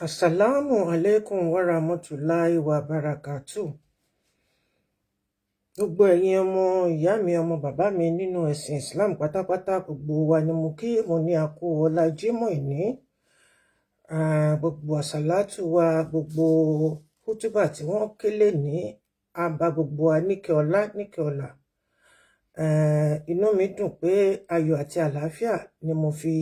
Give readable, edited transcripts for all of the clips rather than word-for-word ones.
Assalamu alaikum wa rahmatullahi wa barakatuh. Gbogbo ẹ̀yin ọmọ ìyá mi ọmọ bàbá mi nínú ẹ̀sìn Islam pátápátá gbogbo wa ni mo kí mo ní àkú ọlá Jímọ̀ ìní. Gbogbo àsàlátù wa gbogbo kútúbà tí wọ́n kélé ní àbá gbogbo wa níkẹ́ ọlá. Inú mi dùn pé ayọ̀ àti àlàáfíà ni mo fi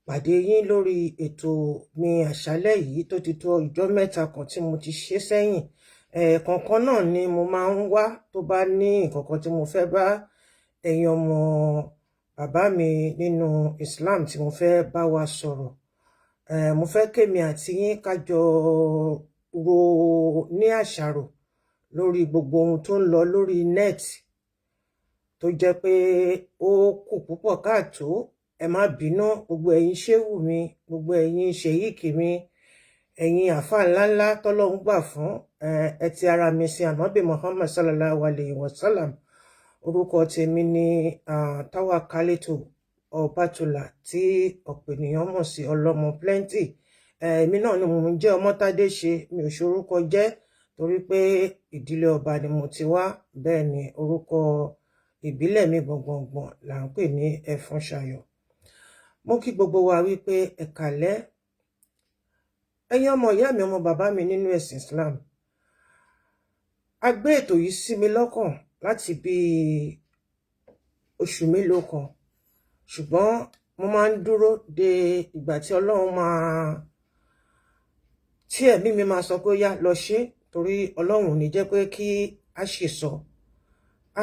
pàdé yín lórí ètò mi àṣálẹ́ yìí tó ti tó ọjọ́ mẹ́ta kan tí mo ti ṣe sẹ́yìn. Kọ̀ọ̀kan náà ni mo máa ń wá tó bá ní nǹkan tí mo fẹ́ bá ẹ̀yin ọmọ bàbá mi nínú Islam tí mo fẹ́ bá wa sọ̀rọ̀. Mo fẹ́ kémi àti yín kájọ ro ní àṣàrò lórí gbogbo ohun tó ń lọ lórí net tó jẹ́ pé ó kù púpọ̀ káàtó. Ẹ má bínú gbogbo ẹ̀yin ṣéwù mi, gbogbo ẹ̀yin ṣèyíkì mi, ẹ̀yin àfáà ńláńlá tọ́lọ́run gbà fún ẹ ti ara mi sí ànábì Muhammad sallallahu alayhi wa sallam. Orúkọ tèmi ni Tawakalitu Ọbátúlá tí ọ̀pọ̀ ènìyàn mọ̀ sí ọlọ́mọ plenty. Èmi náà ni mo jẹ́ ọmọ́tádé ṣe, mi ò ṣorúkọ jẹ́ torí pé ìdílé ọba ni mo ti wá. Bẹ́ẹ̀ ni orúkọ ìbílẹ̀ mi gbọ̀ngbọ̀ngbọ̀n là ń pè ní Ẹfúnṣayọ̀. Mo kí gbogbo wa wípé ẹ kálẹ́. Ẹ̀yin ọmọ ìyá mi ọmọ bàbá mi nínú ẹ̀sìn Islam. A gbé ètò yìí sí mi lọ́kàn láti bí oṣù mélòó kan, ṣùgbọ́n mo máa ń dúró de ìgbà tí Ọlọ́run tí ẹ̀mí mi máa sọ pé ó yá lọ ṣe, torí Ọlọ́run ò ní jẹ́ pé kí a ṣìsọ,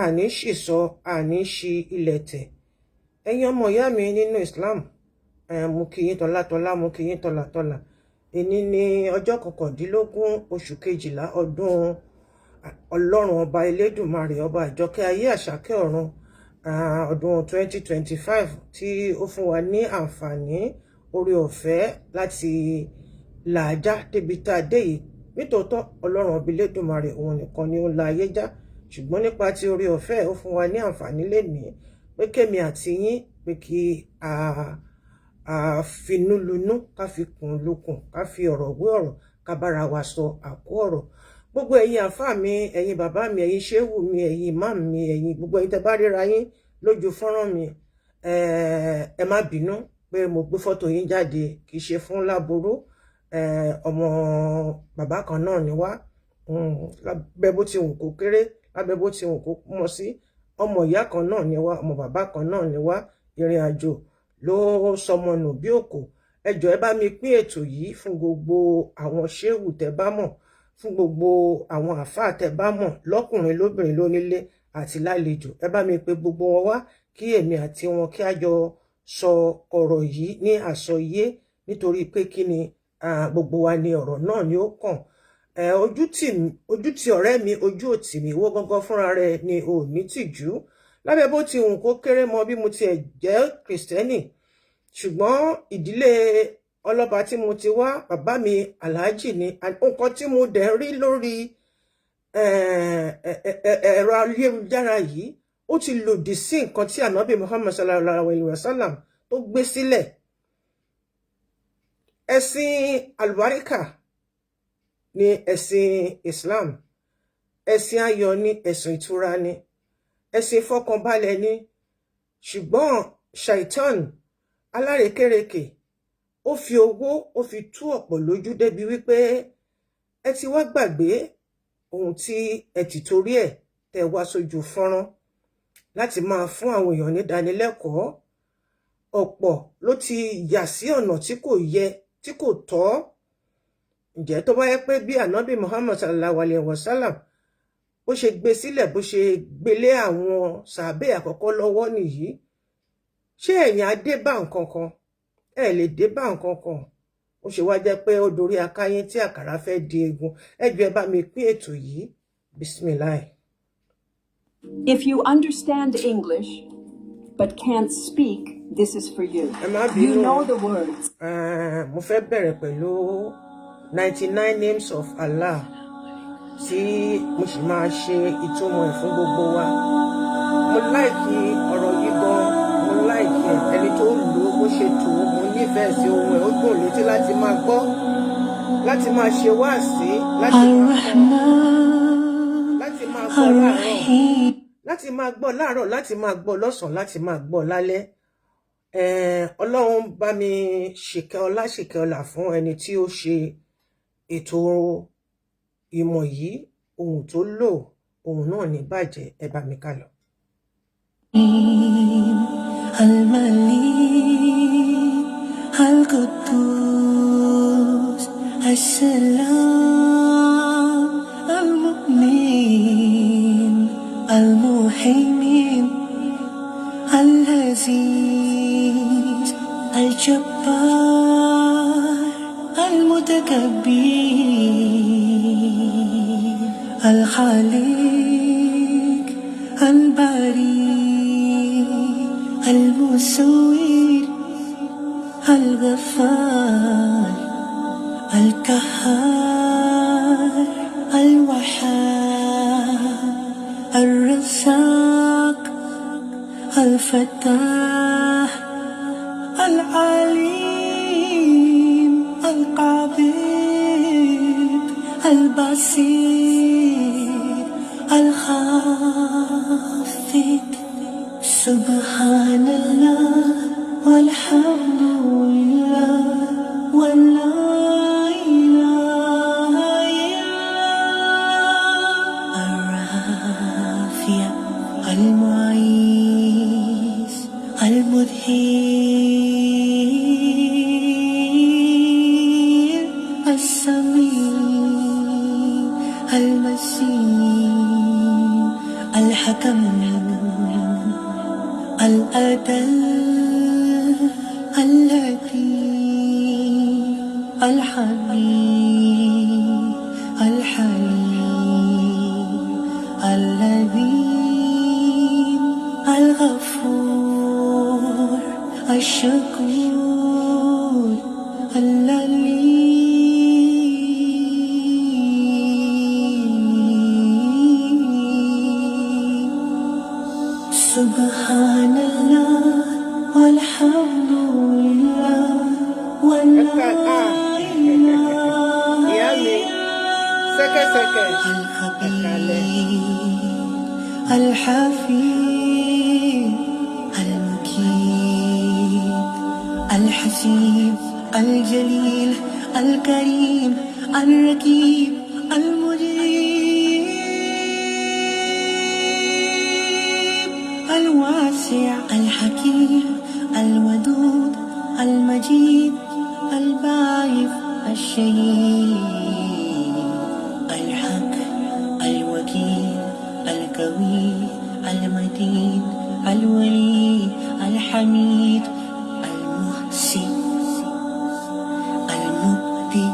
àní ṣìsọ, àní ṣi ilẹ̀ tẹ̀. Ẹ̀yin ọmọ ìyá mi nínú Islam, mo kí yín tọlátọlá, mo kí yín tọlátọlá. Èní ni ọjọ́ 19 oṣù kejìlá ọdún Ọlọ́run ọba Elédùmarè ọba àjọkẹ́ ayé àṣàkẹ́ ọ̀run ọdún 2025 tí ó fún wa ní àǹfààní oore ọ̀fẹ́ láti làájá débi tá a dé yìí. Nítòótọ́ Ọlọ́run ọba Elédùmarè òun nìkan ni ó la ayé já, ṣùgbọ́n nípa ti oore ọ̀fẹ́ ó fún wa ní àǹfààní lénìí pé kémi àti yín pé kí a finúlunú ká fi kùn lukùn ká fi ọ̀rọ̀ wé ọ̀rọ̀ ká bára wa sọ àkó ọ̀rọ̀. Gbogbo ẹ̀yin àfáà mi, ẹ̀yin bàbá mi, ẹ̀yin ṣéwù mi, ẹ̀yin imam mi, ẹ̀yin gbogbo ẹ̀yin tẹ́ bá ríra yín lójú fọ́nrán mi, ẹ má bínú pé mo gbé fọ́tò yín jáde, kì í ṣe fún láboró. Ọmọ bàbá kan náà ni wá, lábẹ́ bó ti wù kó kéré, lábẹ́ bó ti wù kó mọ̀ sí, ọmọ ìyá kan náà ni wá, ọmọ bàbá kan náà ni wá. Ìrìn àjò ló sọmọ nù bí òkò. Ẹ jọ̀ọ́ ẹ bá mi pín ètò yìí fún gbogbo àwọn ṣéwù tẹ́ bá mọ̀, fún gbogbo àwọn àfáà tẹ́ bá mọ̀, lọ́kùnrin lóbìnrin lónílé àti lálejò. Ẹ bá mi pè gbogbo wọn wá kí èmi àti wọn kí a jọ sọ ọ̀rọ̀ yìí ní àsọyé, nítorí pé kí ni gbogbo wa ni ọ̀rọ̀ náà ni ó kàn. Ojú ti ọ̀rẹ́ mi, ojú ò tì mí, wó gangan fúnra rẹ̀ ni ò ní tìjú. Lábẹ́ bó ti hùn kó kéré mọ bí mo ti jẹ́ Kristẹni, ṣùgbọ́n ìdílé ọlọ́ba tí mo ti wá, bàbá mi Alhaji ni. Nǹkan tí mo dẹ̀ rí lórí ẹ̀rọ ayélujára yìí ó ti lòdì sí nǹkan tí ànábì Muhammad sallallahu alayhi wa sallam tó gbé sílẹ̀. Ẹ̀sìn àlùbáríkà ni ẹ̀sìn Islam, ẹ̀sìn ayọ̀ ni, ẹ̀sìn ìtura ni, ẹ̀sìn ìfọkànbalẹ̀ ni. Ṣùgbọ́n shaitan alárekérekè ó fi owó ó fi tú ọ̀pọ̀ lójú débi wípé ẹ ti wá gbàgbé ohun tí ẹ ti torí ẹ̀ tẹ́ wá sójú fọ́nrán láti máa fún àwọn èèyàn ní ìdánilẹ́kọ̀ọ́. Ọ̀pọ̀ ló ti yà sí ọ̀nà tí kò yẹ, tí kò tọ́. Ǹjẹ́ tó bá yẹ pé bí ànábì Muhammad sallallahu alayhi wa sallam bó ṣe gbé sílẹ̀, bó ṣe gbélé àwọn sàábé àkọ́kọ́ lọ́wọ́ nìyí, ṣé ẹ̀yin á dé bá nǹkan kan? Ẹ lè dé bá nǹkan kan. Ó ṣe wá jẹ́ pé ó dorí akáyín tí àkàrà fẹ́ di egun. Ẹ jọ̀ọ́ ẹ bá mi pín ètò yìí. Bismillah. If you understand English but can't speak, this is for you. You know the words. Mo fẹ́ bẹ̀rẹ̀ pẹ̀lú 99 names of Allah tí mo sì máa ṣe ìtumọ̀ ẹ̀ fún gbogbo wa. Mo láìkí ọ̀rọ̀ yìí gan, mo láìkí like ẹ̀ ẹni tó lò ó bó ṣe tò ó mo nífẹ̀ẹ́ sí ohun ẹ̀ ó dùn létí láti máa gbọ́ láti máa ṣe wáàsí láti máa gbọ́ láàárọ̀ láti máa gbọ́ láàárọ̀ láti máa gbọ́ lọ́sàn-án láti máa gbọ́ lálẹ́. Ọlọ́run bá mi ṣìkẹ́ ọlá fún ẹni tí ó ṣe ètò ìmọ̀ yìí, ohun tó lò ohun náà ní bàjẹ́, ẹ bá mi ká lọ. المليك القدوس السلام المؤمن المهيمن العزيز الجبار المتكبر الخالق الباري المصور الغفار القهار الوهاب الرزاق الفتاح العليم القابض البصير الخافض. سبحان الله والحمد لله ولا إله إلا الرافع المعيز المذهب السميع المسيح الحكم الأدل اللطيف الحبيب الحليم اللذيذ الغفور الشكور سبحان الله والحمد لله ولا الخبير الحفيظ المكيد الحسيب الجليل الكريم الرقيب المجيب الواسع الحكيم الودود المجيد الباعث الشهيد الحق الوكيل القوي المتين الولي الحميد المحسن المبدي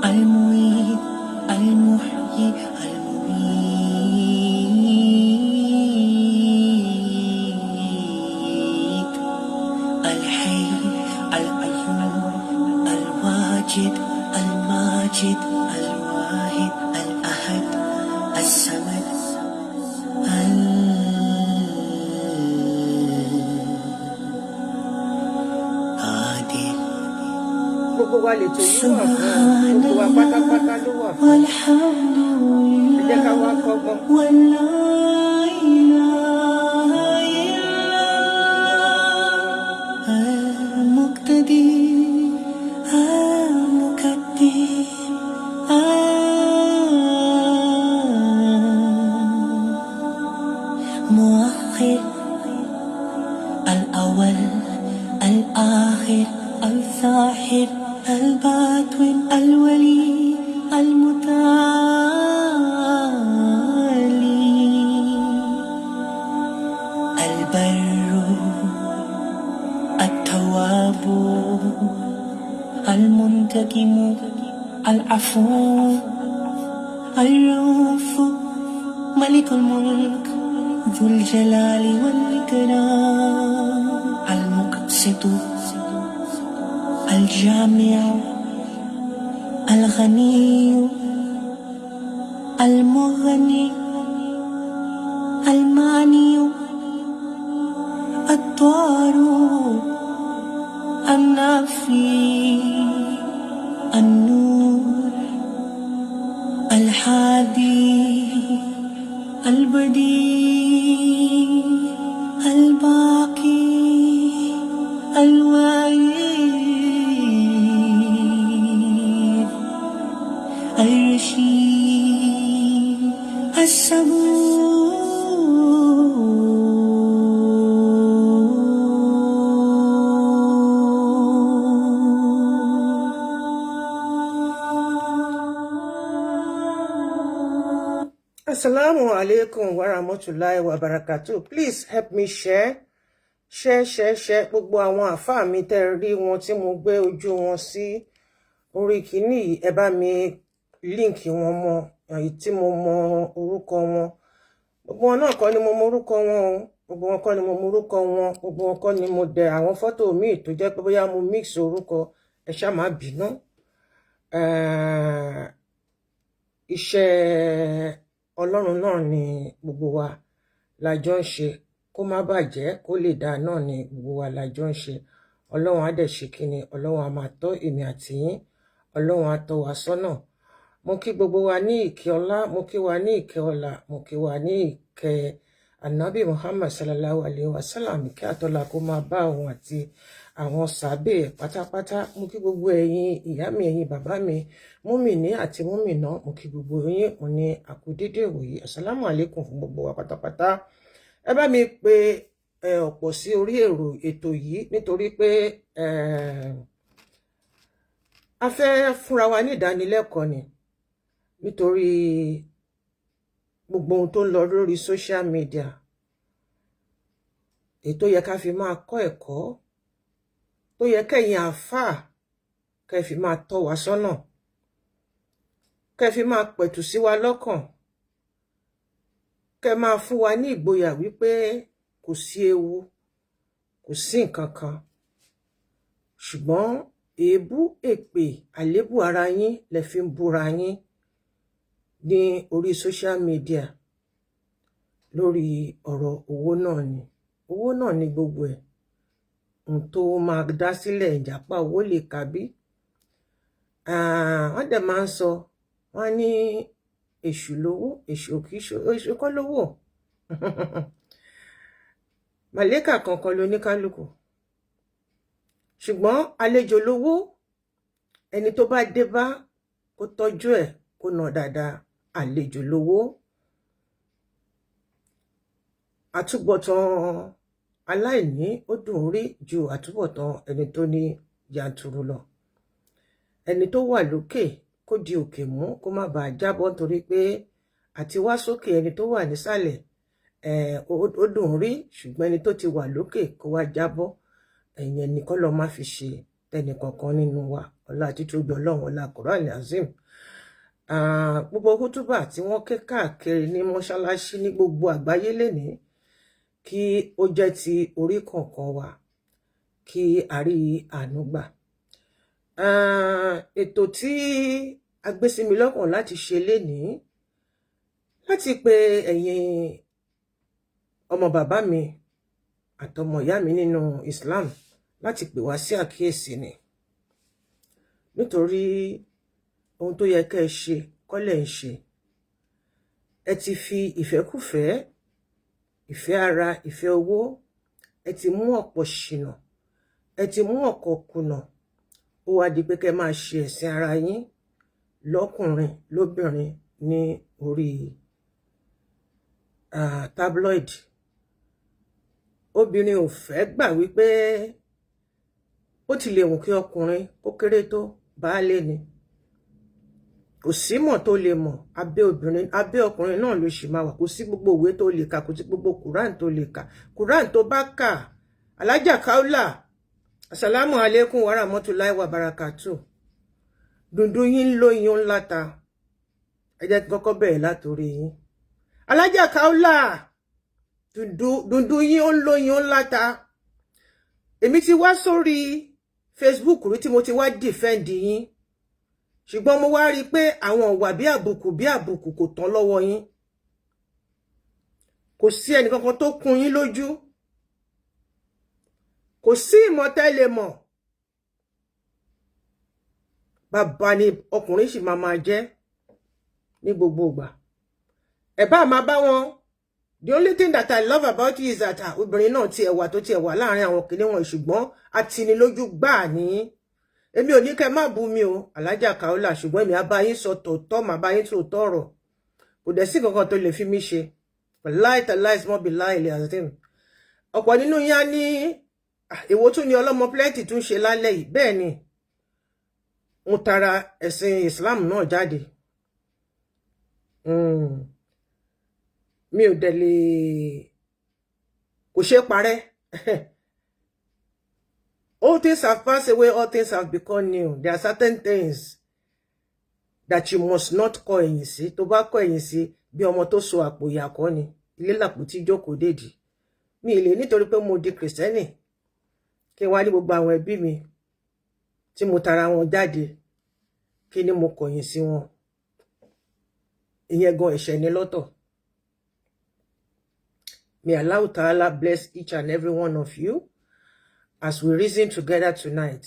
المعيد المحيي المميت الحي القيوم الواجد الماجد الواحد الأحد الصمد العادل. Gbogbo wa lè tó yíwà fún gbogbo wa pátápátá ló wà fún. Ẹ jẹ́ ká wá kọ́gbọ́n. الأول الآخر الظاهر الباطن الولي المتعالي البر التواب المنتقم العفو الرؤوف ملك الملك ذو الجلال والإكرام المقسط الجامع الغني المغني المعني النافي النور الهادي البديع الباقي الوارث الرشيد الصبور Assalamu alaikum wa rahmatullahi wa barakatuh. Please help me share. Gbogbo àwọn àfáà mi tẹ́ rí wọn tí mo gbé ojú wọn sí orí kíní yìí, ẹ bá mi link wọn mọ́ èyí tí mo mọ orúkọ wọn. Gbogbo wọn náà kọ́ ni mo mọ orúkọ wọn o. Gbogbo wọn kọ́ ni mo mọ orúkọ wọn. Gbogbo wọn kọ́ ni mo dẹ̀ àwọn fọ́tò míì tó jẹ́ pé bóyá mo mix orúkọ, ẹ ṣá má bínú. Iṣẹ́ Ọlọ́run náà ni gbogbo wa la jọ ń ṣe, kó má bàjẹ́ kó lè dáa náà ni gbogbo wa la jọ ń ṣe. Ọlọ́run á dẹ̀ ṣe kíni, Ọlọ́run á máa tọ́ èmi àti yín, Ọlọ́run á tọ́ wa sọ́nà. Mo kí gbogbo wa ní ìkẹ́ ọlá, mo kí wa ní ìkẹ́ ọlá, mo kí wa ní ìkẹ́ Ànábì Muhammad sallallahu alaihi wasallam, kí àtọ́lá kó máa bá òun àti àwọn sàábé pátápátá. Mo kí gbogbo ẹ̀yin ìyá mi, ẹ̀yin bàbá mi, múmìnì àti múmìnà, mo kí gbogbo yín, mo ní àkúdédé ìwòyí. Assalamu alaikum fún gbogbo wa pátápátá. Ẹ bá mi pe ọ̀pọ̀ sí orí ètò yìí nítorí pé a fẹ́ fúnra wa ní ìdánilẹ́kọ̀ọ́ ni, nítorí gbogbo ohun tó ń lọ lórí social media, ètò yẹ ká fi máa kọ́ ẹ̀kọ́, tó yẹ kẹ́yin àfáà kẹ́ fi máa tọ́ wa sọ́nà, kẹ́ fi máa pẹ̀tù sí wa lọ́kàn, kẹ́ máa fún wa ní ìgboyà wípé kò sí ewu, kò sí nǹkan kan. Ṣùgbọ́n èébú, èpè, àlébù ara yín lẹ fi ń búra yín ní orí social media lórí ọ̀rọ̀ owó náà ni. Owó náà ni gbogbo ẹ̀. Ohun tó máa dá sílẹ̀ ìjàpá owó lè kàbí. Wọ́n dẹ̀ máa ń sọ, wọ́n ní èṣù lówó, èṣù kìí ṣe, èṣù kọ́ lówó. Màlẹ́kà kankan ló ní kálukú. Ṣùgbọ́n àlejò lówó, ẹni tó bá dé bá kó tọ́jú ẹ̀ kó nà dáadáa, àlejò lówó. Àtúbọ̀tán aláìní ó dùn rí ju àtúbọ̀tán ẹni tó ní yanturu lọ. Ẹni tó wà lókè kó di òkè mú kó má bàa jábọ́, nítorí pé àti wá sókè ẹni tó wà nísàlẹ̀ ó dùn rí, ṣùgbọ́n ẹni tó ti wà lókè kó wá jábọ́, ẹ̀yìn ẹni kọ́ lọ má fi ṣe tẹnì kankan nínú wa. Ọlá títóbi Ọlọ́run, ọlá Kùránì Azim. Gbogbo hútúbà tí wọ́n ké káàkiri ní mọ́ṣáláṣí ní gbogbo àgbáyé lénìí, kí ó jẹ́ ti orí kọ̀ọ̀kan wa, kí a rí àánú gbà. Ètò tí a gbé sí mi lọ́kàn láti ṣe lénìí, láti pe ẹ̀yin ọmọ bàbá mi àtọmọ ìyá mi nínú Islam, láti pè wá sí àkíyèsí ni. Nítorí ohun tó yẹ kẹ́ ẹ ṣe kọ́ lẹ̀ ń ṣe. Ẹ ti fi ìfẹ́kùfẹ́, ìfẹ́ ara, ìfẹ́ owó, ẹ ti mú ọ̀pọ̀ ṣìnà, ẹ ti mú ọ̀pọ̀ kùnà. Ó wá di pé kẹ́ máa ṣe ẹ̀sìn ara yín lọ́kùnrin lóbìnrin ní orí tabloid. Obìnrin ò fẹ́ gbà wípé ó ti lè wù kí ọkùnrin ó kéré tó baálé ni. Kò sí mọ̀ tó lè mọ̀, abẹ́ obìnrin, abẹ́ ọkùnrin náà ló ṣì máa wà. Kò sí gbogbo ìwé tó lè kà, kò sí gbogbo Quran tó lè kà. Quran tó bá kà, alájà KAOLA, assalamu alaikum wa rahmatullahi wa barakatuh. Dùndún yín lóyún láta. Ẹ jẹ́ kọ́kọ́ bẹ̀rẹ̀ látorí yín. Alájà KAOLA, dùndún yín ó lóyún láta. Èmi ti wá sórí Facebook rí tí mo ti wá defend yín. Ṣùgbọ́n mo wá rí pé àwọn ọ̀wà bí àbùkù kò tán lọ́wọ́ yín. Kò sí ẹnì kankan tó kún yín lójú. Kò sí ìmọ̀ tẹ́lẹ̀ mọ̀. bàbá ni ọkùnrin sì máa jẹ́ ní gbogbo ìgbà. Ẹ bá máa bá wọn. The only thing that I love about you is that obìnrin náà ti ẹ̀wà tó ti ẹ̀wà láàrin àwọn kìnìún wọn, ṣùgbọ́n atinilójú gbà ní. Èmi ò ní kẹ́ má bú mi o, Alájà Kaola, ṣùgbọ́n èmi á bá yín sọ tòótọ́, màá bá yín sọ tọ̀rọ̀. Kò dẹ̀ sí kankan tó lè fi mí ṣe. Wallahi tallahi is more be lie azim. Ọ̀pọ̀ nínú yín á ní èwo tún ni ọlọ́mọ plenty tún ṣe lálẹ́ yìí. Bẹ́ẹ̀ ni mo tara ẹ̀sìn Islam náà jáde. Mi ò dẹ̀ lè kò ṣe parẹ́. All things have passed away, all things have become new. There are certain things that you must not kọ ẹ̀yìn sí. Tó bá kọ ẹ̀yìn sí bí ọmọ tó so àpò ìyàkọ́ ni, ilé làpò tí jókòó dèdì. Mi lè nítorí pé mo di Kristẹni kí wá ní gbogbo àwọn ẹbí mi tí mo tara wọn jáde kí ni mo kọ̀yìn sí wọn. Ìyẹn gan ẹ̀ṣẹ̀ ni lọ́tọ̀. May Allah Ta'ala bless each and every one of you as we reason together tonight.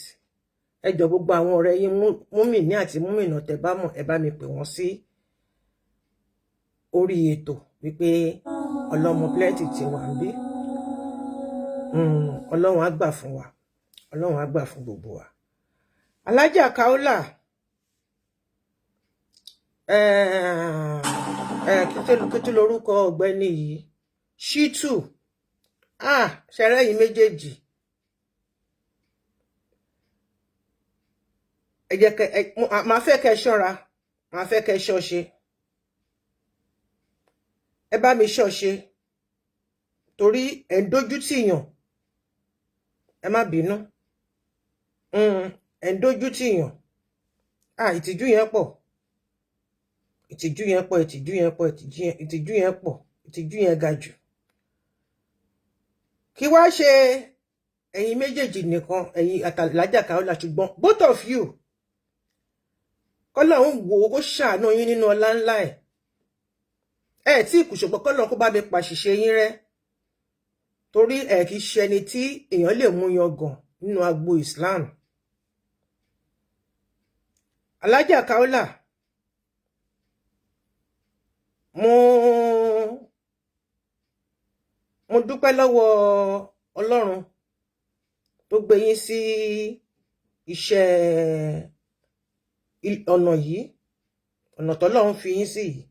Ẹ jọ̀ọ́ gbogbo àwọn ọ̀rẹ́ yín múmìnì àti múmìnà tẹ́ bá mọ̀, ẹ bá mi pè wọ́n sí orí ètò wípé ọlọ́mọ plenty ti wà níbí. Ọlọ́run á gbà fún wa. Ọlọ́run á gbà fún gbogbo wa. Alájà Kaola, kí lorúkọ ọ̀gbẹ́ni yìí? SHITU. Ṣẹrẹ́ yìí méjèèjì. Ẹ jẹ́ kẹ́ máa fẹ́ kẹ́ ṣọ́ra, máa fẹ́ kẹ́ ṣọ́ṣe. Ẹ bá mi ṣọ́ṣe torí ẹ ń dójú tì yàn. Ẹ má bínú. Ẹ ń dójú tì yàn. Ìtìjú yẹn pọ̀. Ìtìjú yẹn pọ̀, ìtìjú yẹn pọ̀, ìtìjú yẹn pọ̀, ìtìjú yẹn ga jù. Kí wá ṣe ẹ̀yin méjèèjì nìkan, ẹ̀yin Alájà Kaola, ṣùgbọ́n both of you kọ́lọ́run wò ó ṣàánú yín nínú ọlá ńlá ẹ̀. Tí kù ṣùgbọ́n kọ́lọ́run kó bá mi pàṣìṣe yín rẹ́. Torí kìí ṣe ẹni tí èèyàn lè mú yangàn nínú agbo Islam. Alájà Kaola, mo dúpẹ́ lọ́wọ́ Ọlọ́run tó gbé yín sí iṣẹ́ ọ̀nà yìí, ọ̀nà tọ́lọ́run fi yín sí yìí.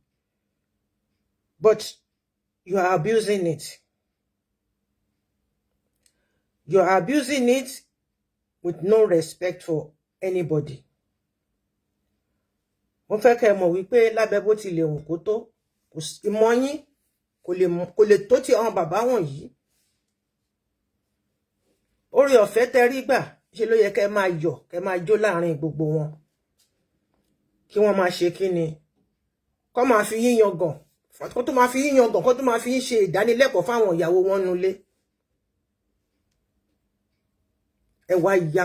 But you are abusing it. You are abusing it with no respect for anybody. Mo fẹ́ kẹ́ mọ̀ wípé lábẹ́ bó ti lè hùn kó tó, ìmọ̀ yín kò lè tó ti àwọn bàbá wọ̀nyí. Orí ọ̀fẹ́ tẹ́ rí gbà, ṣe ló yẹ kẹ́ máa yọ̀, kẹ́ máa jó láàrin gbogbo wọn. Kí wọ́n máa ṣe kí ni? Kó máa fi yín yangàn, kó tó máa fi yín yangàn, kó tó máa fi yín ṣe ìdánilẹ́kọ̀ọ́ fáwọn ìyàwó wọn nulẹ̀. Ẹ wá ya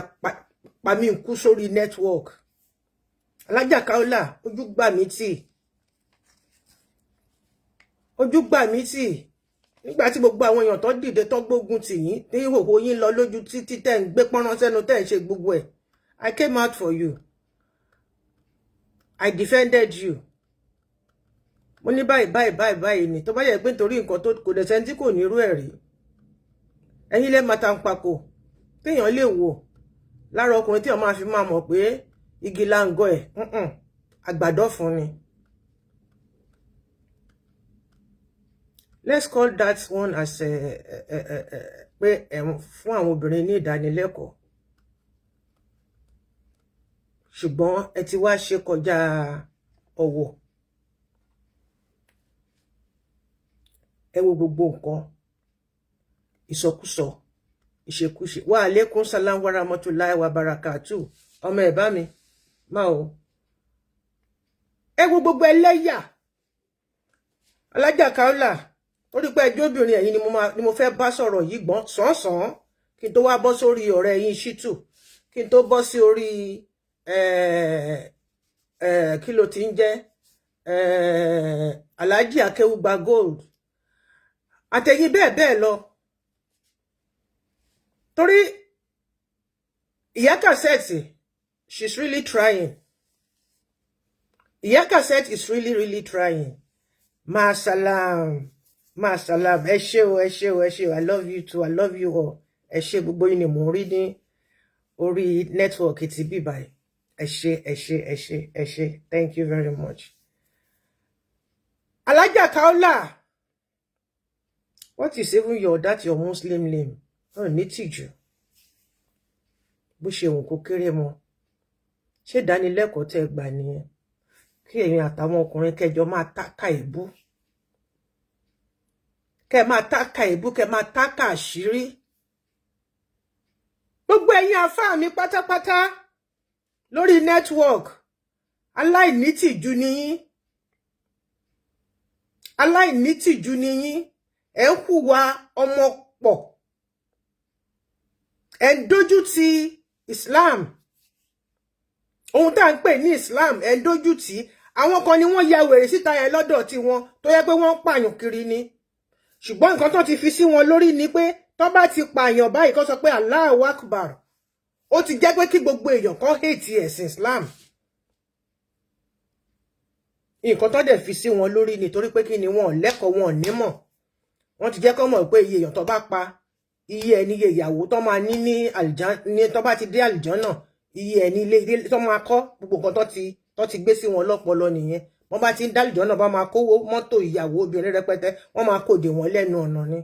pa mí kú sórí network. Alájà Kaola, ojú gbà mí tì. Ojú gbà mí tì. Nígbà tí gbogbo àwọn èèyàn tó dìde tó gbógun tì yín, tí ìhòhò yín lọ lójú títí tẹ́ ń gbé pọ́nrán sẹ́nu tẹ́ ń ṣe gbogbo ẹ̀. I came out for you. I defended you. Mo ní báyìí ni. Tó bá yẹ pé nítorí nǹkan tó kò dẹ̀ sẹ́ni tí kò ní irú ẹ̀ rí. Ẹ̀yin lè máa ta ń papò. Téèyàn lè wò lára ọkùnrin tí wọ́n máa fi máa mọ̀ pé igi láǹgọ̀ ẹ̀ àgbàdo fún ni. Let's call that one as pé fún àwọn obìnrin ní ìdánilẹ́kọ̀ọ́. Ṣùgbọ́n ẹ ti wá ṣe kọjá ọ̀wọ̀. Ẹ wo gbogbo nǹkan. Ìsọkúsọ, ìṣekúṣe. Wa alaikum salam wa rahmatullahi wa barakatuh. Ọmọ ẹ̀ bá mi máa o. Ẹ wo gbogbo ẹlẹ́yà. Alájà Kaola, orí pé ẹjọ́ obìnrin ẹ̀yin ni mo fẹ́ bá sọ̀rọ̀ yìí gbọ́n sàn-án kí n tó wá bọ́ sórí ọ̀rẹ́ yín SHITU, kí n tó bọ́ sí orí kí ló ti ń jẹ́ Alhaji AKEWUGBA Gold àtẹ̀yìn bẹ́ẹ̀ lọ. Torí ìyá Cassette, she's really trying. Ìyá Cassette is really trying. Ma salam. Ma salam. Ẹ ṣé o, ẹ ṣé o, ẹ ṣé o. I love you too. I love you all. Ẹ ṣé gbogbo yín ni mo rí ní orí network ti bí báyìí. Ẹ ṣé, ẹ ṣé, ẹ ṣé, ẹ ṣé. Thank you very much. Alaja KAOLA. What is even your Muslim name? Oh, ní tìjú. Bó ṣe wù kó kéré mọ́. Ṣé ìdánilẹ́kọ̀ọ́ tẹ́ gbà nìyẹn? Kí ẹ̀yin àtàwọn ọkùnrin kẹjọ máa tákà ìbú. Kẹ máa tákà ìbú, kẹ máa tákà àṣírí. Gbogbo ẹ̀yin àfáà mi pátápátá lórí network. Aláìnítìjú ni yín. Aláìnítìjú ni yín. Ẹ ń hùwà ọmọ pọ̀. Ẹ ń dójú ti Islam. Ohun tá ń pè ní Islam ẹ ń dójú tì. Àwọn kan ni wọ́n ya wèrè síta yẹn lọ́dọ̀ tí wọn tó yẹ pé wọ́n pààyàn kiri ni. Ṣùgbọ́n nǹkan tó ti fi sí wọn lórí ni pé tó bá ti pààyàn báyìí kó sọ pé Allahu Akbar. Ó ti jẹ́ pé kí gbogbo èèyàn kan hate ẹ̀sìn Islam. Nǹkan tó dẹ̀ fi sí wọn lórí ni torí pé kí ni wọn lẹ́kọ̀ọ́ wọn nímọ̀. Wọ́n ti jẹ́ kó mọ̀ pé iye èèyàn tó bá pa iye ẹni iye ìyàwó tó máa ní àlìjánà tó bá ti dé àlìjánà iye ẹni ilé tó máa kọ́ gbogbo nǹkan tó ti gbé sí wọn lọ́pọlọ nìyẹn. Wọ́n bá ti ń dálìjọ́ náà bá máa kówó mọ́tò ìyàwó obìnrin rẹpẹtẹ wọ́n máa kó dè wọ́n lẹ́nu ọ̀nà ni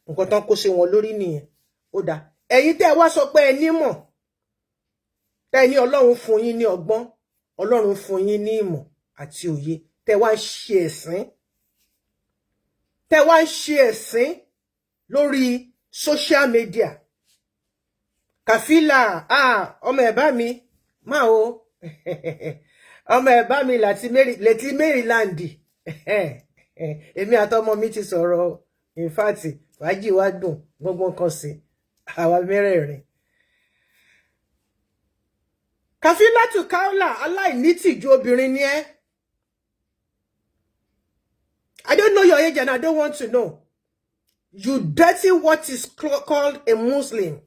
nǹkan tán kó sí wọn lórí nìyẹn. Ó dá ẹ̀yin tẹ́ wá sọ pé ẹ nímọ̀ tẹ́ ní Ọlọ́run fún yín ní ọgbọ́n Ọlọ́run fún yín ní ìmọ̀ àti òye tẹ́ wá ń ṣe ẹ̀sìn lórí social media. Kafila ọmọ ẹ̀bá mi máa o ọmọ ẹ̀bá mi létí Maryland èmi àtọmọ mi ti sọ̀rọ̀ in fact fàájì wá dùn gbọ́ngbọ́n kan sí àwa mẹ́rẹ̀ẹ̀rin. Kafilatu KAOLA aláìnítìjú obìnrin ni ẹ́. I don't know your age and I don't want to know. You dirty what is called a Muslim.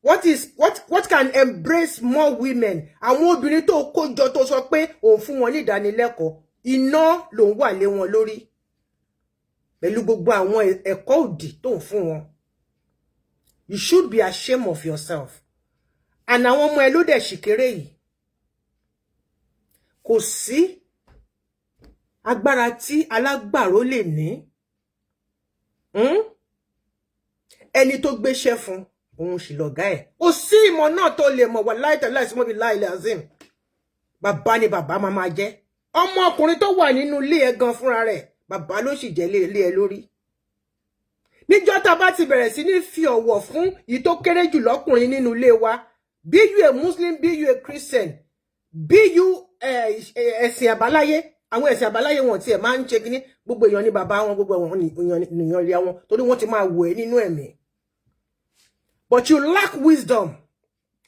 What can embrace more women? Àwọn obìnrin tó kójọ tó sọ pé òun fún wọn ní ìdánilẹ́kọ̀ọ́ iná ló ń wà lé wọn lórí pẹ̀lú gbogbo àwọn ẹ̀kọ́ òdì tó ń fún wọn. You should be ashamed of yourself. And àwọn ọmọ ẹ ló dẹ̀ ṣìkéré yìí. Kò sí agbára tí alágbàró lè ní. Ẹni tó gbéṣẹ́ fún òun sì lọ̀gá ẹ̀. Ó sí ìmọ̀ náà tó lè mọ̀ wà láìtẹ̀láì sí mọ́bí láìlẹ̀ azim. Bàbá ni bàbá máa jẹ́. Ọmọ ọkùnrin tó wà nínú ilé ẹ gan fúnra rẹ̀, bàbá ló sì jẹ́ ilé ẹ lórí. Níjọ́ tá bá ti bẹ̀rẹ̀ sí ní fi ọ̀wọ̀ fún èyí tó kéré jù lọ́kùnrin nínú ilé wa, be you a Muslim, be you a Christian, be you ẹ̀sìn àbáláyé, àwọn ẹ̀sìn àbáláyé wọn tí ẹ máa ń ṣe kíní, gbogbo èèyàn ní bàbá wọn, gbogbo èèyàn nìyàn lé wọn, torí wọ́n ti máa wò ẹ́ nínú ẹ̀mí. But you lack wisdom.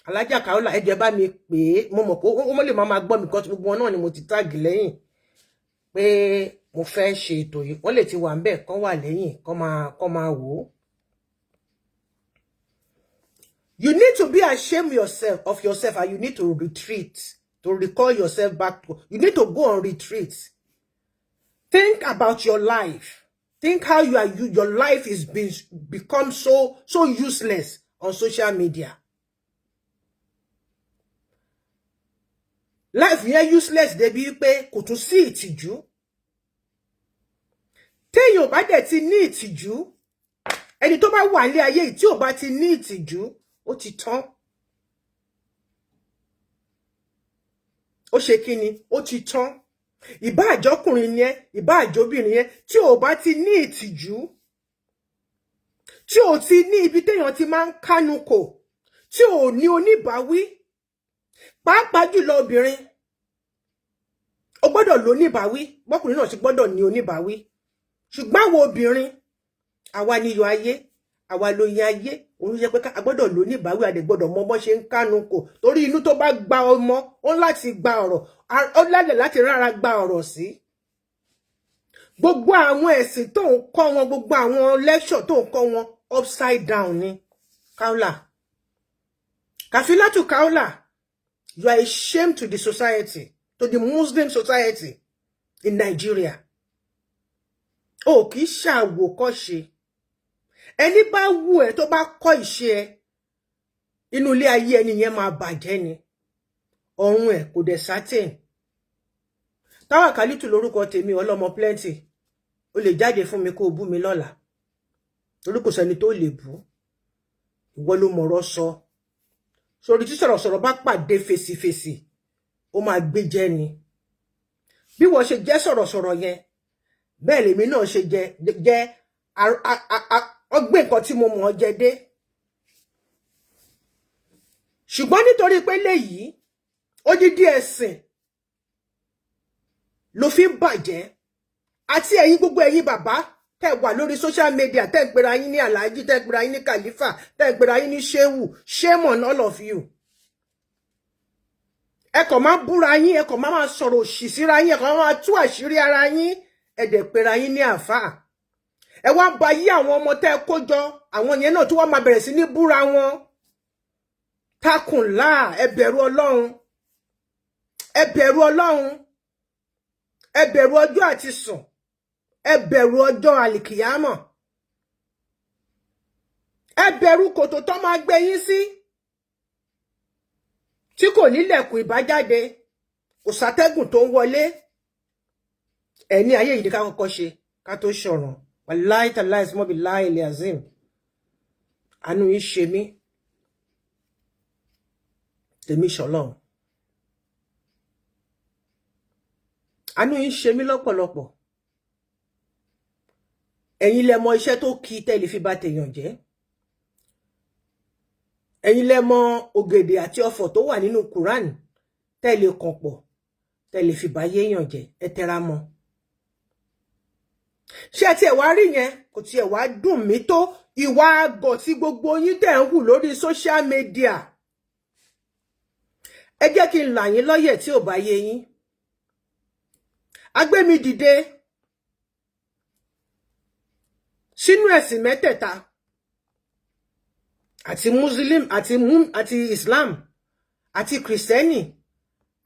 Alaja KAOLA ẹ jẹ́ bá mi pè é, mo mọ̀ pé ó lè máa gbọ́ mi because gbogbo wọn náà ni mo ti tag lẹ́yìn pé mo fẹ́ ṣe ètò yìí. Wọ́n lè ti wà ńbẹ̀ kán wà lẹ́yìn kán máa wò ó. You need to be ashamed of yourself and you need to retreat, to recall yourself back to, you need to go on retreat. Think about your life. Think how your life is become so useless on social media. Life yẹn useless débi pé kò tún sí ìtìjú. Téèyàn bá dẹ̀ ti ní ìtìjú, ẹni tó bá wà nílé ayé tí ò bá ti ní ìtìjú, ó ti tán. Ó ṣe kíni? Ó ti tán. Ìbá àjọkùnrin yẹn, ìbá àjọbìnrin yẹn, tí ò bá ti ní ìtìjú, tí ò ti ní ibi téèyàn ti máa ń kánú kò, tí ò ní oníbàáwí, pàápàá jùlọ obìnrin, ó gbọ́dọ̀ lóníbàáwí, bọ́kùnrin náà sì gbọ́dọ̀ ní oníbàáwí. Ṣùgbọ́n àwọn obìnrin, àwa ni iyọ̀ ayé, àwa lóyin ayé, òun jẹ́ pé a gbọ́dọ̀ lóníbàáwí, a dẹ̀ gbọ́dọ̀ mọ bó ṣe ń kánú kò, torí inú tó bá gba ọmọ, ó láti gba ọ̀rọ̀, ó lálẹ̀ láti rárá gba ọ̀rọ̀ sí. Gbogbo àwọn ẹ̀sìn tó ń kọ́ wọn, gbogbo àwọn lecture tó ń kọ́ wọn, upside down ni. KAOLA. Kafilatu KAOLA. You are a shame to the society, to the Muslim society in Nigeria. O kì í ṣàwòkọ́ṣe. Ẹni bá wù ẹ́ tó bá kọ́ ìṣe ẹ, inú ilé ayé ẹni yẹn máa bàjẹ́ ni. Ọ̀run ẹ̀ kò dẹ̀ certain. Tawakalitu lórúkọ tèmi ọlọ́mọ plenty. O lè jáde fún mi kó bú mi lọ́la. Torí kò sẹ́ni tó lè bú. Ìwọ ló mọ̀rọ̀ sọ. Sórí tí sọ̀rọ̀sọ̀rọ̀ bá pàdé fèsìfèsì, ó máa gbé jẹ́ ni. Bí wọ́n ṣe jẹ́ sọ̀rọ̀sọ̀rọ̀ yẹn, bẹ́ẹ̀ lèmi náà ṣe jẹ́ ọgbẹ́ nǹkan tí mo mọ̀ ọ́ jẹ dé. Ṣùgbọ́n nítorí pé léyìí, odidi ẹ̀sìn ló fi ń bàjẹ́. Àti ẹ̀yin gbogbo ẹ̀yin bàbá tẹ́ wà lórí social media, tẹ́ ń pera yín ní Alhaji, tẹ́ ń pera yín ní Khalifa, tẹ́ ń pera yín ní Shehu. Shame on all of you. Ẹ kàn máa búra yín, ẹ kàn máa sọ̀rọ̀ òṣì síra yín, ẹ kàn máa tú àṣírí ara yín, ẹ dẹ̀ pera yín ní àfáà. Ẹ wá ba yí àwọn ọmọ tẹ́ kó jọ, àwọn yẹn náà tí wọ́n máa bẹ̀rẹ̀ sí ní búra wọn. Takunla, ẹ bẹ̀rù Ọlọ́run. Ẹ bẹ̀rù Ọlọ́run. Ẹ bẹ̀rù ọjọ́ àti sùn. Ẹ bẹ̀rù ọjọ́ àlìkìyámọ̀. Ẹ bẹ̀rù kòtò tó máa gbé yín sí. Tí kò nílẹ̀kùn ìbájáde, kò sátẹ́gùn tó ń wọlé. Ẹni ayé yìí ká kọ́kọ́ ṣe ká tó ṣọ̀ràn. Wallahi tallahi ismo billahi al-azim. Àánú yín ṣe mí. Tèmi ṣọlọ́run. Àánú yín ṣe mí lọ́pọ̀lọpọ̀. Ẹ̀yin lẹ mọ iṣẹ́ tó kí tẹ́lẹ̀ fi bá tèèyàn jẹ́. Ẹ̀yin lẹ mọ ògèdè àti ọ̀fọ̀ tó wà nínú Quran tẹ́lẹ̀ kàn pọ̀ tẹ́lẹ̀ fi bá yéèyàn jẹ́. Ẹ tẹra mọ́. Ṣé tí ẹ wá rí yẹn kò tí ẹ wá dùn mí tó ìwà àgọ̀ tí gbogbo yín tẹ́ ń hù lórí social media. Ẹ jẹ́ kí n là yín lọ́yẹ̀ tí ò bá yé yín. A gbé mi dìde sínú ẹ̀sìn mẹ́tẹ̀ẹ̀ta àti Muslim àti Islam àti Kristẹni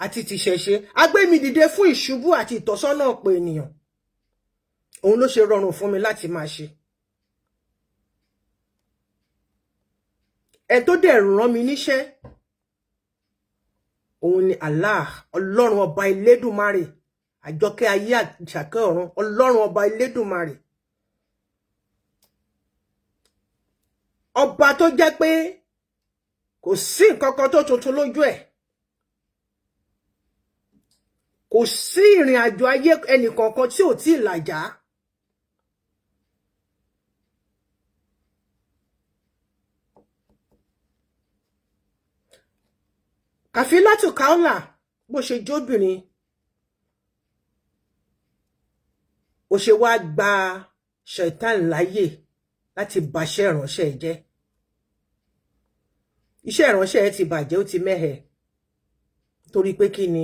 àti tìṣẹ̀ṣe. A gbé mi dìde fún ìṣubú àti ìtọ́sọ́nà ọ̀pọ̀ ènìyàn. Òun ló ṣe rọrùn fún mi láti máa ṣe. Ẹ tó dẹ̀ rán mi níṣẹ́, òun ni Allah, Ọlọ́run ọba Elédùmarè, àjọkẹ́ ayé àṣàkẹ́ ọ̀run, Ọlọ́run ọba Elédùmarè. Ọba tó jẹ́ pé kò sí nǹkan kan tó tuntun lójú ẹ̀. Kò sí ìrìn àjò ayé ẹnìkankan tí ò tí ì làjà. KAFILATU KAOLA bó ṣe jóbìnrin, ó ṣe wá gba ṣẹ̀tán láyè láti bàṣẹ́ ìránṣẹ́ jẹ́. Iṣẹ́ ìránṣẹ́ ti bàjẹ́, ó ti mẹ́hẹ. Torí pé kí ni?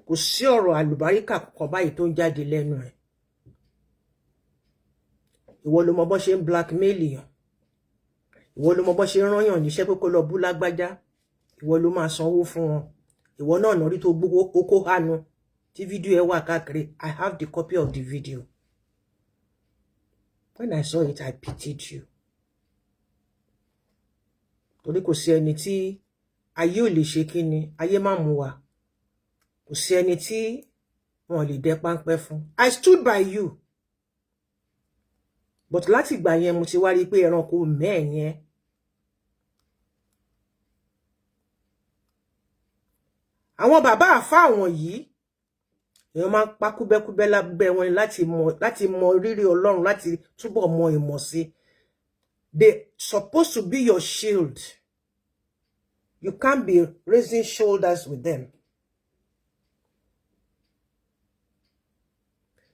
Kò sí ọ̀rọ̀ àlùbáríkà kan báyìí tó ń jáde lẹ́nu ẹ̀. Ìwọ ló mọ bó ṣe ń blackmail yàn. Ìwọ ló mọ bó ṣe ń rán yàn níṣẹ́ pé kó lọ bú lágbájá. Ìwọ ló máa sanwó fún wọn. Ìwọ náà nà rí tó gbogbo oko hanu tí fídíò ẹ wà káàkiri. I have the copy of the video. When I saw it, I pitied you. Torí kò sí ẹni tí ayé ò lè ṣe kí ni, ayé má mú wa. Kò sí ẹni tí wọn lè dẹ páńpẹ́ fún. I stood by you. But láti ìgbà yẹn mo ti wá rí pé ẹranko mẹ́ẹ̀ yẹn. Àwọn bàbá àfá àwọn yìí, èèyàn máa ń pa kúbẹ́kúbẹ́ lábẹ́ wọn láti mọ rírì Ọlọ́run, láti túbọ̀ mọ ìmọ̀ sí. They supposed to be your shield. You can't be raising shoulders with them.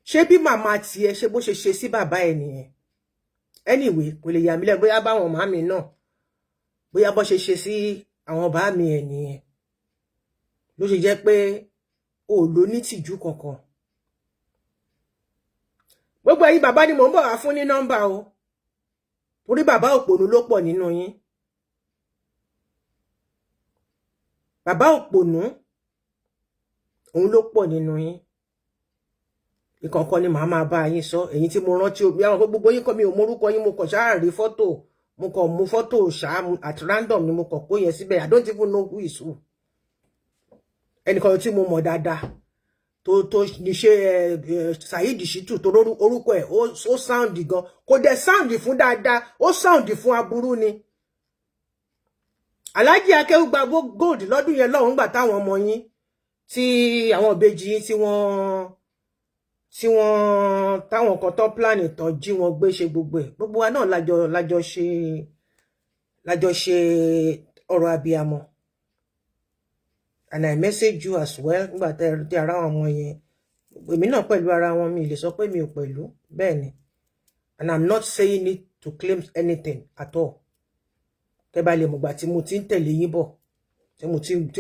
Ṣé bí màmá tiẹ̀ ṣe bó ṣe ṣe sí bàbá ẹ̀ nìyẹn? Anyway, kò lè yà mí lẹ́nu bóyá báwọn màmí náà, bóyá bó ṣe ṣe sí àwọn bàmí ẹ̀ nìyẹn. Ló ṣe jẹ́ pé o lò ní tìjú kankan. Gbogbo ẹ̀yin bàbá ni mò ń bọ̀ wá fún ní nọ́mbà o. Torí bàbá òpònú ló pọ̀ nínú yín. Bàbá òpònú òun ló pọ̀ nínú yín ìkọ̀ọ̀kan ni màá máa bá yín sọ èyí tí mo rántí òbí àwọn gbogbo yín kọ́ mi ò mórúkọ yín mo kàn ṣáà rí fọ́tò mo kàn mú fọ́tò ṣáà at random ni mo kàn kó yẹn síbẹ̀ I don't even know who is who ẹnìkan tí mo mọ̀ dáadáa tó ní ṣe SAIDI SHITU tó orúkọ ẹ̀ ó sound gan kò dẹ̀ sound fún dáadáa ó sound fún aburú ni Alhaji AKEWUGBA gold lọ́dún yẹn lọ́hùn gbà táwọn ọmọ yín tí àwọn ìbejì yín tí wọ́n táwọn kan tó plan tán jí wọn gbé ṣe gbogbo ẹ̀ gbogbo wa náà lájọ ṣe ọ̀rọ̀ abiyamọ and I message you as well nígbà tí ara wọn ọmọ yẹn èmi náà pẹ̀lú ara wọn mi lè sọ pé mi ò pẹ̀lú bẹ́ẹ̀ ni and I'm not saying it to claim anything at all tẹ́ bá lè mọ̀gbà tí mo ti ń tẹ̀lé yín bọ̀ tí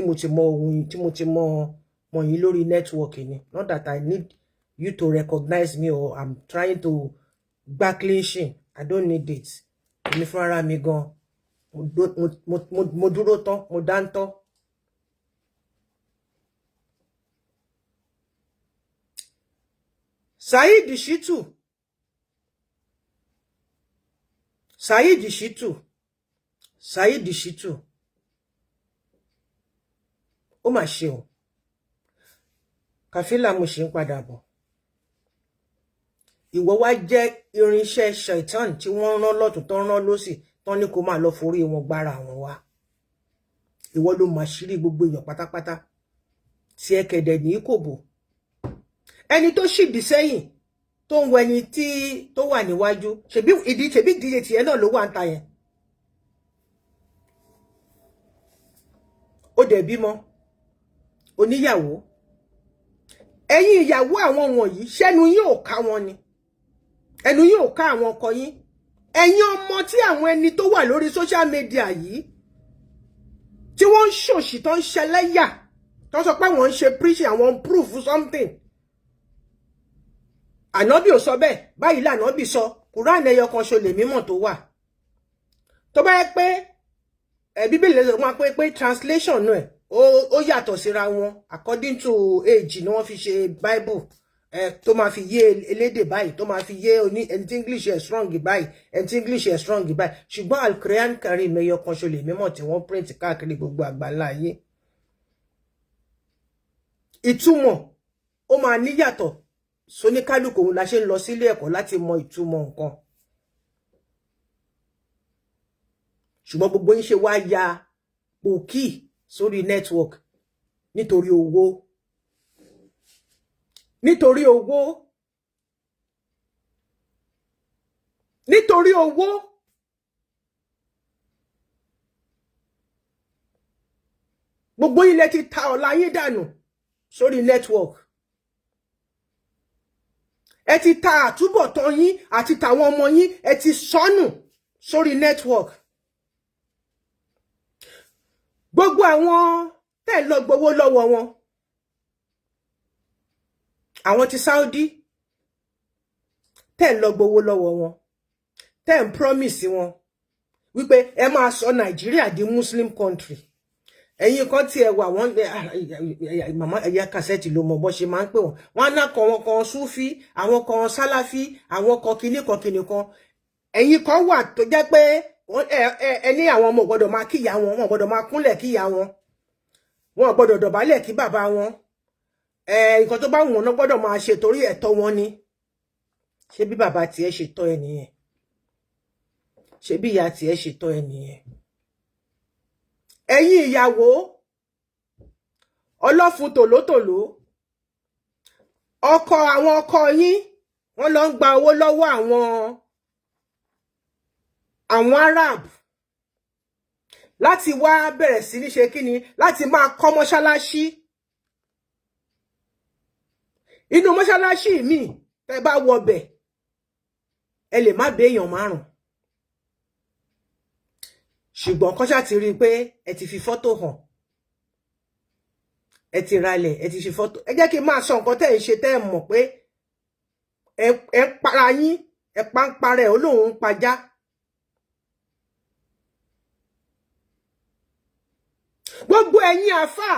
mo ti mọ ohun tí mo ti mọ yín lórí network ni not that I need you to recognize me or I'm trying to back clinching I don't need it èmi fún ara mi gan mo dúró tán mo dáńtọ́ SAIDI SHITU ó mà ṣe o kàfílà mo ṣe ń padà bọ̀ ìwọ wá jẹ́ irinṣẹ́ shaitan tí wọ́n rán lọ́tún tó rán lósì tán ní kó máa lọ forí wọn gbára wọn wá ìwọ ló máa ṣírí gbogbo èèyàn pátápátá tí ẹ kẹ̀dẹ̀ ní kò bò ẹni tó ṣìdí sẹ́yìn tó ń wọ ẹni tí tó wà níwájú ṣebí ìdíje tiẹ̀ náà ló wà ń ta yẹn ó dẹ̀ bímọ oníyàwó ẹ̀yin ìyàwó àwọn wọ̀nyí ṣẹ́nu yín ò ká wọn ni ẹnu yín ò ká àwọn ọkọ yín ẹ̀yin ọmọ tí àwọn ẹni tó wà lórí social media yìí tí wọ́n ń ṣòṣì tó ń ṣẹlẹ́yà tó sọ pé wọ́n ń ṣe preaching àwọn proof something ànábì ò sọ bẹ́ẹ̀ báyìí lànábì sọ Quran ẹyọ kan ṣo lè mímọ̀ tó wà tó bá yẹ pé bíbélì lè máa pé translation náà ó yàtọ̀ síra wọn according to age ni wọ́n fi ṣe Bible tó máa fi yé elédè báyìí tó máa fi yé ẹni tí English ẹ̀ strong báyìí ẹni tí English ẹ̀ strong báyìí ṣùgbọ́n Al-Quran Karim ẹyọ kan ṣo lè mímọ̀ tí wọ́n print káàkiri gbogbo àgbáńlá ayé ìtumọ̀ ó máa níyàtọ̀ sóníkálùkù òun la ṣe ń lọ sílé ẹ̀kọ́ láti mọ ìtumọ̀ nǹkan ṣùgbọ́n gbogbo yín ṣe wá ya pòkì sórí network nítorí owó gbogbo yín lẹ ti ta ọ̀la yín dànù sórí network ẹ ti ta àtúbọ̀tán yín àti tàwọn ọmọ yín ẹ ti sọnù sórí network gbogbo àwọn tẹ́ lọ gbowó lọ́wọ́ wọn àwọn ti Saudi tẹ́ lọ gbowó lọ́wọ́ wọn tẹ́ ń promise wọn wípé ẹ máa sọ Nàìjíríà di Muslim country ẹ̀yin kan tí ẹ wà wọ́n màmá ẹ̀yà kàsẹ́ẹ̀tì ló mọ̀ bọ́ ṣe máa ń pè wọ́n wọ́n á ná kan Súfí àwọn kan Sálàfí àwọn kan kinní kan ẹ̀yin kan wà tó jẹ́ pé ẹni àwọn ọmọ gbọ́dọ̀ máa kíyà wọn wọn gbọ́dọ̀ máa kúnlẹ̀ kíyà wọn wọn gbọ́dọ̀ dọ̀bálẹ̀ kí bàbá wọn nǹkan tó bá wù wọn náà gbọ́dọ̀ máa ṣe torí ẹ̀tọ́ wọn ni ṣé bí bàbá tiẹ̀ ṣe tọ́ ẹ nìyẹn ṣé bí ìyá tiẹ̀ ṣe tọ́ ẹ nìyẹn ẹ̀yin ìyàwó ọlọ́fun tòlótòló àwọn ọkọ yín wọ́n lọ ń gba owó lọ́wọ́ àwọn Arab láti wá bẹ̀rẹ̀ sí ní ṣe kíni láti máa kọ́ mọ́ṣáláṣí inú mọ́ṣáláṣí mi tẹ́ bá wọbẹ̀ ẹ lè má bẹ èèyàn márùn ṣùgbọ́n kọ́ṣà ti rí i pé ẹ ti fi fọ́tò hàn ẹ ti ralẹ̀ ẹ ti ṣe fọ́tò ẹ jẹ́ kí n máa sọ nǹkan tẹ́ ẹ ṣe tẹ́ ẹ mọ̀ pé ẹ para yín ẹ pa ń parẹ́ olóhùn ń pajá gbogbo ẹ̀yin àfà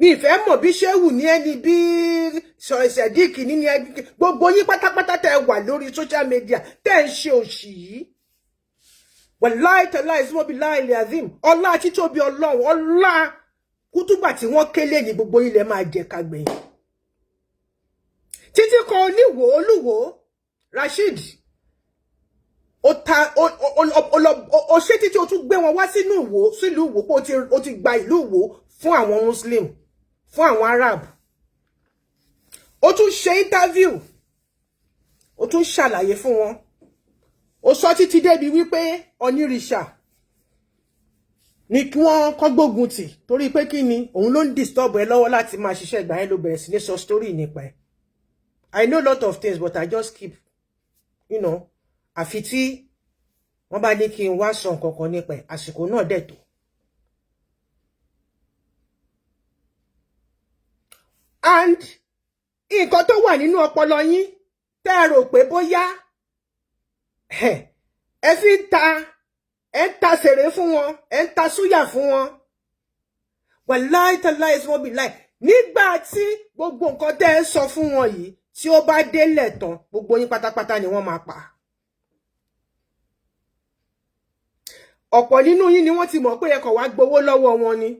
mi fẹ́ mọ̀ bí ṣéwù ní ẹni bí SAIDI kìíní ní ẹni gbogbo yín pátápátá tẹ́ wà lórí social media tẹ́ ń ṣe òṣì yìí. Wallahi tallahi ismobillahi alazim. Ọlá títóbi Ọlọ́run, ọlá kútúbà tí wọ́n kélé ní gbogbo ilẹ̀ máa jẹ kagbẹ̀yìn. Títí kan oníwò Olúwo RASHEED ó ṣe títí ó tún gbé wọn wá sínú Ìwó sílùú Ìwó pé ó ti gba ìlú Ìwó fún àwọn Muslim, fún àwọn Arab. Ó tún ṣe interview, ó tún ṣàlàyé fún wọn. Ó sọ títí débi wípé onírìṣà ní kí wọ́n kọ́ gbógun tì torí pé kí ni òun ló ń disturb ẹ lọ́wọ́ láti máa ṣiṣẹ́ ìgbà yẹn ló bẹ̀rẹ̀ sí ní sọ story nípa ẹ̀. I know a lot of things but I just keep, you know, àfi tí wọ́n bá ní kí n wá sọ nǹkan kan nípa ẹ̀ àsìkò náà dẹ̀ tó. And nǹkan tó wà nínú ọpọlọ yín tẹ́ ẹ rò pé bóyá ẹ fi ń ta sèré fún wọn, ẹ ń ta súyà fún wọn. Wallahi tallahi ismobillahi nígbà tí gbogbo nǹkan tẹ́ ẹ sọ fún wọn yìí tí ó bá délẹ̀ tán gbogbo yín pátápátá ni wọ́n máa pa. Ọ̀pọ̀ nínú yín ni wọ́n ti mọ̀ pé ẹ kàn wá gbowó lọ́wọ́ wọn ni.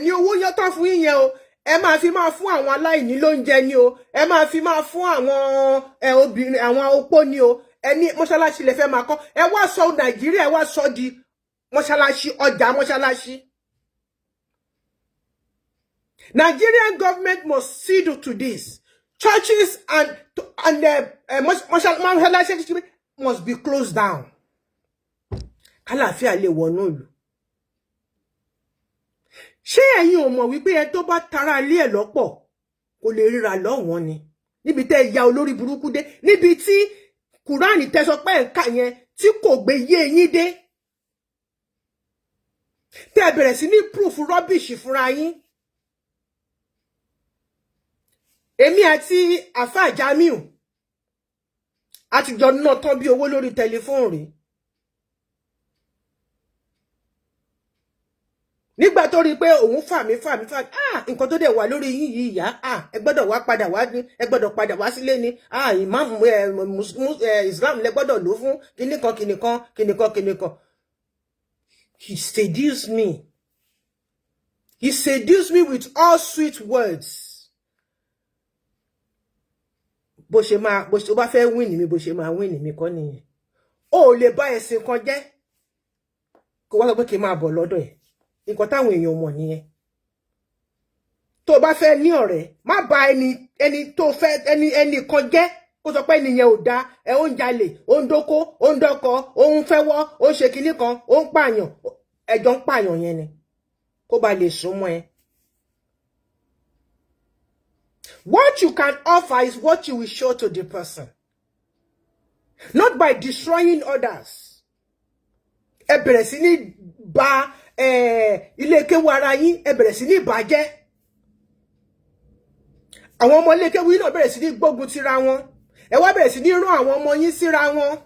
Ní owó yọ tán fún yín yẹn o, ẹ máa fi máa fún àwọn aláìní lóúnjẹ ni o, ẹ máa fi máa fún àwọn obìnrin àwọn opó ni o, ẹni mọ́ṣáláṣí lẹ fẹ́ máa kọ́, ẹ wá sọ Nàìjíríà ẹ wá sọ di mọ́ṣáláṣí, ọjà mọ́ṣáláṣí. Nigerian government must see to this. Churches and mọ́ṣáláṣí must be closed down. Kálàáfíà lè wọnú ìlú. Ṣé ẹ̀yin ò mọ̀ wípé ẹ tó bá tara ilé ẹ̀ lọ́pọ̀ kò lè ríra lọ́wọ́n ni? Níbi tẹ́ ya olórí burúkú dé, níbi tí Kùránì tẹ́ sọ pé ẹ̀ka yẹn tí kò gbé yé yín dé. Tẹ́ bẹ̀rẹ̀ sí ní proof rubbish fúnra yín. Èmi àti Àfà Jamiu àtijọ́ náà tán bí owó lórí tẹlifóònù rí. Nígbà tó rí pé òun fà mí nǹkan tó dẹ̀ wà lórí yín yìí ìyá ẹ gbọ́dọ̀ wá padà wá ní ẹ gbọ́dọ̀ padà wá sílé ni ìmáàmù Islam lẹ gbọ́dọ̀ lò fún kìnìkan. He seduced me. He seduced me with all sweet words. Bó ṣe bá fẹ́ win mi bó ṣe máa win mi kọ́ nìyẹn. Ó lè bá ẹ̀sìn kan jẹ́ kó wá sọ pé kí n máa bọ̀ lọ́dọ̀ ẹ̀. Nǹkan táwọn èèyàn mọ̀ nìyẹn. Tó bá fẹ́ ní ọ̀rẹ́ má bá ẹni tó fẹ́ ẹni kan jẹ́ kó sọ pé ẹnìyẹn ò dá ẹ ó ń jalè ó ń dóko ó ń dọ́kọ ó ń fẹ́wọ́ ó ń ṣe kinní kan ó ń pààyàn ẹjọ́ ń pààyàn yẹn ni kó ba lè súnmọ́ ẹ. What you can offer is what you will show to the person, not by destroying others. Ẹ bẹ̀rẹ̀ sí ní bà ilé kéwú ara yín, ẹ bẹ̀rẹ̀ sí ní bàjẹ́. Àwọn ọmọ ilé kéwú yín náà bẹ̀rẹ̀ sí ní gbógun tira wọn. Ẹ wá bẹ̀rẹ̀ sí ní rán àwọn ọmọ yín síra wọn.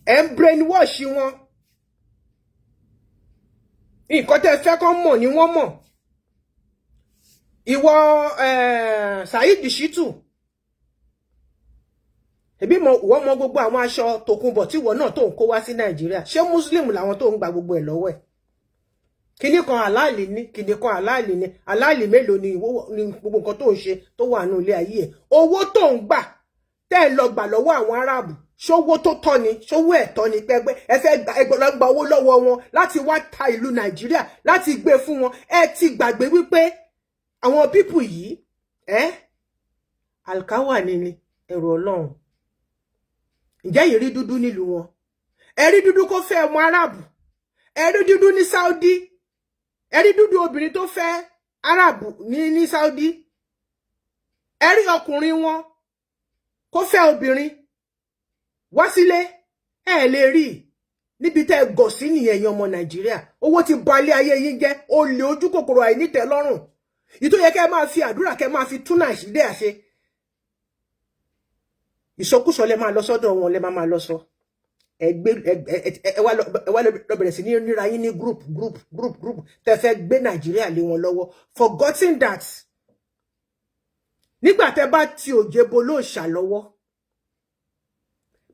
Ẹ ń brainwash wọn. Nǹkan tẹ́ fẹ́ kán mọ̀ ni wọ́n mọ̀. Ìwọ SAIDI SHITU. Ẹbí wọ́n mọ gbogbo àwọn aṣọ tòkunbọ̀ tí wọ́n náà tó ń kó wá sí Nàìjíríà. Ṣé Muslim làwọn tó ń gba gbogbo ẹ̀ lọ́wọ́ ẹ̀? Kíní kan halal ni, kíní kan halal ni. Halal mélòó ni gbogbo nǹkan tó ń ṣe tó wà nínú ilé ayé ẹ̀. Owó tó ń gbà tẹ́ lọ gbà lọ́wọ́ àwọn Arab. Ṣówó tó tọ́ ni, ṣówó ẹ̀tọ́ ni pé ẹ fẹ́ gba owó lọ́wọ́ wọn láti wá ta ìlú Nàìjíríà láti gbé fún wọn. Ẹ ti gbàgbé wípé àwọn pípù yìí alkawa ni ẹ̀rù Ọlọ́run. Ǹjẹ́ yìí rí dúdú nílùú wọn? Ẹ rí dúdú kó fẹ́ ọmọ Árábù. Ẹ rí dúdú ní Saudi. Ẹ rí dúdú obìnrin tó fẹ́ Árábù ní Saudi. Ẹ rí ọkùnrin wọn kó fẹ́ obìnrin wá sílé. Ẹ lè rí níbi tẹ́ gọ̀ sí nìyẹn ẹ̀yin ọmọ Nàìjíríà. Owó ti balẹ̀ ayé yín jẹ́, olè ojú kòkòrò àìnítẹ́lọ́rùn. Ìtò yẹ kẹ́ máa fi àdúrà kẹ́ máa fi tún Nàìjíríà ṣe. Ìsọkúsọ lẹ máa lọ sọ́dọ̀ wọn lẹ máa lọ sọ. ẹ wá lọ bẹ̀rẹ̀ sí ní ríra yín ní group tẹ́ fẹ́ gbé Nàìjíríà lé wọn lọ́wọ́, forgetting that nígbà tẹ́ bá ti òjebo ló ṣà lọ́wọ́,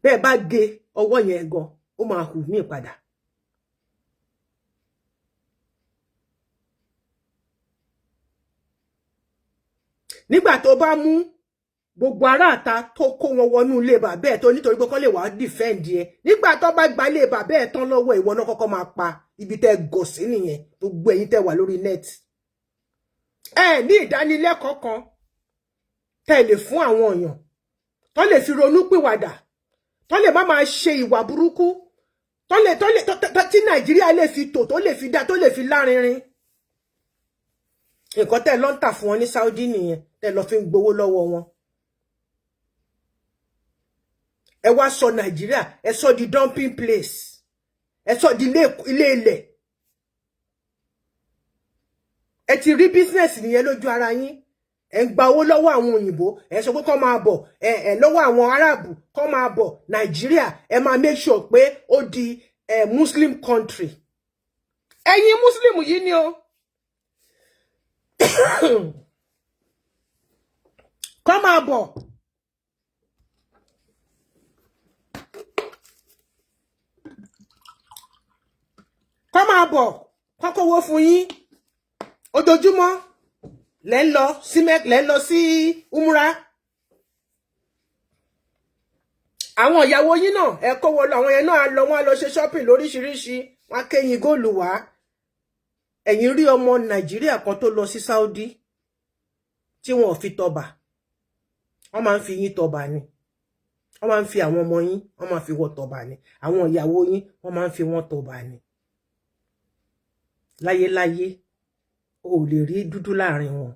bẹ́ẹ̀ bá gé ọwọ́ yẹn gan ó máa hù mí padà. Nígbà tó bá mú gbogbo aráàta tó kó wọn wọnú ilé bàbá ẹ̀ tó nítorí pé kó lè wá defend ẹ, nígbà tó bá gba ilé bàbá ẹ̀ tán lọ́wọ́ ìwọ náà kọ́kọ́ máa pa ibi tẹ́ gọ̀ sí nìyẹn, gbogbo ẹ̀yin tẹ́ wà lórí net. Ẹ ní ìdánilẹ́kọ̀ọ́ kan tẹ́ lè fún àwọn èèyàn tó lè fi ronú pìwàdà, tó lè má máa ṣe ìwà burúkú, tí Nàìjíríà lè fi tò, tó lè fi dá, tó lè fi lárinrin. Nǹkan tẹ́ lọ ń tà fún wọn ní Saudi nìyẹn, tẹ́ lọ fi ń gbowó lọ́wọ́ wọn. Ẹ wá sọ Nàìjíríà, ẹ sọ di dumping place, ẹ sọ di ilé ilẹ̀. Ẹ ti rí business nìyẹn lójú ara yín. Ẹ ń gba owó lọ́wọ́ àwọn òyìnbó, ẹ sọ pé kó máa bọ̀, lọ́wọ́ àwọn Arab kó máa bọ̀ Nàìjíríà, ẹ máa make sure pé ó di Muslim country. Ẹ̀yin Muslim yìí ni o. Kó máa bọ̀. Kó máa bọ̀, kó kówó fún yín. Ojoojúmọ́ lẹ́ ń lọ sí umra. Àwọn ìyàwó yín náà ẹ kówó lọ, àwọn yẹn náà lọ, wọ́n lọ ṣe shopping lóríṣiríṣi, wọ́n kẹ́yìn góòlù wá. Ẹ̀yin rí ọmọ Nàìjíríà kan tó lọ sí Saudi tí wọ́n fi tọba. Wọ́n máa ń fi yín tọba ni. Wọ́n máa ń fi àwọn ọmọ yín, wọ́n máa fi wọ́n tọba ni. Àwọn ìyàwó yín, wọ́n máa ń fi wọ́n tọba ni. Láyé o lè rí dúdú láàrin wọn.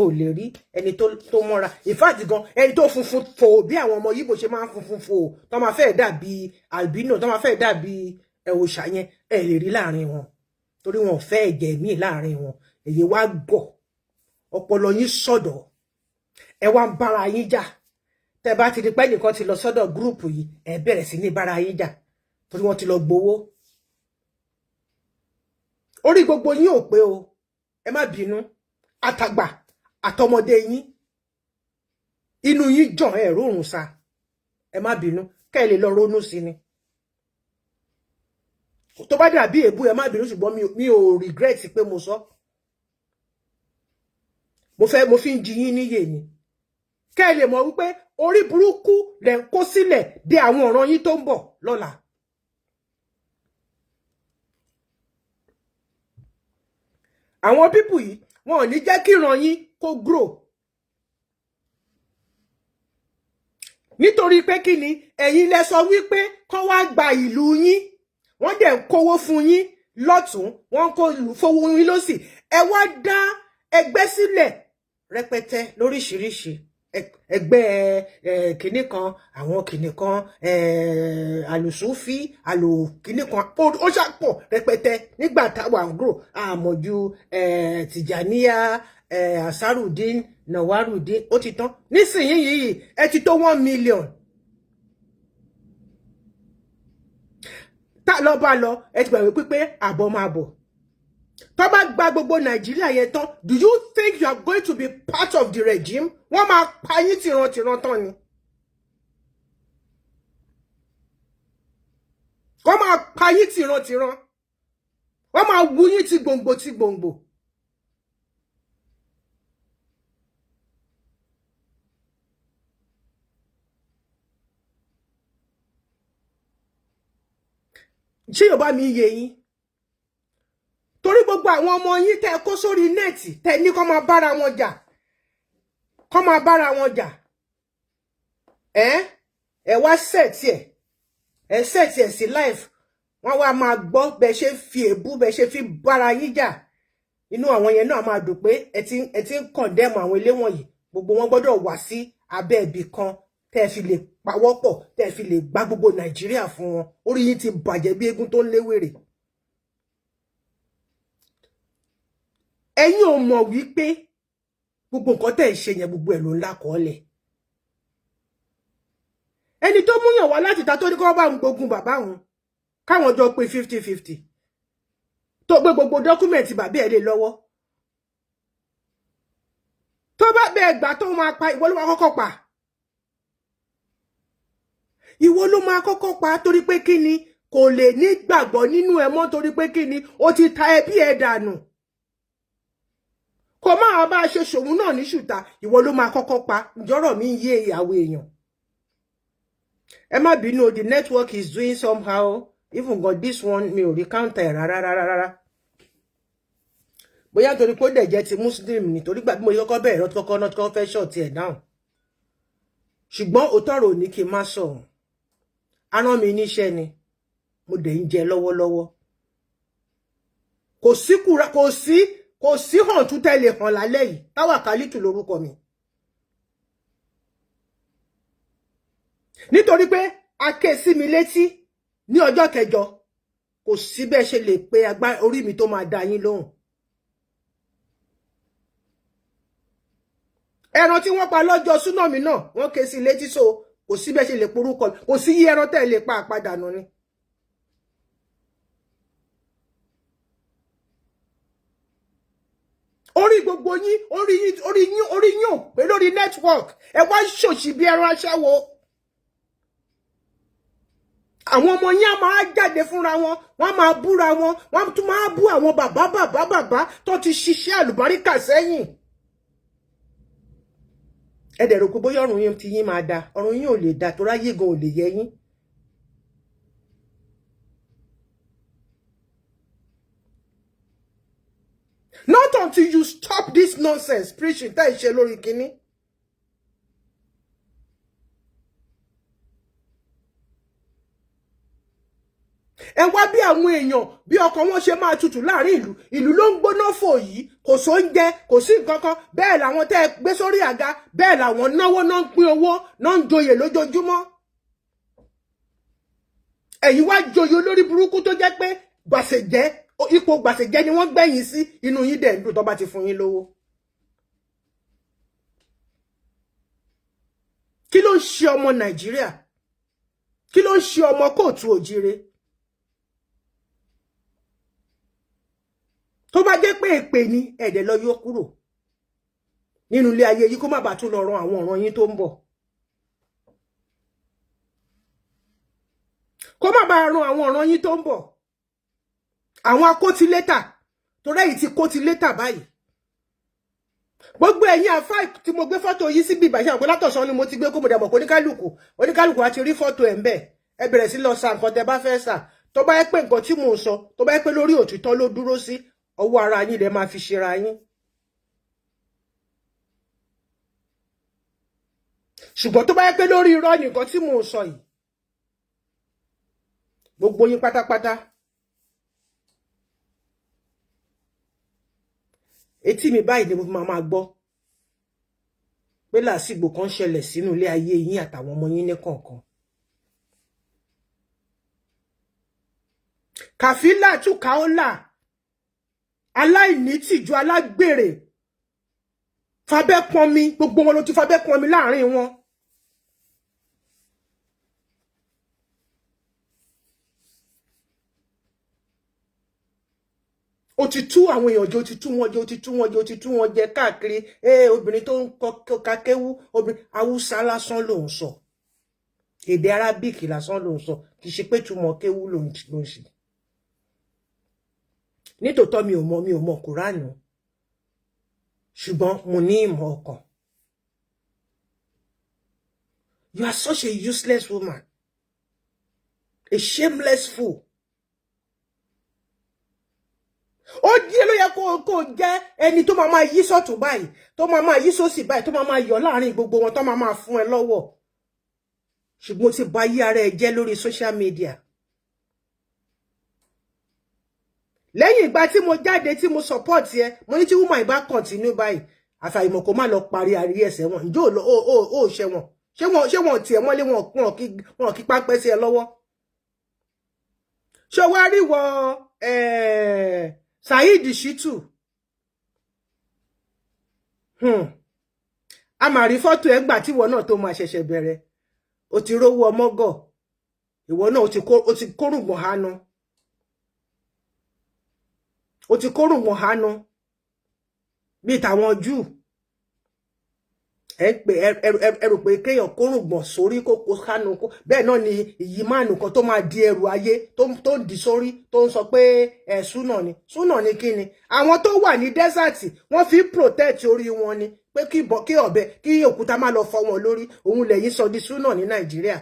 O lè rí ẹni tó mọ́ra. In fact gan, ẹni tó funfun fò bí àwọn ọmọ Yíbò ṣe máa ń funfun fò, tó máa fẹ́ dàbí albino, tó máa fẹ́ dàbí òòṣà yẹn, ẹ lè rí láàrin wọn. Torí wọn fẹ́ ẹ̀jẹ̀ míì láàrin wọn. Èyí wá gọ̀. Ọpọlọ yín sọ̀dọ̀. Ẹ wá ń bára yín jà. Tẹ́ bá ti rí pé nìkan ti lọ sọ́dọ̀ gúrùpù yìí, ẹ bẹ̀rẹ̀ sí ní bára yín jà. Torí wọ́n ti lọ gbowó. Orí gbogbo yín ò pé o. Ẹ má bínú. Àtàgbà àtọmọdé yín. Inú yín jọ̀n ẹ rórun sa. Ẹ má bínú. Kẹ́ lè lọ ronú sí ni. Tó bá dàbí èébú ẹ má bínú, ṣùgbọ́n mi ò regret pé mo sọ. Mo fi ń jí yín níyè ni. Kẹ́ lè mọ̀ wípé orí burúkú lẹ̀ ń kó sílẹ̀ dé àwọn ọ̀ràn yín tó ń bọ̀ lọ́la. Àwọn pípù yìí wọn ò ní jẹ́ kí ìran yín kó grow. Nítorí pé kí ni ẹ̀yin lẹ sọ wípé kán wá gba ìlú yín. Wọ́n dẹ̀ ń kówó fún yín lọ́tún, wọ́n kó fowó yín lósì. Ẹ wá dá ẹgbẹ́ sílẹ̀ rẹpẹtẹ lóríṣiríṣi. Ẹgbẹ́ kìnní kan, àwọn kìnní kan, àlùsúfí, kìnní kan, ó ṣàpọ̀ rẹpẹtẹ nígbà táwa ń grow. Àmọ̀jú Tìjàníyà, Asarudin, Nawarudin, ó ti tán. Nísìnyí ẹ ti tó 1 million. Tá lọ bá lọ, ẹ ti gbàgbé pípé àbọ̀ máa bọ̀. Tó bá gba gbogbo Nàìjíríà yẹn tán, do you think you are going to be part of the regime? Wọ́n máa pa yín tìran tán ni. Wọ́n máa pa yín tìran. Wọ́n máa wú yín ti gbòǹgbò. Ṣé yóò bá mi yé yín? Torí gbogbo àwọn ọmọ yín tẹ́ kó sórí nẹ́ẹ̀tì tẹ́ ní kó máa bára wọn jà. Ẹ wá sẹ̀tì ẹ̀ sí life. Wọ́n wá máa gbọ́ bẹ́ ṣe fi èébú, bẹ́ ṣe fi bára yín jà. Inú àwọn yẹn náà máa dùn pé ẹ ti ń condemn àwọn ilé wọ̀nyí. Gbogbo wọn gbọ́dọ̀ wá sí abẹ́ ibì kan tẹ́ fi lè pawọ́pọ̀, tẹ́ fi lè gbá gbogbo Nàìjíríà fún wọn. Orí yín ti bàjẹ́ bí eégún tó ń léwèrè. Ẹ̀yin ò mọ̀ wípé gbogbo nǹkan tẹ́ ṣe yẹn gbogbo ẹ̀ ló ńlá kọ́lẹ̀. ẹni tó múyàn wá láti ta tó ní kó bá ń gbógun bàbá òun káwọn jọ pé 50-50 tó gbé gbogbo dọ́kúmẹ̀ntì bàbá ẹ̀ lé lọ́wọ́ tó bá bẹ́ẹ̀ gbà tó máa pa ìwọ ló máa kọ́kọ́ pa ìwọ ló máa kọ́kọ́ pa torí pé kí ni kò lè ní gbàgbọ́ nínú ẹ mọ́ torí pé kí ni ó ti ta ẹbí ẹ dànù kò máa bá ṣe ṣòun náà ní ṣùtà ìwọ ló máa kọ́kọ́ pa ìjọ́rọ̀ mi yé ìyàwó èèyàn ẹ má bínú the network is doing somehow even got this one mi ò rí counter rárá bóyá torí pé ó dẹ̀ jẹ́ ti muslim nítorí gbà bí mo kọ́kọ́ bẹ̀rẹ̀ lọ́tí kọ́kọ́ náà tí wọ́n fẹ́ ṣọ̀tì ẹ̀ dáhùn ṣùgbọ́n òtọ́rọ̀ ò ní kí n má sọ̀rọ̀ arán mi níṣẹ́ ni mo dẹ̀ ń jẹ lọ́wọ́lọ́wọ́ kò sí hàn tún tẹ́lẹ̀ hàn lálẹ́ yìí Táwàkálítù lórúkọ mi nítorí pé a ké sí mi létí ní ọjọ́ kẹjọ kò sí bẹ́ẹ̀ ṣe lè pe agbá orí mi tó máa dá yín lóhùn ẹran tí wọ́n pa lọ́jọ́ súnàmì náà wọ́n ké sí létí so kò sí bẹ́ẹ̀ ṣe lè porúkọ kò sí yí ẹran tẹ́ lè pa àpadànù ni orí gbogbo yín orí yín ò pé lórí network ẹ wá ṣòṣì bí ẹran aṣẹ́wó àwọn ọmọ yín á máa jáde fúnra wọn wọ́n máa búra wọn wọ́n tún máa bú àwọn bàbá tó ti ṣiṣẹ́ àlùbáríkà sẹ́yìn ẹ dẹ̀ rò pé bóyá ọ̀run yín ti yín máa da ọ̀run yín ò lè da tó ráyè gan ò lè yẹ yín not until you stop this nonsense preaching tá ìṣe lórí kíní ẹ wá bí àwọn èèyàn bí ọkàn wọn ṣe máa tutù láàrin ìlú ló ń gbóná fò yìí kò sóúnjẹ kò sí nǹkan kan bẹ́ẹ̀ làwọn tẹ́ gbé sórí àga bẹ́ẹ̀ làwọn náwó náà ń pín owó náà ń joyè lójoojúmọ́ ẹ̀yin wá joyè olórí burúkú tó jẹ́ pé gbàṣẹ̀jẹ́ ipò gbàṣẹ̀jẹ́ ni wọ́n gbẹ̀yìn sí inú yín dẹ̀ ń dùn tó bá ti fún yín lówó kí ló ń ṣe ọmọ Nàìjíríà kí ló ń ṣe ọmọ kóòtù òjíire tó bá jẹ́ pé èpè ni ẹ̀dẹ̀ lọ yọ kúrò nínú ilé ayé yìí kó má bàa tún lọ ran àwọn ọ̀ràn yín tó ń bọ̀ kó má bàa ran àwọn ọ̀ràn yín tó ń bọ̀ àwọn akótilétà tó rẹ́yìn ti kótilétà báyìí gbogbo ẹ̀yin àfá tí mo gbé fọ́tò yìí sí bíbà ìṣàpẹ́ látọ̀sán ni mo ti gbé kó mo dẹ̀ mọ̀ pé oníkálùkù àti rí fọ́tò ẹ̀ ń bẹ̀ ẹ bẹ̀rẹ̀ sí lọ sa nǹkan tẹ́ bá fẹ́ sà tó bá yẹ pé nǹkan tí mò ń sọ tó bá yẹ pé lórí òtítọ́ ló dúró sí ọwọ́ ara yín lẹ máa fi ṣera yín ṣùgbọ́n tó bá yẹ pé lórí irọ́ nìkan tí mò ń sọ yìí gbogbo yín pátápátá etí mi báyìí ni mo fi máa gbọ́ pé làásìgbò kan ṣẹlẹ̀ sínú ilé ayé yín àtàwọn ọmọ yín ní kọ̀ọ̀kan KAFILATU KAOLA aláìní tìjú alágbèrè fabẹ́ pọnmi gbogbo wọn ló ti fabẹ́ pọnmi láàrin wọn ó ti tú àwọn èèyàn jẹ ó ti tú wọn jẹ káàkiri obìnrin tó ń kakéwú obìnrin Haúsá lásán ló ń sọ èdè Arabic lásán ló ń sọ kì í ṣe pé túmọ̀ kéwú ló ń ṣe nítòótọ́ mi ò mọ̀ Kùránì ṣùgbọ́n mo ní ìmọ̀ ọkàn you are such a useless woman a shameless fool ó díẹ̀ ló yẹ kó jẹ́ ẹni tó máa yí sọ́tún báyìí tó máa yí sósì báyìí tó máa yọ̀ láàrin gbogbo wọn tó máa fún ẹ lọ́wọ́ ṣùgbọ́n ó ti bà yí ara ẹ jẹ́ lórí social media lẹ́yìn ìgbà tí mo jáde tí mo support ẹ mo ní tí woman ìbá continue báyìí àfàìmọ̀ kó má lọ parí àrí ẹ̀ṣẹ̀ wọn ǹjọ́ ó ṣe wọn ṣé wọn tiẹ̀ mọ́lé wọn kí pápẹ́ sí ẹ lọ́wọ́ ṣé wá rí wọ SAIDI SHITU a máa rí fọ́tò ẹ̀ ńgbà tí wọ́n náà tó máa ṣẹ̀ṣẹ̀ bẹ̀rẹ̀ ó ti rówó ọmọgọ̀ ìwọ náà ó ti kórùngbọ̀n hánu ó ti kórùngbọ̀n hánu bí tàwọn Júù ẹ rò pé kéèyàn kórùngbọ̀n sórí kókó hánu bẹ́ẹ̀ náà ni ìyí máàlù kan tó máa di ẹrù ayé tó ń di sórí tó ń sọ pé súnà ni kí ni àwọn tó wà ní dẹ́sàtì wọ́n fi protect orí wọn ni pé kí ọ̀bẹ kí òkúta má lọ fọ́ wọn lórí òun lẹ́yìn sọ di súnà ní Nàìjíríà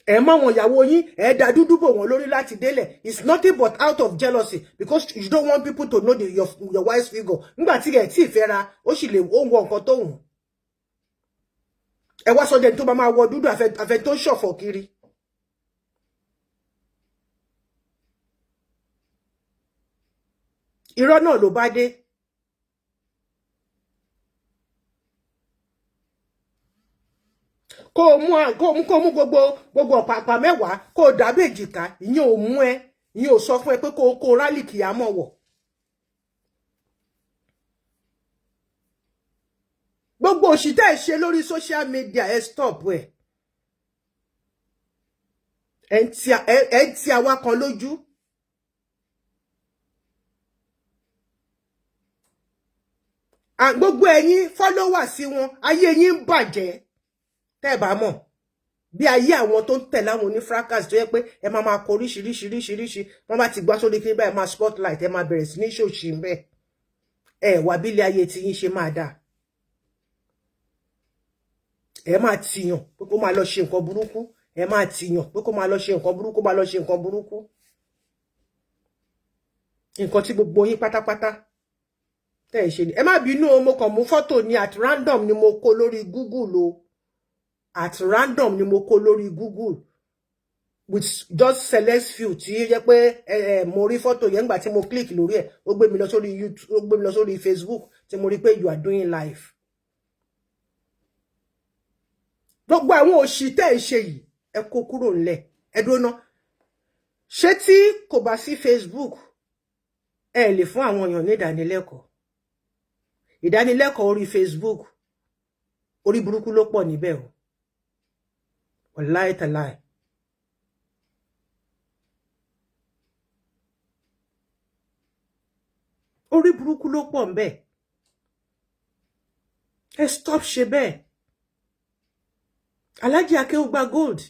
ẹ mọ àwọn ìyàwó yín ẹ dá dúdú bò wọn lórí láti délẹ̀ it's nothing but out of jealousy because you don't want people to know your wife's figure nígbà tí ẹ tí ì fẹ́ ra ó sì lè ó wọ nǹkan tó wù ẹ wá sọ dẹni tó máa wọ dúdú àfẹ tó ṣọ̀fọ̀ kiri irọ́ náà ló bá dé. kó mú gbogbo ọ̀pàpà mẹ́wàá kó dà béjìká ìyẹn ò mú ẹ ìyẹn ò sọ fún ẹ pé kó rálì kìámọ̀ wọ̀. gbogbo òṣì tẹ́ ẹ ṣe lórí social media ẹ stop ẹ ń ti àwa kan lójú. gbogbo ẹ̀yin followers sí wọn ayé yín ń bàjẹ́ tẹ́ bá mọ̀ bí ayé àwọn tó ń tẹ̀lé àwọn oní fracas tó yẹ pé ẹ máa kọ oríṣiríṣi wọ́n bá ti gbá sórí kí báyìí máa spotlight ẹ máa bẹ̀rẹ̀ sí ní ṣòṣì ń bẹ̀ ẹ wà bí ilé ayé tí yín ṣe máa dáa ẹ máa tìyàn pé kó máa lọ ṣe nǹkan burúkú ẹ máa tìyàn pé kó máa lọ ṣe nǹkan burúkú máa lọ ṣe nǹkan burúkú nǹkan tí gbogbo yín pátápátá tẹ́ ẹ ṣe ni ẹ má bínú mo kàn mú fọ́tò ní at random ni mo kó lórí Google o at random ni mo kó lórí Google with just select few tí ó jẹ́ pé mo rí fọ́tò yẹn nígbà tí mo click lórí ẹ̀ ó gbé mi lọ sórí YouTube ó gbé mi lọ sórí Facebook tí mo rí pé you are doing live. gbogbo àwọn òṣì tẹ́ ẹ ṣe yìí ẹ kó kúrò ńlẹ̀ ẹ dúró ná ṣé tí kò bá sí Facebook ẹ lè fún àwọn èèyàn ní ìdánilẹ́kọ̀ọ́ orí Facebook orí burúkú ló pọ̀ níbẹ̀ o wallahi tallahi orí burúkú ló pọ̀ ńbẹ̀ ẹ stop ṣe bẹ́ẹ̀ Alhaji Akeugba Gold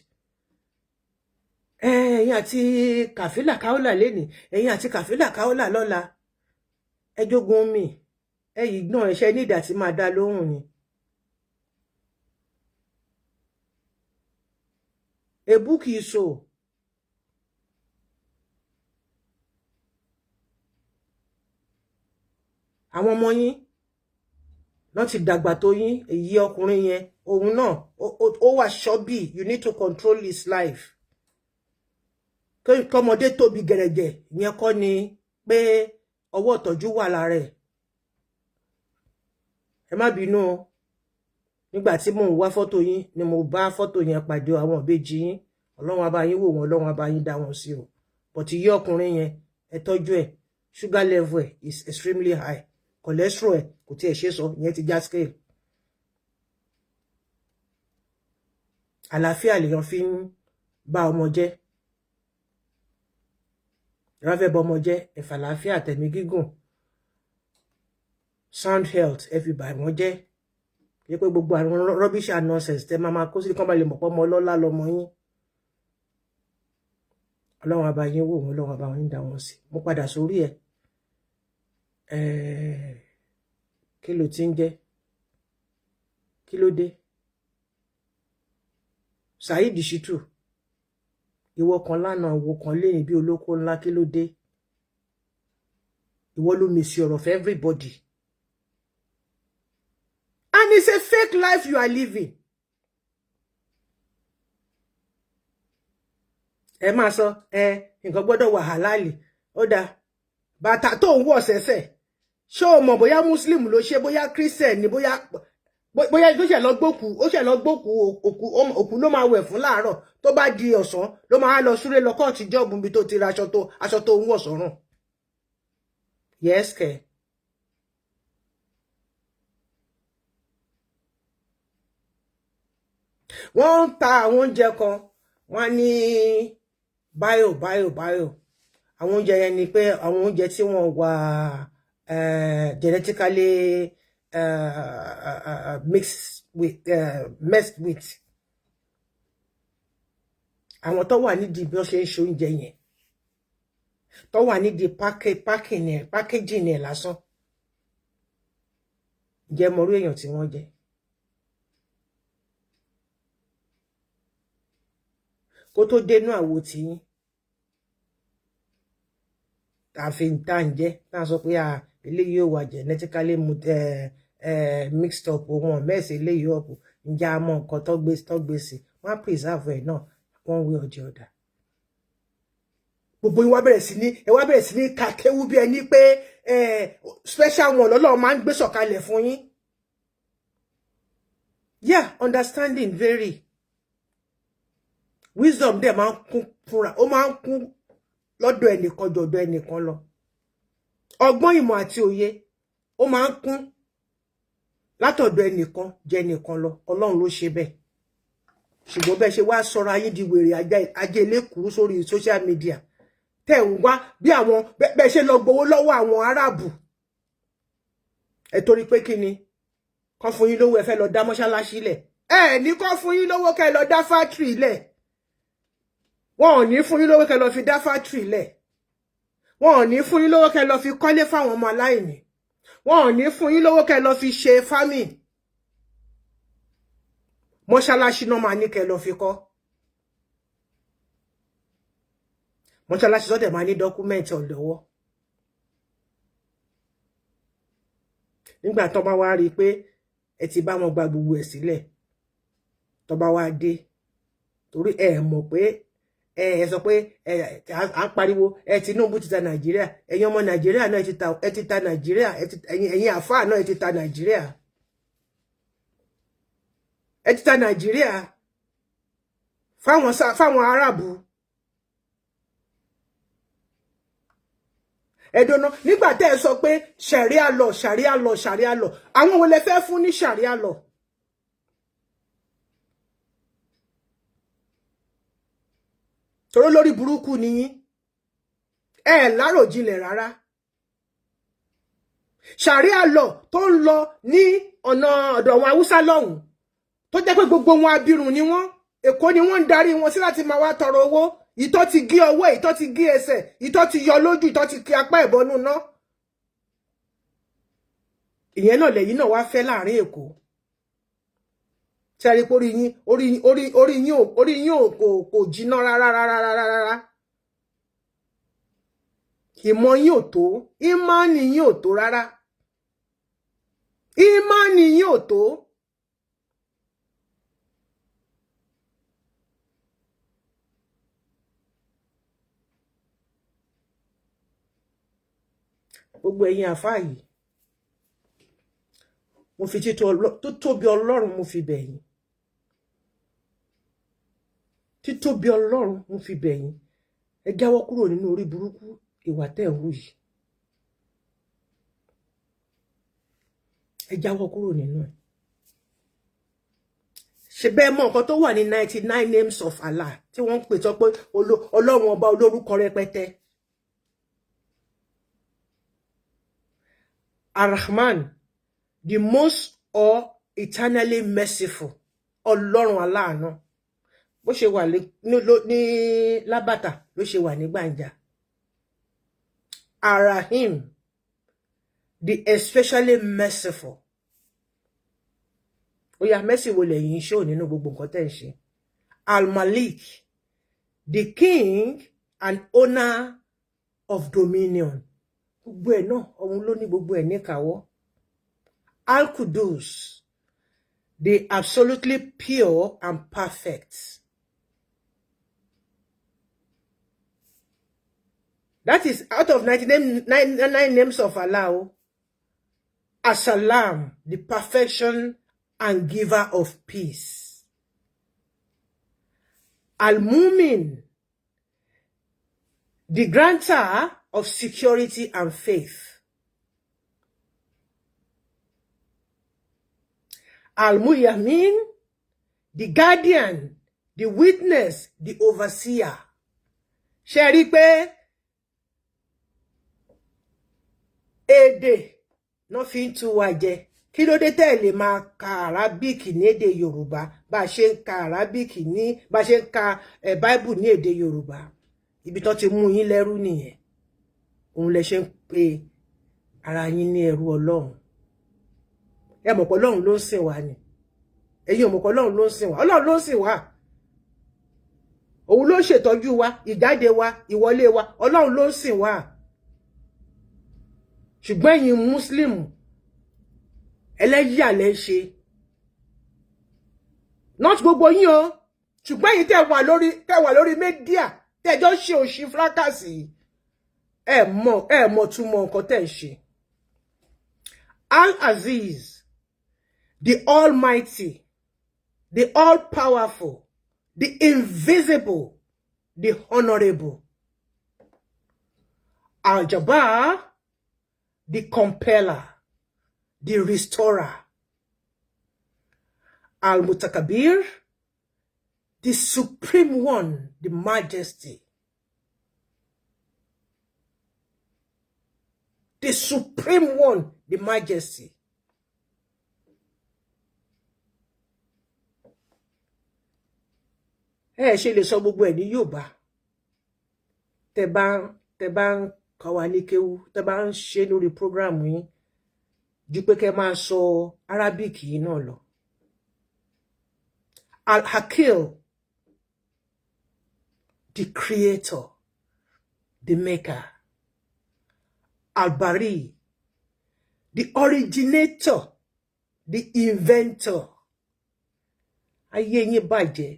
ẹ̀yin àti Kafila KAOLA lẹ́ni ẹ̀yin àti Kafila KAOLA lọ́la ẹ jogun mi ẹ̀yin gbọ́n ẹ̀ṣẹ́ ní ìdá tí máa dá lóhùn ni ebú kìí so àwọn ọmọ yín náà ti dàgbà tó yín èyí ọkùnrin yẹn òun náà ó wà ṣọ́bì you need to control his life kọ́mọdé tóbi gẹ̀rẹ̀gẹ̀ yẹn kọ́ ni pé ọwọ́ ìtọ́jú wà lára ẹ̀ ẹ má bínú o nígbà tí mò ń wá fọ́tò yín ni mo bá fọ́tò yẹn pàdé àwọn ìbejì yín ọlọ́run á bá yín wò wọ́n ọlọ́run á bá yín dá wọn sí o but iye ọkùnrin yẹn ẹ tọ́jú ẹ̀ sugar level ẹ̀ is extremely high cholesterol ẹ̀ kò tiẹ̀ ṣe sọ ìyẹn ti já scale àlàáfíà lèèyàn fi ń bá ọmọ jẹ́ ìrànfẹ́ bọ́ ọmọ jẹ́ ẹ̀fà àlàáfíà tẹ̀mí gígùn sound health ẹ fi bà wọ́n jẹ́ yẹ pé gbogbo àwọn rubbish and nonsense tẹ máa kó sí kán bá lè mọ̀ pọ́ ọmọ ọlọ́lá lọmọ yín ọlọ́run á bá yín wò wọ́n ọlọ́run á bá yín dá wọn sí mo padà sórí ẹ̀ kí ló ti ń jẹ́ kí ló dé SAIDI SHITU ìwọ kan lánàá ìwọ kan lẹ́yìn bí olóko ńlá kí ló dé ìwọ ló mèsì ọ̀rọ̀ for everybody and it's a fake life you are living ẹ máa sọ nǹkan gbọ́dọ̀ wà halali ó dáa bàtà tó ń wọ̀ sẹ́sẹ̀ ṣé o mọ̀ bóyá muslim ló ṣe bóyá christian ni bóyá tó ṣe lọ gbókù ó ṣe lọ gbókù òkú ló máa wẹ̀ fún láàárọ̀ tó bá di ọ̀sán ló máa lọ súré lọ kọ́ọ̀tì jọ́ọ̀bù bí tó ti ra aṣọ tó ń wọ̀ sọ́rùn yes kẹ wọ́n ta àwọn oúnjẹ kan wọ́n ní bio àwọn oúnjẹ yẹn ni pé àwọn oúnjẹ tí wọ́n wà genetically messed with àwọn tó wà nídìí bí wọ́n ṣe ń ṣe oúnjẹ yẹn tó wà nídìí packaging ẹ̀ lásán jẹ́ mọ̀rú èèyàn tí wọ́n jẹ́. Kó tó dénú àwo tí yín àfi tá ń jẹ tá sọ pé eléyìí ò wà genetically mixed up wọn mess eléyìí up ǹjẹ́ a mọ nǹkan tó gbé sí wọ́n preserve ẹ̀ náà one way or the other. Gbogbo yín wá bẹ̀rẹ̀ sí ní kàkéwú bí ẹni pé special one lọ́lọ́run máa ń gbé sọ̀kalẹ̀ fún yín. Yeah, understanding vary. Wisdom dẹ̀ máa ń kún fúnra, ó máa ń kún lọ́dọ̀ ẹnìkan jọ̀dọ̀ ẹnìkan lọ. Ọgbọ́n ìmọ̀ àti òye ó máa ń kún látọ̀dọ̀ ẹnìkan jẹ́ ẹnìkan lọ. Ọlọ́run ló ṣe bẹ́ẹ̀. Ṣùgbọ́n bẹ́ẹ̀ ṣe wá sọ̀rọ̀ ayé di wèrè ajé elékùrú sórí social media. Tẹ́ ń wá bí àwọn bẹ́ẹ̀ ṣe lọ gbowó lọ́wọ́ àwọn Árábù. Ẹ torí pé kí ni? Kán fún yín lówó ẹ fẹ́ lọ dá mọ́ṣáláṣí lẹ̀. Ní kán fún yín lówó kẹ́ lọ dá fátírì lẹ̀. Wọn ò ní fún yín lówó kẹ́ lọ fi dá fátírì lẹ̀. Wọn ò ní fún yín lówó kẹ́ lọ fi kọ́lé fáwọn ọmọ aláìní. Wọn ò ní fún yín lówó kẹ́ lọ fi ṣe farming. Mọ́ṣáláṣí náà máa ní kẹ́ lọ fi kọ́. Mọ́ṣáláṣí sọ́dẹ̀ máa ní dọ́kúmẹ́ǹtì ọ̀lọ́wọ́. Nígbà tó bá wá rí pé ẹ ti bá wọn gba gbogbo ẹ̀ sílẹ̀ tó bá wá dé torí ẹ mọ̀ pé ẹ sọ pé à ń pariwo Tinubu ti ta Nàìjíríà ẹ̀yin ọmọ Nàìjíríà náà ẹ ti ta Nàìjíríà ẹ̀yin àfáà náà ẹ ti ta Nàìjíríà ẹ ti ta Nàìjíríà fáwọn Árábù. Ẹ̀dọ́nà nígbà tẹ́ ẹ sọ pé sharia law àwọn wo lẹ fẹ́ fún ní sharia law? Toro lórí burúkú ni yín láròjinlẹ̀ rárá. Sharia law tó ń lọ ní ọ̀nà ọ̀dọ̀ àwọn Haúsá lọ́hùn tó jẹ́ pé gbogbo wọn abirùn ni wọ́n Èkó ni wọ́n ń darí wọn sí láti máa wá tọrọ owó. Ìtọ́ ti gé ọwọ́, ìtọ́ ti gé ẹsẹ̀, ìtọ́ ti yọ lójú, ìtọ́ ti kí apá ìbọnú ná. Ìyẹn náà lẹ́yìn náà wá fẹ́ láàrin Èkó. Tí a rí pé orí yín kò jiná rárá. Ìmọ̀ yín ò tó, ìmánì yín ò tó rárá. Ìmánì yín ò tó. Gbogbo ẹ̀yin àfáà yìí mo fi títóbi Ọlọ́run mo fi bẹ̀ yín. Títóbi Ọlọ́run mo fi bẹ̀ yín. Ẹ jáwọ́ kúrò nínú orí burúkú ìwà tẹ́ ń hù yìí. Ẹ jáwọ́ kúrò nínú ẹ̀. Ṣé bẹ́ẹ̀ mọ̀ nǹkan tó wà ní 99 names of Allah tí wọ́n ń pè sọ pé Ọlọ́run ọba olórúkọ rẹpẹtẹ. Ar-Rahman, the most or eternally merciful. Ọlọ́run aláàánú. Bó ṣe wà ní Lábàtà ló ṣe wà ní Gbàǹjà. Ar-Rahim, the especially merciful. Ó yá mercy wo lẹ̀yin show nínú gbogbo nǹkan tẹ́ ń ṣe. Al-Malik, the king and owner of dominion. Gbogbo ẹ̀ náà òun ló ní gbogbo ẹ̀ níkàáwọ́. Al-Qudus, the absolutely pure and perfect. That is out of 99 names of Allah. As-Salam, the perfection and giver of peace. Al-Mumin, the grantor of security and faith. Al-Muyamin, the guardian, the witness, the overseer. Ṣé rí pé èdè no fi ń tú wa jẹ. Kí ló dé tẹ́ lè máa ka Arabic ní èdè Yorùbá bá ṣe ń ka Arabic ní bá ṣe ń ka Bible ní èdè Yorùbá. Ibi tó ti mú yín lẹ́rú nìyẹn. Òun lẹ ṣe ń pe ara yín ní ẹrú Ọlọ́run. Ẹ mọ̀ pé Ọlọ́run ló ń sìn wá ni. Ẹ̀yin ò mọ̀ pé Ọlọ́run ló ń sìn wá. Ọlọ́run ló ń sìn wá. Òun ló ń ṣètọ́jú wa, ìjáde wa, ìwọlé wa. Ọlọ́run ló ń sìn wá. Ṣùgbọ́n ẹ̀yin Muslim ẹlẹ́yà lẹ ṣe. Not gbogbo yín o. Ṣùgbọ́n ẹ̀yin tẹ́ wà lórí media tẹ́ jọ ṣe òṣì fracasi. Ẹ mọ̀ túmọ̀ nǹkan tẹ́ ṣe. Al-Aziz, the Almighty, the All-Powerful, the Invisible, the Honorable. Al-Jabbar, the Compeller, the Restorer. Al-Mutakabir, the Supreme One, the Majesty. The Supreme One, the Majesty. Ṣe lè sọ gbogbo ẹ̀ ní Yorùbá. Tẹ́ bá ń kọ́ wa ní kéwú, tẹ́ bá ń ṣe lórí program yín ju pé kẹ́ máa sọ Arabic yìí náà lọ. Al-Hakil, the creator, the maker. Al-Bari, the originator, the inventor. Ayé yín bàjẹ́.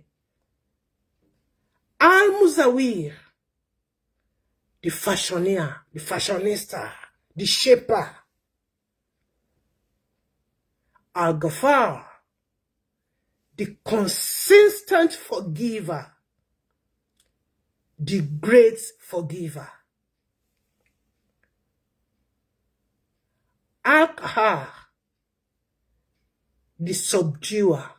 Al-Muzawir, the fashioneer, the fashionista, the shaper. Al-Ghafar, the consistent forgiver, the great forgiver. Al-Qahar, the subduer,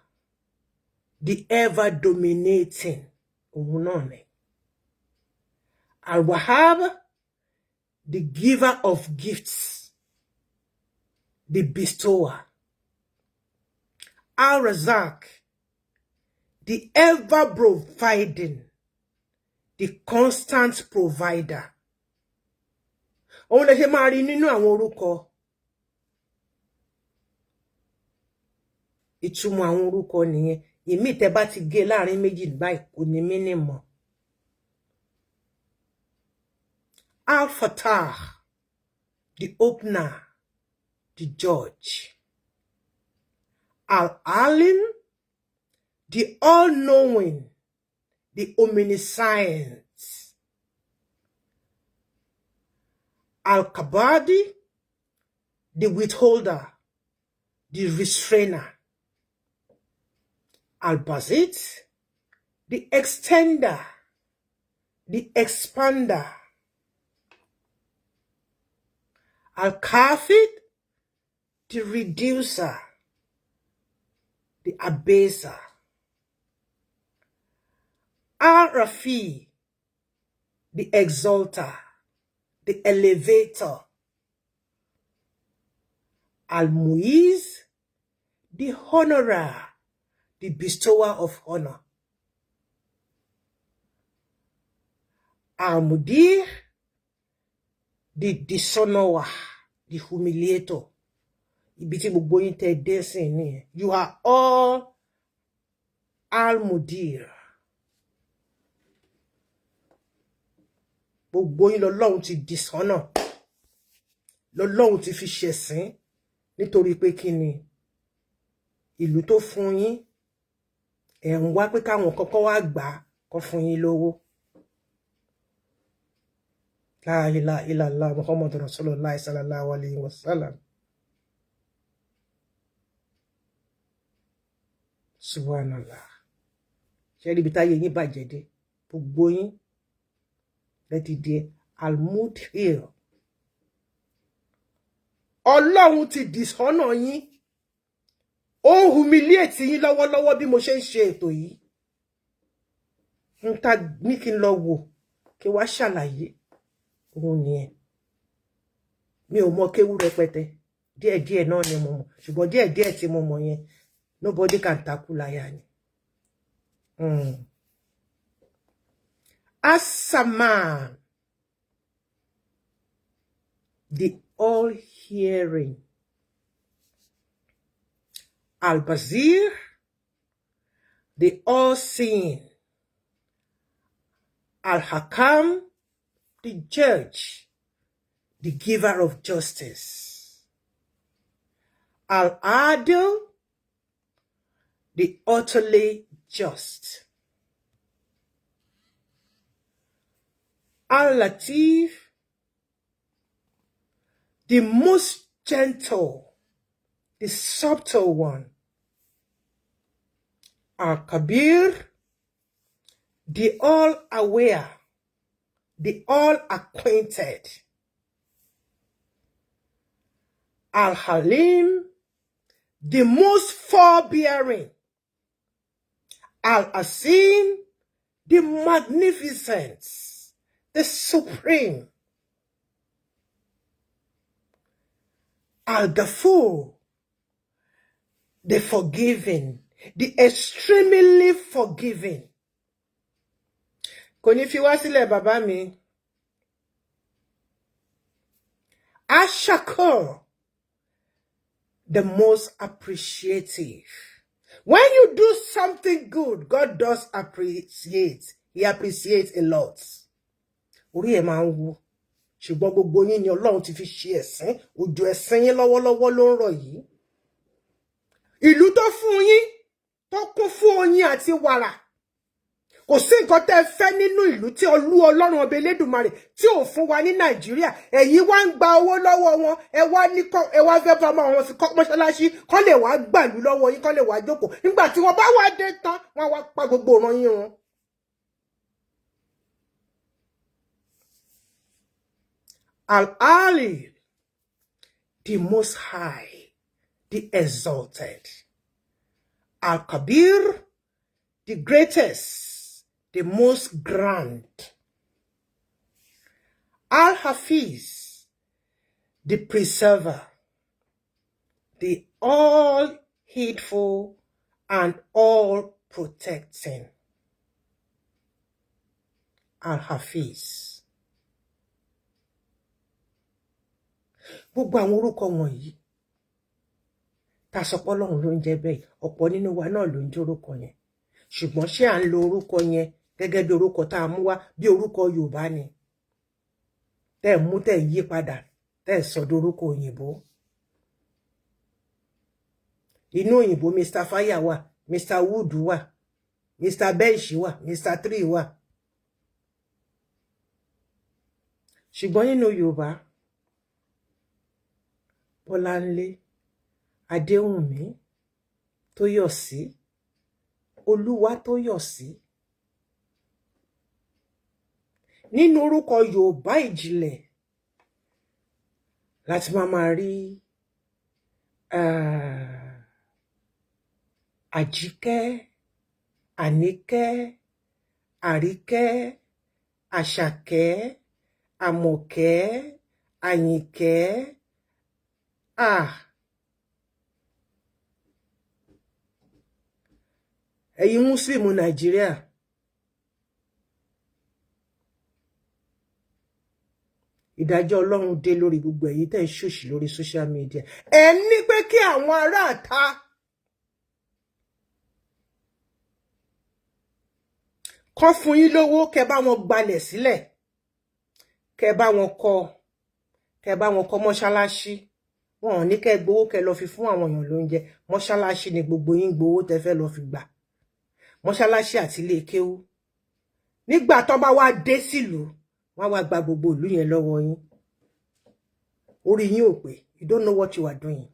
the ever dominating. Al-Wahhab, the giver of gifts, the bestower. Al-Razak, the ever providing, the constant provider. Òun lè ṣe máa rí nínú àwọn orúkọ. Ìtumọ̀ àwọn orúkọ nìyẹn. Ìmí tẹ́ bá ti gé láàrin méjì báyìí kò ní mínìmọ̀. Al-Fatah, the opener, the judge. Al-Alim, the all-knowing, the omniscient. Al-Kabadi, the withholder, the restrainer. Al-Basit, the extender, the expander. Al-Kafid, the reducer, the abaser. Al-Rafi, the exalter, the elevator. Al-Muiz, the honorer, the bestower of honor. Al-Mudir, the dishonorer, the humiliator. You are all Al-Mudir. Gbogbo yín lọ́lọ́run ti dishonor. Lọ́lọ́run ti fi ṣẹ̀sín nítorí pé kíni ìlú tó fún yín ẹ̀ ń wá pé káwọn kọ́kọ́ wá gbà kó fún yín lówó. La ilaha illallah Muhammadu Rasulullah sallallahu alayhi wa sallam. Subhanallah. Ṣé rí bí táyé yín bàjẹ́ dé? Gbogbo yín lẹ́ti di Al-Mudhir. Ọlọ́run ti dishonor yín. ó humiliate yín lọ́wọ́lọ́wọ́ bí mo ṣe ń ṣe ètò yìí n ta ní kí n lọ wò kí wá ṣàlàyé òun nìyẹn mi ò mọ kéwú rẹpẹtẹ díẹ̀díẹ̀ náà ni mo mọ̀ ṣùgbọ́n díẹ̀díẹ̀ tí mo mọ̀ yẹn nobody can tackle láyà ni. As a man, the all-hearing, Al-Basir, the all-seeing, Al-Hakam, the judge, the giver of justice, Al-Adil, the utterly just, Al-Latif, the most gentle, the subtle one, Al-Kabir, the all-aware, the all-acquainted, Al-Halim, the most forbearing, Al-Asim, the magnificent, the supreme, Al-Ghafur, the forgiving, the extremely forgiving. Kò ní fi wá sílẹ̀ bàbá mi. Ash-Shakur, the most appreciative. When you do something good, God does appreciate. He appreciates a lot. Orí ẹ̀ máa ń wú. Ṣùgbọ́n gbogbo yín ni Ọlọ́run ti fi ṣe ẹ̀sín. Òjò ẹ̀sín yín lọ́wọ́lọ́wọ́ ló ń rọ̀ yìí. Ìlú tó fún yín, tó kún fún oyin àti wàrà. Kò sí nǹkan tẹ́ fẹ́ nínú ìlú tí Ọlọ́run ọba Elédùmarè tí ò fún wa ní Nàìjíríà. Ẹ̀yin wá ń gba owó lọ́wọ́ wọn, ẹ wá fẹ́ bá wọn fi kọ́ mọ́ṣáláṣí, kán lè wá gbàlú lọ́wọ́ yín, kán lè wá jókòó. Nígbà tí wọ́n bá wá dé tán, wọ́n wá pa gbogbo ọ̀ràn yín wọn. Al-Ali, the most high, the exalted. Al-Kabir, the greatest, the most grand. Al-Hafiz, the preserver, the all-heedful and all-protecting. Al-Hafiz. Gbogbo àwọn orúkọ wọ̀nyí ta sọ pé Ọlọ́run ló ń jẹ́ bẹ́ẹ̀, ọ̀pọ̀ nínú wa náà ló ń jẹ́ orúkọ yẹn. Ṣùgbọ́n ṣé à ń lo orúkọ yẹn gẹ́gẹ́ bí orúkọ tá a mú wá bí orúkọ Yorùbá ni? Tẹ́ mú tẹ́ yí padà, tẹ́ sọ dorúkọ òyìnbó. Inú òyìnbó Mr. Fire wà, Mr. Wood wà, Mr. Bench wà, Mr. Tree wà. Ṣùgbọ́n nínú Yorùbá, Bọ́láńlé, Adéwùnmí, Tóyọ̀sí, Olúwa Tóyọ̀sí. Nínú orúkọ Yorùbá ìjìnlẹ̀ láti máa rí Àjíkẹ́, Àníkẹ́, Àríkẹ́, Àṣàkẹ́, Àmọ̀kẹ́, Àyìnkẹ́. Ẹ̀yin Muslim Nàìjíríà, ìdájọ́ Ọlọ́run dé lórí gbogbo èyí tẹ́ ń ṣòṣì lórí social media. Ẹ ní pé kí àwọn ará àta kọ́ fún yín lówó kẹ́ bá wọn gbalẹ̀ sílẹ̀, kẹ́ bá wọn kọ́ mọ́ṣáláṣí. Wọn ò ní kẹ́ gbowó kẹ́ lọ fi fún àwọn èèyàn lóúnjẹ. Mọ́ṣáláṣí ni gbogbo yín gbowó tẹ́ fẹ́ lọ fi gbà. Mọ́ṣáláṣí àti ilé kéwú. Nígbà tó bá wá dé sílùú, wọ́n wá gba gbogbo ìlú yẹn lọ́wọ́ yín. Orí yín ò pé. You don't know what you are doing.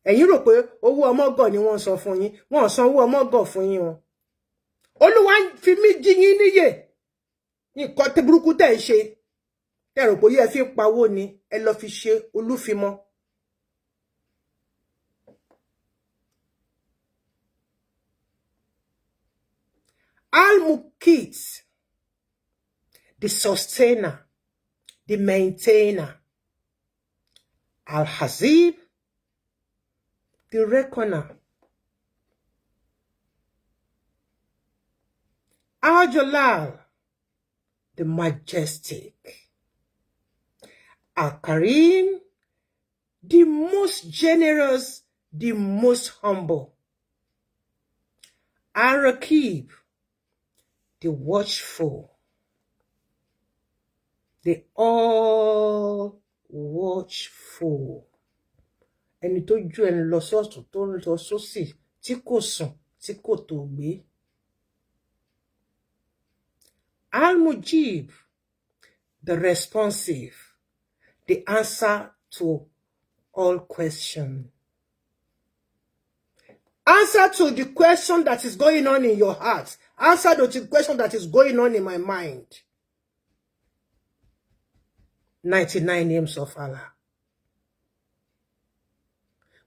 Ẹ̀yin rò pé owó ọmọgọ̀ ni wọ́n san fún yín. Wọ́n san owó ọmọgọ̀ fún yín wọn. Olúwa fi mí jí yín níyè. Nǹkan tí burúkú tẹ́ ṣe. Tẹ́ rò pé yẹ fi pawó ni, ẹ lọ fi ṣe olúfimọ́. Al-Muqit, the sustainer, the maintainer. Al-Hazib, the reckoner. Al-Jalal, the majestic. Al-Karim, the most generous, the most humble. Al-Raqib, the watchful, the all watchful. Ẹni tó ju ẹni lọ sọ́tún tó ń lọ sósì tí kò sùn tí kò tó gbé. Al-Mujib, the responsive, the answer to all questions. Answer to the question that is going on in your heart. Answer to the question that is going on in my mind. 99 names of Allah.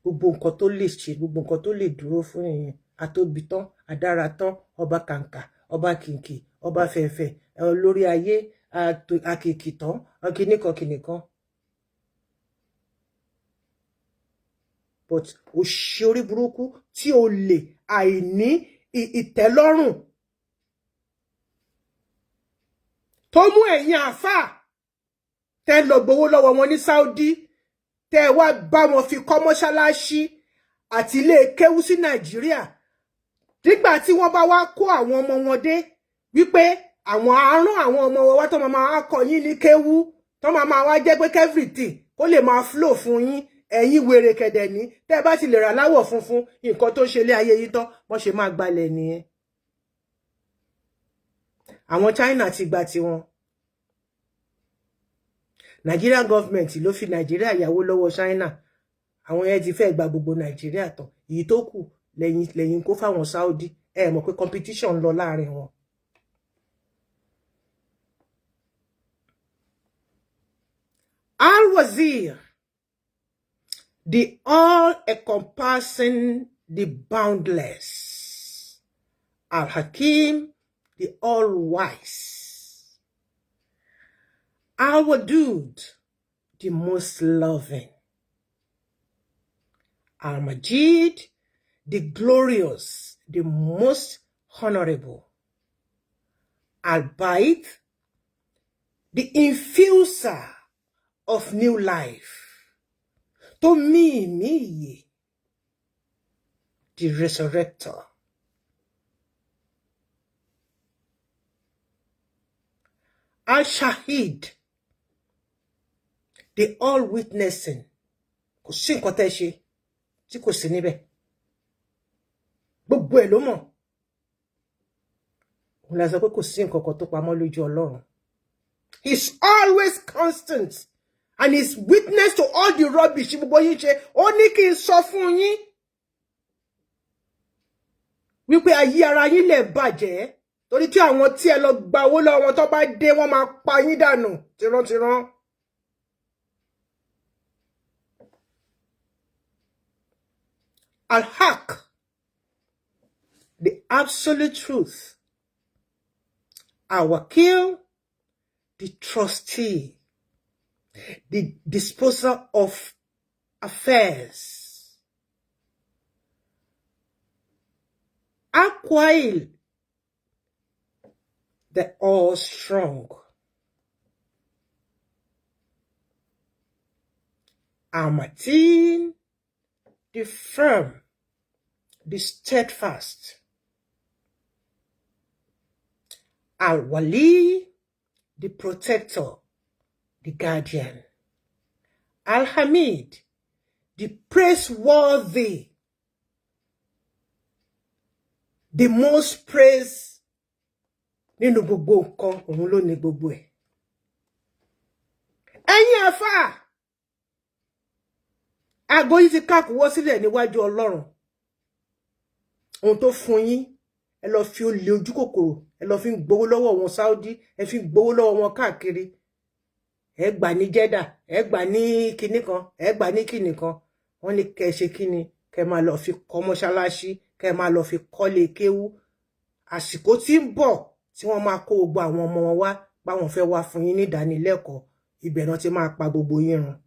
Gbogbo nǹkan tó lè ṣe, gbogbo nǹkan tó lè dúró fún yín. Atóbi tán, adára tán, ọba kàǹkà, ọba kìnkì, ọba fẹ̀fẹ̀, olórí ayé, akìkì tán, kìnìkan kìnìkan. But ó ṣe orí burúkú tí ó lè àìní ìtẹ́lọ́rùn tó mú ẹ̀yin àfà tẹ́ lọ gbowó lọ́wọ́ wọn ní Saudi tẹ́ wá bá wọn fi kọ́ mọ́ṣáláṣí àti ilé kéwú sí Nàìjíríà nígbà tí wọ́n bá wá kó àwọn ọmọ wọn dé wípé àwọn arán àwọn ọmọ wọn wá tó máa kọ́ yín ní kéwú tó máa wá jẹ́ pé everything kó lè máa flow fún yín. Ẹ̀yin wèrè kẹ̀dẹ̀ ní tẹ́ bá ti lè rà láwọ̀ funfun nǹkan tó ṣe lé ayé yìí tán wọ́n ṣe máa gbalẹ̀ nìyẹn. Àwọn China ti gba tiwọn. Nigerian government ló fi Nigeria yáwó lọ́wọ́ China. Àwọn yẹn ti fẹ́ gba gbogbo Nigeria tán. Èyí tó kù lẹ́yìn kó fáwọn Saudi. Ẹ mọ̀ pé competition lọ láàrin wọn. Al-Wazir, the all-encompassing, the boundless. Al-Hakim, the all-wise. Al-Wadud, the most loving. Al-Majid, the glorious, the most honorable. Al-Bait, the infuser of new life. To me, the resurrector. Al-Shahid, the all-witnessing. Kò sí nǹkan tẹ́ ṣe tí kò sí níbẹ̀. Gbogbo ẹ̀ ló mọ̀. Òun la sọ pé kò sí nǹkan kan tó pamọ́ lójú Ọlọ́run. He's always constant. And is witness to all the rubbish gbogbo yín ṣe. Ó ní kí n sọ fún yín wípé ayé ara yín lè bàjẹ́ torí tí àwọn tí ẹ lọ gba owó lọ́wọ́ wọn tó bá dé wọ́n máa pa yín dànù tìrantìran. Al-Haq, the absolute truth. Al-Wakil, the trustee. The disposer of affairs. Al-Qail, the all strong. Al-Matin, the firm, the steadfast. Al-Wali, the protector, the guardian. Al-Hamid, the praiseworthy, the most praised. Nínú gbogbo nǹkan òun ló ní gbogbo ẹ̀. Ẹ̀yin àfà, àgọ́ yìí ti kákúwọ́ sílẹ̀ níwájú Ọlọ́run. Ohun tó fún yín, ẹ lọ fi olè ojú kòkòrò, ẹ lọ fi gbowó lọ́wọ́ wọn Saudi, ẹ fi gbowó lọ́wọ́ wọn káàkiri. Ẹ gbà ní Jeddah, ẹ gbà ní kinní kan, ẹ gbà ní kinní kan. Wọ́n ní kẹ́ ṣe kinní, kẹ́ máa lọ fi kọ́ mọ́ṣáláṣí, kẹ́ máa lọ fi kọ́lé kéwú. àsìkò tí ń bọ̀ tí wọ́n máa kó gbogbo àwọn ọmọ wọn wá báwọn fẹ́ wá fún yín ní ìdánilẹ́kọ̀ọ́ ibẹ̀ náà ti máa pa gbogbo yín run.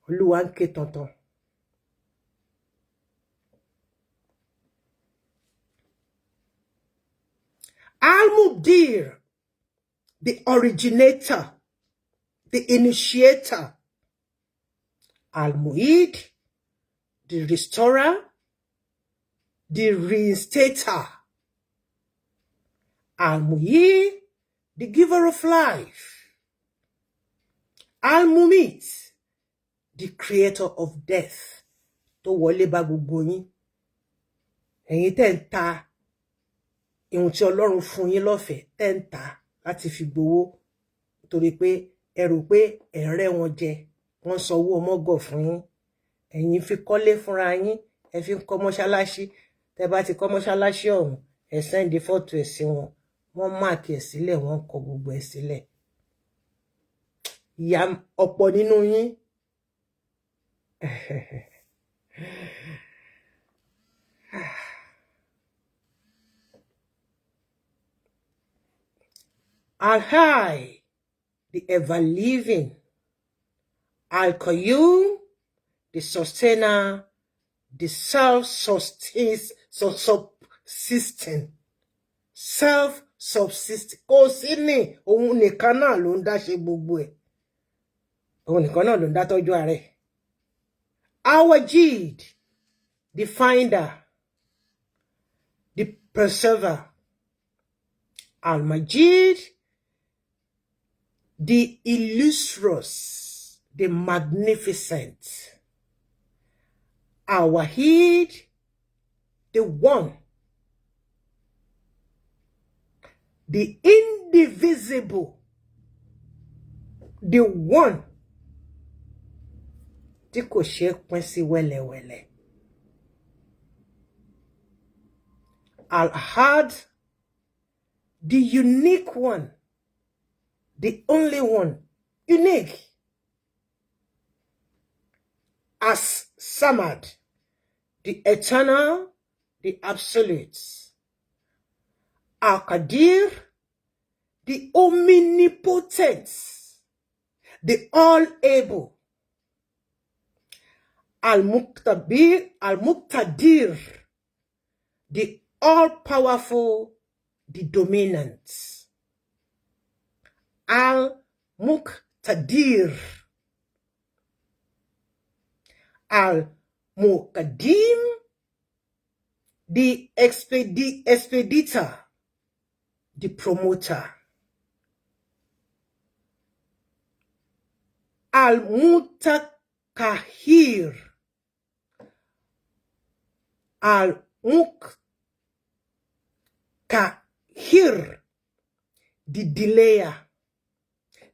Olúwa ń ké tantan. Al-Mubdir, the originator, the initiator. Al-Mu'id, the restorer, the reinstator. Al-Mu'id, the giver of life. Al-Mumit, the creator of death. Tó wọlé bá gbogbo yín. Ẹ̀yin tẹ́ ń ta ìhun tí Ọlọ́run fún yín lọ́fẹ̀ẹ́, tẹ́ ń ta láti fi gbowó torí pé ẹ rò pé ẹ̀rẹ́ wọn jẹ, wọ́n sanwó ọmọgọ̀ fún yín. Ẹ̀yin fi kọ́lé fúnra yín, ẹ fi ń kọ́ mọ́ṣáláṣí. Tẹ́ bá ti kọ́ mọ́ṣáláṣí ọ̀hún, ẹ sẹ́ndì fọ́tò ẹ̀ sí wọn. Wọ́n máàkì ẹ̀ sílẹ̀, wọ́n kọ gbogbo ẹ̀ sílẹ̀. Ìyá ọ̀pọ̀ nínú yín. Al-Hayy, the ever-living. Al-Qayyum, the sustainer, the self-subsisting. Self-subsisting. Kò sí ní òun nìkan náà ló ń dá ṣe gbogbo ẹ̀. Òun nìkan náà ló ń dá tọ́jú ààrẹ. Al-Wajid, the finder, the preserver. Al-Majid, the illustrious, the magnificent. Al-Wahid, the one, the indivisible, the one tí kò ṣe pín sí wẹ́lẹ́wẹ́lẹ́. Al-Ahad, the unique one, the only one, unique. As-Samad, the eternal, the absolute. Al-Qadir, the omnipotent, the all-able. Al-Muqtadir, the all-powerful, the dominant. Al-Muqtadir. Al-Muqaddim, the expeditor, the promoter. Al-Mutakahir. Al-Muqkahir, the delayer,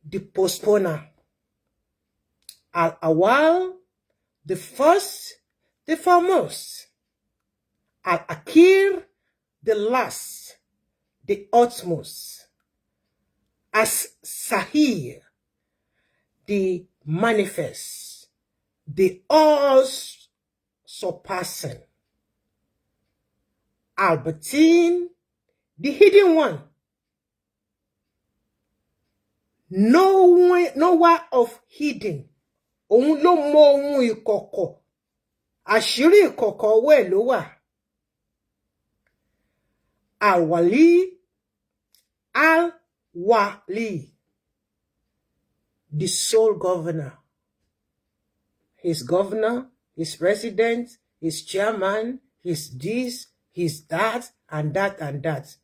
the postponer. Al-Awal, the first, the foremost. Al-Akhir, the last, the utmost. As-Sahir, the manifest, the all-surpassing. Al-Batin, the hidden one. Nowhere of hidden. Òun ló mọ ohun ìkọ̀kọ̀. Àṣírí ìkọ̀kọ̀ ọwọ́ ẹ̀ ló wà. Al-Wali, Al-Wali, the sole governor. His governor, his president, his chairman, his this, his that, and that, and that.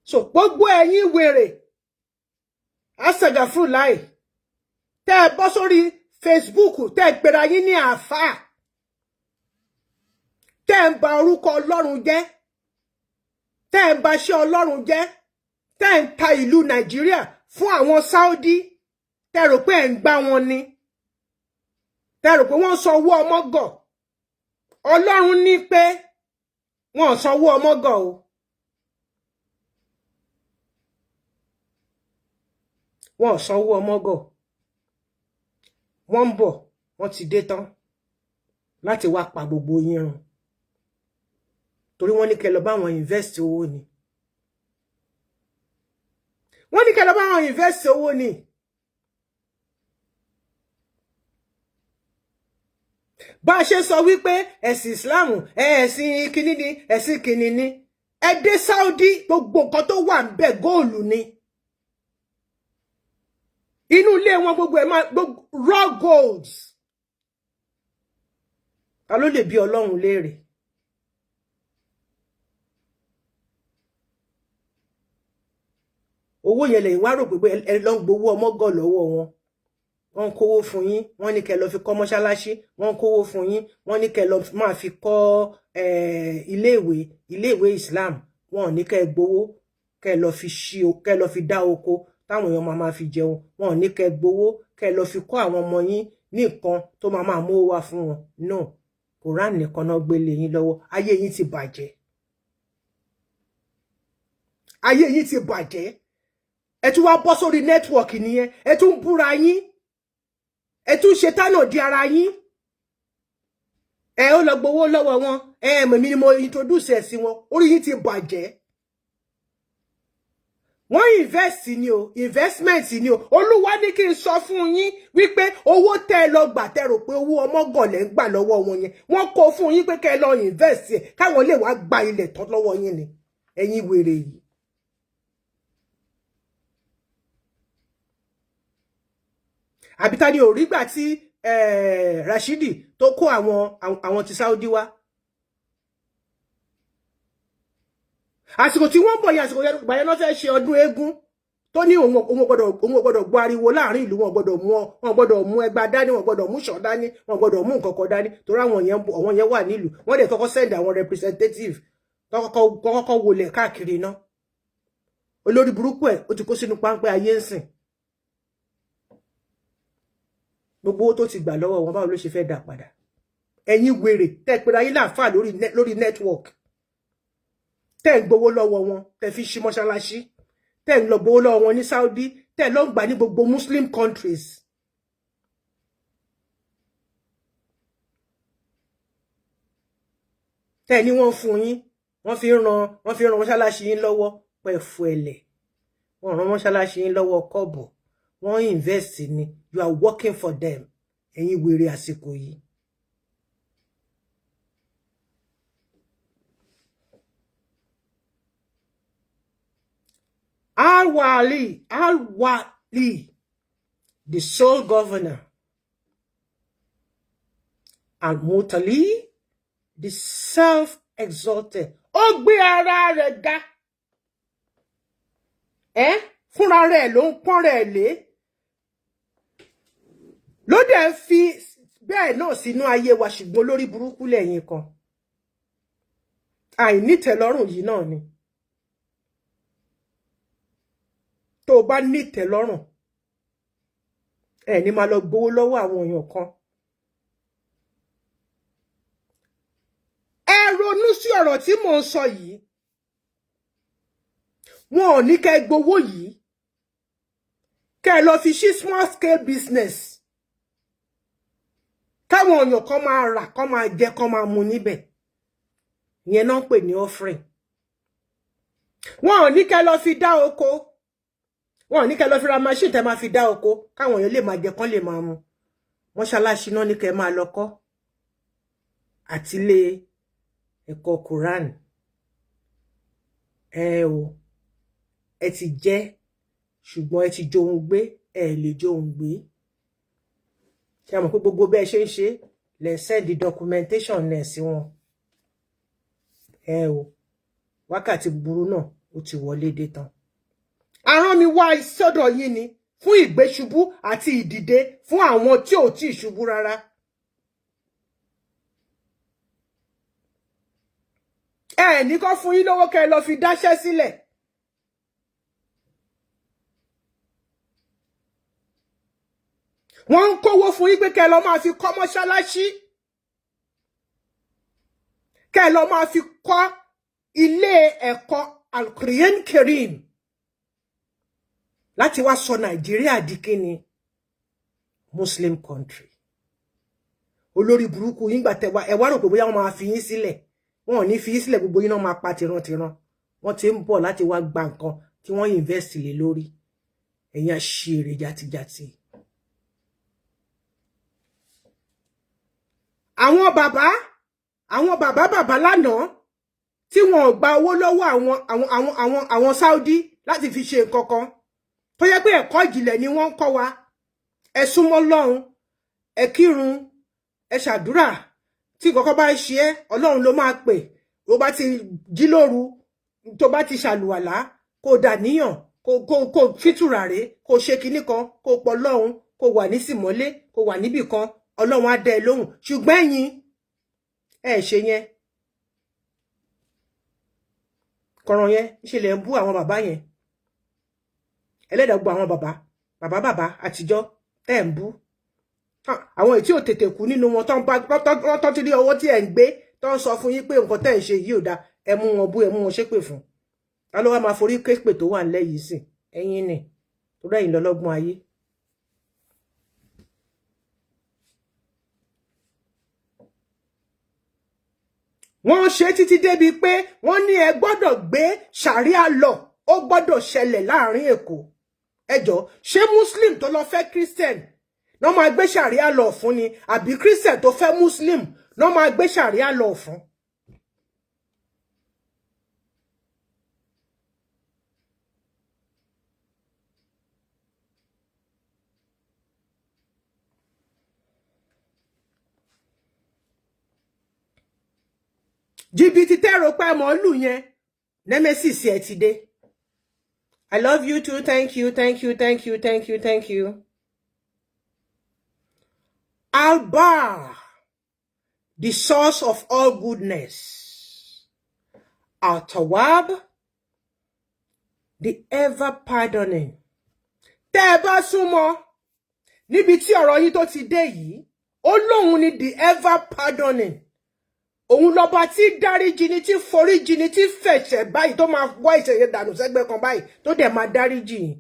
So, gbogbo ẹ̀yin wèrè, asagafulai, tẹ́ bọ́ sórí Facebook, tẹ́ gbéra yín ní àfà, tẹ́ ń ba orúkọ Ọlọ́run jẹ́, tẹ́ ń ba iṣẹ́ Ọlọ́run jẹ́, tẹ́ ń ta ìlú Nàìjíríà fún àwọn Saudi, tẹ́ rò pé ẹ̀ ń gbá wọn ni, tẹ́ rò pé wọ́n sanwó ọmọgọ̀. Ọlọ́run ní pé wọ́n sanwó ọmọgọ̀ o. Wọ́n sanwó ọmọgọ̀. Wọ́n ń bọ̀, wọ́n ti dé tán láti wá pa gbogbo yín run. torí wọ́n ní kẹ́ lọ bá wọn invest owó ni. Wọ́n ní kẹ́ lọ bá wọn invest owó ni. Bá ṣe sọ wípé ẹ̀sìn Islam ẹ̀sìn kíní ni ẹ̀sìn kíní ni. Ẹ dé Saudi gbogbo nǹkan tó wà ńbẹ̀ góòlù ni. Inú ilé wọn gbogbo ẹ̀ máa raw golds. Ta ló lè bi Ọlọ́run léèrè? Owó yẹn lè wá rò pé ẹ lọ ń gbowó ọmọgọ̀ lọ́wọ́ wọn. Wọ́n kówó fún yín, wọ́n ní kẹ́ lọ fi kọ́ mọ́ṣáláṣí, wọ́n kówó fún yín, wọ́n ní kẹ́ lọ máa fi kọ́ iléèwé Islam, wọ́n ní kẹ́ gbowó, kẹ́ lọ fi kẹ́ lọ fi dá oko táwọn èèyàn máa fi jẹun, wọ́n ní kẹ́ gbowó, kẹ́ lọ fi kọ́ àwọn ọmọ yín ní nǹkan tó máa mú wá fún wọn. No, Quran nìkan náà gbé lé yín lọ́wọ́. Ayé yín ti bàjẹ́. Ayé yín ti bàjẹ́. Ẹ tún wá bọ́ sórí network nìyẹn, ẹ tún búra yín, ẹ tún ṣe tánà di ara yín. Ẹ ó lọ gbowó lọ́wọ́ wọn, mèmí ni mo introduce ẹ sí wọn, orí yín ti bàjẹ́. Wọ́n invest ni o, investment ni o. Olúwa ní kí n sọ fún yín wípé owó tẹ́ lọ gbà tẹ́ rò pé owó ọmọgọ̀lẹ̀ ń gbà lọ́wọ́ wọn yẹn. Wọ́n kó fún yín pé kẹ́ lọ invest ẹ̀ káwọn lè wá gba ilẹ̀ tán lọ́wọ́ yín ni. Ẹ̀yin wèrè yìí. Àbí ta ni ò rí gbà tí RASHEED tó kó àwọn ti Saudi wá. Àsìkò tí wọ́n bọ̀ yẹn, àsìkò yẹn ló fẹ́ ṣe ọdún eégún tó ní òun gbọ́dọ̀ gbọ́ ariwo láàrin ìlú, wọn gbọ́dọ̀ mú ẹgbà dání, wọn gbọ́dọ̀ mú ṣọ̀ dání, wọn gbọ́dọ̀ mú nǹkan kan dání torí àwọn yẹn wà nílùú. Wọ́n dẹ̀ kọ́kọ́ send àwọn representative kọ́kọ́ wọlé káàkiri náà. Olórí burúkú ẹ̀ ó ti kó sínú páńpẹ́ ayé ń sìn. Gbogbo owó tó ti gbà lọ́wọ́ wọn báwo ló ṣe fẹ́ dá padà? Ẹ̀yin wèrè tẹ́ pé ayé láǹfà lórí network. Tẹ́ ń gbowó lọ́wọ́ wọn, tẹ́ fi ṣí mọ́ṣáláṣí, tẹ́ ń lọ gbowó lọ́wọ́ wọn ní Saudi, tẹ́ lọ ń gbà ní gbogbo Muslim countries. Tẹ́ ní wọ́n fún yín, wọ́n fi ran mọ́ṣáláṣí yín lọ́wọ́ pẹ̀fù ẹ̀lẹ̀. Wọ́n ran mọ́ṣáláṣí yín lọ́wọ́ kọ́bọ̀. Wọ́n invest ni, you are working for them. Ẹ̀yin wèrè àsìkò yìí. Al-Wali, the sole governor, Al-Mutali, the self-exalted. Ó gbé ara rẹ̀ ga. Fúnra rẹ̀ ló ń pọ́n rẹ̀ lé. Ló dẹ̀ fi bẹ́ẹ̀ náà sínú ayé wa, ṣùgbọ́n lórí burúkú lẹ́yìn kan. Àìnítẹ̀lọ́rùn yìí náà ni. Tó bá nítẹ̀lọ́rùn, ní máa lọ gbowó lọ́wọ́ àwọn èèyàn kan. Ẹ ronú sí ọ̀rọ̀ tí mò ń sọ yìí. Wọn ò ní kẹ́ gbowó yìí. Kẹ́ lọ fi ṣí small scale business. Káwọn èèyàn kan máa rà, kan máa jẹ, kan máa mu níbẹ̀. Ìyẹn náà ń pè ní offering. Wọn ò ní kẹ́ lọ fi dá oko. Wọn ò ní kẹ́ lọ fi ra machine tẹ́ máa fi dá oko. Káwọn èèyàn lè máa jẹ, kan lè máa mu. Mọ́ṣáláṣí náà ní kẹ́ máa lọ kọ́. Àti ilé ẹ̀kọ́ Quran. Ẹ ti jẹ́, ṣùgbọ́n ẹ ti johun gbé, ẹ lè johun gbé. Ṣé mọ̀ pé gbogbo bẹ́ẹ̀ ṣe ń ṣe lè send the documentation nẹ̀ sí wọn. Wákàtí burú náà ó ti wọlé dé tán. Arán mi wá sọ́dọ̀ yín ni fún ìgbéṣubú àti ìdìde fún àwọn tí ò tí ì ṣubú rárá. Ní kó fún yín lówó kẹ́ lọ fi dáṣẹ́ sílẹ̀. Wọ́n ń kówó fún yín pé kẹ́ lọ máa fi kọ́ mọ́ṣáláṣí. Kẹ́ lọ máa fi kọ́ ilé ẹ̀kọ́ Al-Qur'an Karim. Láti wá sọ Nàìjíríà di kíni Muslim country. Olórí burúkú yín gbà tẹ́ wá, ẹ wá rò pé bóyá wọ́n máa fi yín sílẹ̀. wọn ò ní fi sílẹ̀ gbogbo yín náà máa pa tìran wọ́n ti ń bọ̀ láti wá gba nǹkan tí wọ́n invest lé lórí ẹ̀yin àṣírí jàtijàti. àwọn bàbá lánàá tí wọn ò gba owó lọ́wọ́ àwọn Saudi láti fi ṣe nǹkan kan tó yẹ pé ẹ̀kọ́ ìjìnlẹ̀ ni wọ́n ń kọ́ wa ẹ súnmọ́ Ọlọ́run ẹ kírun ẹ ṣàdúrà tí nǹkan bá ń ṣe ẹ́ Ọlọ́run ló máa pè tó bá ti jí lóru tó bá ti ṣàlùwàlá kó dàníyàn kó fìtúràrè kó ṣe kinní kan kó pọ̀ Ọlọ́run kó wà ní sìmọ́lé kó wà níbì kan Ọlọ́run á dá ẹ lóhùn ṣùgbọ́n ẹ̀yin ẹ ṣe yẹn kọ̀rọ̀ yẹn ṣe lè ń bú àwọn bàbá yẹn ẹlẹ́dàgbọ́ àwọn bàbá àtijọ́ tẹ́ ń bú àwọn èyí tí ò tètè kú nínú wọn tó ti rí ọwọ́ tí ẹ̀ ń gbé tó ń sọ fún yín pé nǹkan tẹ́ ń ṣe yìí ò dá ẹ mú wọn bú ẹ mú wọn ṣépè fún ta ló wá máa forí képè tó wà nílẹ̀ yìí sìn ẹ̀yin ni tó rẹ̀yìn lọ́lọ́gbọ́n ayé. wọ́n ṣe títí débi pé wọ́n ní ẹ gbọ́dọ̀ gbé ṣàríà lọ ó gbọ́dọ̀ ṣẹlẹ̀ láàrin Èkó ẹjọ́ ṣé Muslim tó lọ fẹ́ Christian náà máa gbé ṣàríà lọ fún ni àbí Christian tó fẹ́ Muslim náà máa gbé ṣàríà lọ fún. jìbìtì tẹ́rọ pé mọ́ lù yẹn nemesis ẹ ti dé. I love you too. Thank you. Alba, the source of all goodness. Al-Tawwab, the ever pardoning. Tẹ́ ẹ bá súnmọ́ níbi tí ọ̀rọ̀ yìí tó ti dé yìí, ó lóhun ni the ever pardoning. Òun lọba tí dáríjì ni tí foríjì ni tí fẹ̀ṣẹ̀ báyìí tó máa wá ìṣẹ̀yẹ dànù sẹ́gbẹ́ kan báyìí tó dẹ̀ máa dáríjì yín.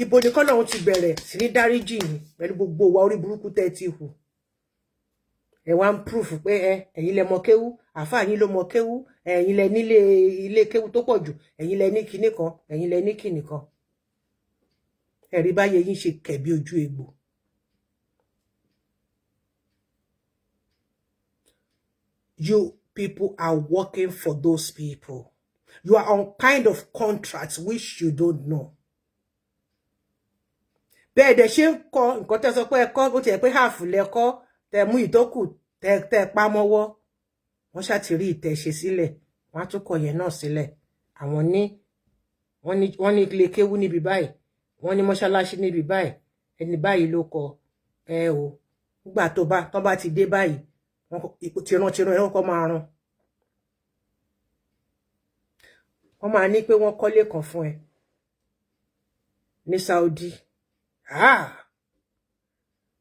Ibo ni kọ́lọ́run ti bẹ̀rẹ̀ sí ní dáríjì yín pẹ̀lú gbogbo wa orí burúkú tẹ́ ti hù. Ẹ wá ń proof pé ẹ̀yin lẹ mọ kéwú, àfáà yín ló mọ kéwú, ẹ̀yin lẹ nílé ilé kéwú tó pọ̀ jù, ẹ̀yin lẹ ní kinní kan, ẹ̀yin lẹ ní kinní kan. Ẹ̀rí báyé yín ṣe kẹ̀bí ojú egbò. You people are working for those people. You are on kind of contracts which you don't know. Bẹ́ẹ̀ dẹ̀ ṣe ń kọ́ nǹkan tẹ́ sọ pé ẹ kọ́ bó ti yẹ pé half lẹ́kọ́ tẹ́ mú ìtókù tẹ́ pa mọ́wọ́. Wọ́n ṣá ti rí ìtẹ́ ṣe sílẹ̀. Wọ́n á tún kọ yẹn náà sílẹ̀. Àwọn ní wọ́n ní ilé kéwú níbi báyìí. Wọ́n ní mọ́ṣáláṣí níbi báyìí. Ẹni báyìí ló kọ o. Nígbà tó bá ti dé báyìí. Tìran ẹ̀rọ kọ́ máa rán. Wọ́n máa ní pé wọ́n kọ́lé kan fún ẹ ní Saudi.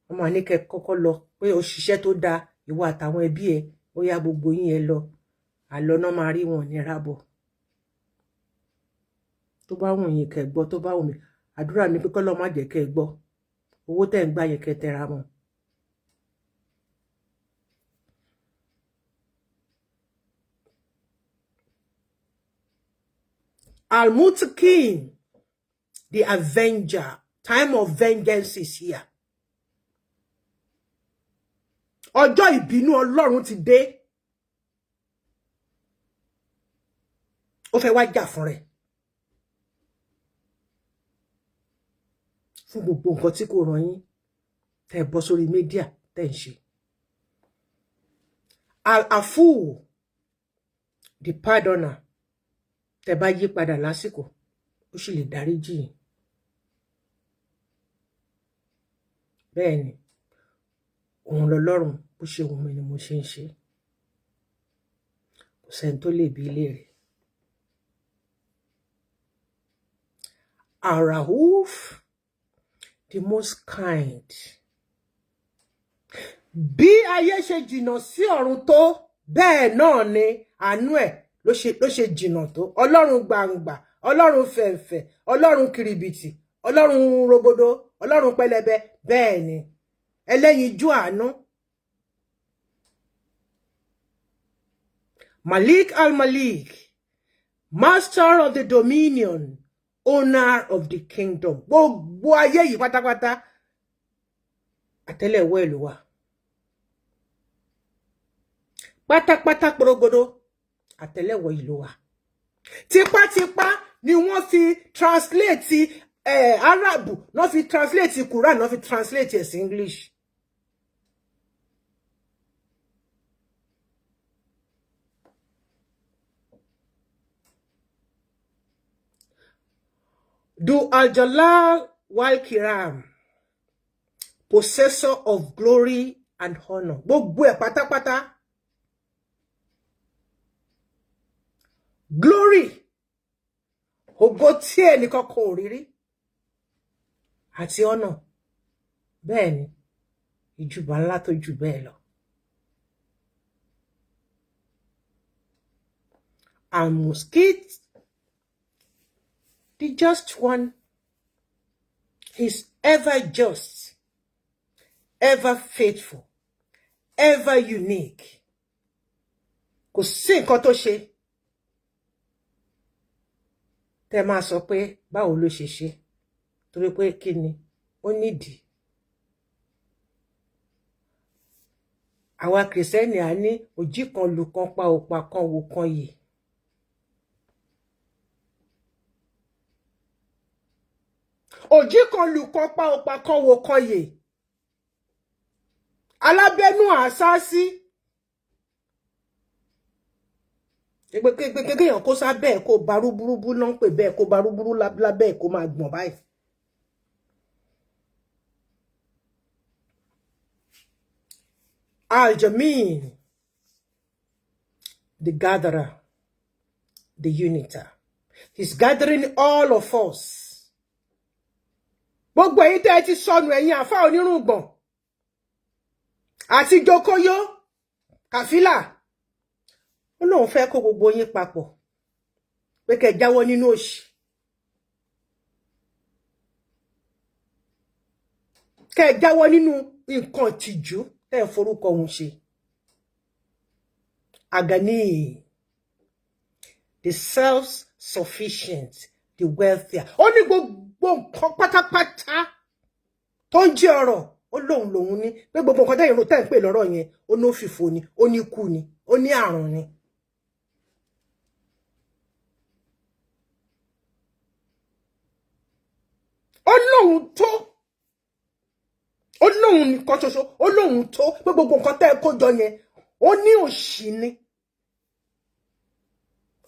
Wọ́n máa ní kẹ́ kọ́kọ́ lọ pé o ṣiṣẹ́ tó dáa ìwọ àtàwọn ẹbí ẹ ó yá gbogbo yín ẹ lọ. Àlọ́ náà máa rí wọn ní rábọ̀. Tó bá wùn yín kẹ́ gbọ́ tó bá wùn mí. Àdúrà mi pé kọ́lọ́ má jẹ́ kẹ́ gbọ́. Owó tẹ́ ń gbà yẹn kẹ́ tẹra mọ́. Al-Mutakin, the avenger. Time of vengeance is here. Ọjọ́ ìbínú Ọlọ́run ti dé. Ó fẹ́ wá jà fún rẹ̀. Fún gbogbo nǹkan tí kò ràn yín. Tẹ́ bọ́ sórí media tẹ́ ń ṣe. Al-Afu, the pardoner. Tẹ́ bá yí padà lásìkò ó sì lè dáríjì yín. Bẹ́ẹ̀ ni òun lọ́lọ́run bó ṣe wù mí ni mo ṣe ń ṣe. Kò sẹ́ni tó lè bi léèrè. Ar-Rauf, the most kind. Bí ayé ṣe jìnnà sí ọ̀run tó bẹ́ẹ̀ náà ni àánú ẹ̀ ló ṣe jìnnà tó. Ọlọ́run gbangba, Ọlọ́run fẹ̀fẹ̀, Ọlọ́run kiribiti, Ọlọ́run rogodo, Ọlọ́run pẹlẹbẹ, bẹ́ẹ̀ ni. Ẹlẹ́yinjú àánú. Malik al-Malik, master of the dominion, owner of the kingdom. Gbogbo ayé yìí pátápátá àtẹ́lẹwọ́ ẹ̀ ló wà. Pátápátá porogodo àtẹ́lẹwọ́ yìí ló wà. Tipátipá ni wọ́n fi translate Arab, no fi translate Quran, no fi translate as English. Do Al-Jalal wal Kiram, possessor of glory and honor. Gbogbo ẹ̀ pátápátá. Glory. Ògo tí ẹnìkan kò rí rí. Àti honor. Bẹ́ẹ̀ ni, ìjùbà ńlá tó jù bẹ́ẹ̀ lọ. And Mosquito, the just one, is ever just, ever faithful, ever unique. Kò sí nǹkan tó ṣe tẹ́ máa sọ pé báwo ló ṣe ṣe, torí pé kí ni ó nídìí. Àwa Kìrìsìtẹ́nì á ní òjì kan lù kan pa òpa kan wò kan yìí. Òjì kan lù kan pa òpa kan wò kan yìí. Alábẹ́nú àṣásí. Kéèyàn kó sábẹ́ kó barúburúbú ló ń pè bẹ́ẹ̀, kó barúburú lábẹ́ kó máa gbọ̀n báyìí. Al-Jamin, the gatherer, the uniter. He's gathering all of us. Gbogbo èyí tẹ́ ti sọnù ẹ̀yin àfáà onírùngbọ̀n. Àti Jokoyo, Kafila. Ó lóun fẹ́ kó gbogbo yín papọ̀. Pé kẹ́ jáwọ́ nínú òṣì. Kẹ́ jáwọ́ nínú nǹkan tìjú tẹ́ forúkọ òun ṣe. Agani, the self-sufficient, the wealthier. Ó ní gbogbo nǹkan pátápátá tó ń jẹ́ ọ̀rọ̀. Ó lóun ní pé gbogbo nǹkan tẹ́ ìrò tẹ́ ń pè lọ́rọ̀ yẹn, ó ní òfìfo ni, ó ní ikú ni, ó ní àrùn ni. Ó lóun tó. Ó lóun nìkan ṣoṣo, ó lóun tó pé gbogbo nǹkan tẹ́ kó jọ yẹn, ó ní òṣì ni.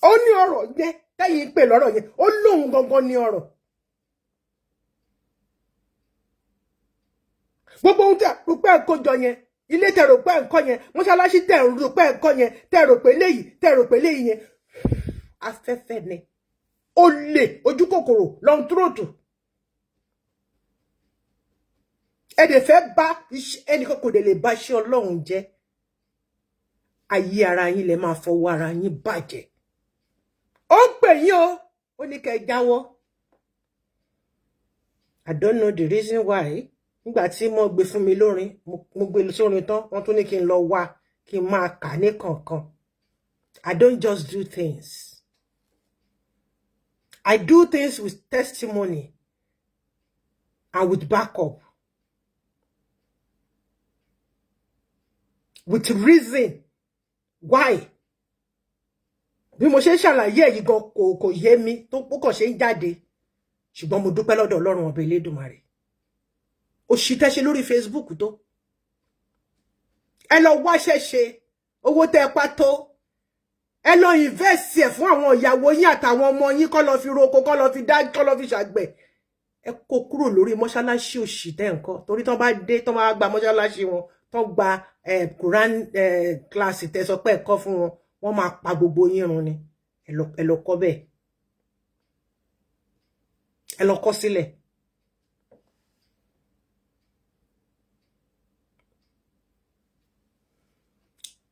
Ó ní ọ̀rọ̀ yẹn tẹ́yìn pè lọ́rọ̀ yẹn, ó lóun gangan ní ọ̀rọ̀. Gbogbo ohun tẹ́ rò pé kó jọ yẹn, ilé tẹ́ rò pé ńkọ́ yẹn, mọ́ṣáláṣí tẹ́ rò pé ńkọ́ yẹn, tẹ́ rò pé léyìí, tẹ́ rò pé léyìí yẹn. Afẹ́fẹ́ ni. Ó lè ojú kòkòrò long throat. Ẹ̀dẹ̀ fẹ́ bá ẹnìkan kò dé lè bá iṣẹ́ Ọlọ́run jẹ́. Ayé ara yín lẹ máa fọwọ́ ara yín bàjẹ́. Ó pè yín o, ó ní kẹ́ jáwọ́. I don't know the reason why. Nígbà tí mo gbé fún mi lórin, mo gbé sórin tán, wọ́n tún ní kí n lọ wá, kí n máa kà ní kọ̀ọ̀kan. I don't just do things. I do things with testimony and with backup. With reason. Why? Bí mo ṣe ń ṣàlàyé èyí gan kò yé mi tó kàn ṣe ń jáde. Ṣùgbọ́n mo dúpẹ́ lọ́dọ̀ Ọlọ́run ọba Elédùmarè. Ó ṣì tẹ́ ṣe lórí Facebook tó. Ẹ lọ wáṣẹ́ ṣe, owó tẹ́ pa tó. Ẹ lọ invest ẹ̀ fún àwọn ìyàwó yín àtàwọn ọmọ yín kó lọ fi roko, kó lọ fi dá, kó lọ fi ṣàgbẹ̀. Ẹ kó kúrò lórí mọ́ṣáláṣí òṣì tẹ́ nǹkan. Torí tán bá dé, tán máa gba mọ́ṣáláṣí wọn, tán gba Quran class tẹ́ sọ pé ẹ̀kọ́ fún wọn, wọ́n máa pa gbogbo yín run ni. Ẹ lọ kọ́ bẹ́ẹ̀. Ẹ lọ kọ́ sílẹ̀.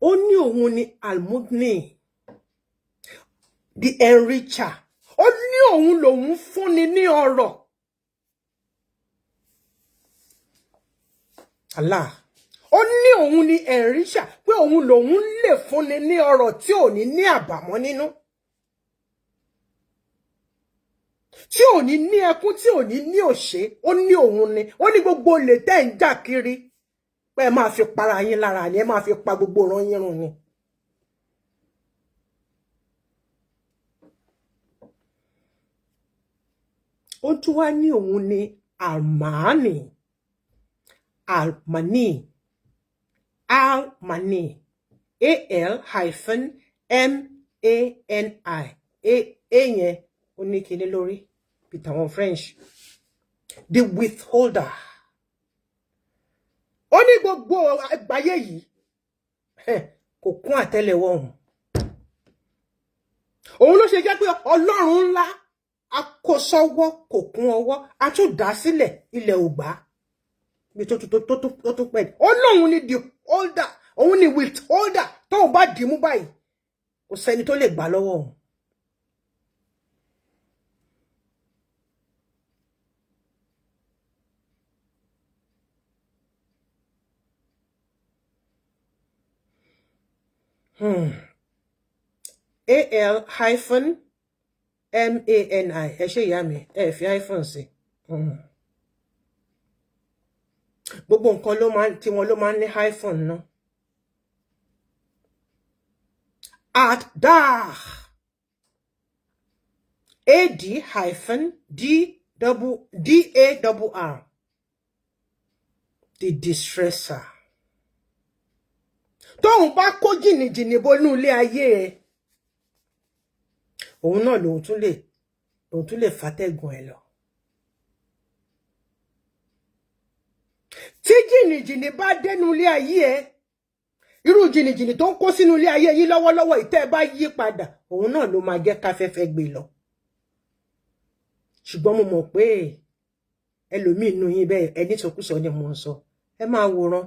Ó ní òun ni Al-Mughni, the enricher. Ó ní òun lòun fúnni ní ọrọ̀. Allah. ó ní òun ni ẹ̀ríṣà pé òun lòun lè fúnni ní ọrọ̀ tí ò ní àbàmọ́ nínú. Tí ò ní ẹkún, tí ò ní òṣè, ó ní òun ni. Ó ní gbogbo olè tẹ́ ń jà kiri pé ẹ máa fi para yín lára ni, ẹ máa fi pa gbogbo ran yín run ni. Ó tún wá ní òun ni Almani. Almani. Almani. A-L-M-A-N-I. Yẹn ó ní kíní lórí bí tàwọn French. The withholder. Ó ní gbogbo àgbáyé yìí kò kún àtẹ́lẹwọ́ òun. Òun ló ṣe jẹ́ pé Ọlọ́run ńlá akósọ́wọ́ kò kún ọwọ́, a tún dá sílẹ̀ ilẹ̀ ò gbà. Bí tó pẹ́. Ó lóun ni the holder, òun ni withholder. Tó bá dìímú báyìí, kò sẹ́ni tó lè gbà lọ́wọ́ òun. A-L-M-A-N-I. Ẹ ṣe ìyá mi, ẹ fi hyphen sí. Gbogbo nǹkan ló máa tí wọn ló máa ní hyphen náà. Ad-dar. A-D-D-A-R. The distresser. Tóun bá kó jìnnìjìnnì bọ́nú ilé ayé ẹ, òun náà lòun tún lè fàtẹ́gùn ẹ lọ. Tí jìnnìjìnnì bá dénú ilé ayé ẹ, irú jìnnìjìnnì tó ń kó sínú ilé ayé yín lọ́wọ́lọ́wọ́ ìtẹ́ bá yí padà, òun náà ló máa jẹ́ káfẹ́fẹ́ gbé lọ. Ṣùgbọ́n mo mọ̀ pé ẹlòmíì nínú yín bẹ́ẹ̀ ẹni sọkúsọ ni mo ń sọ. Ẹ máa wòran.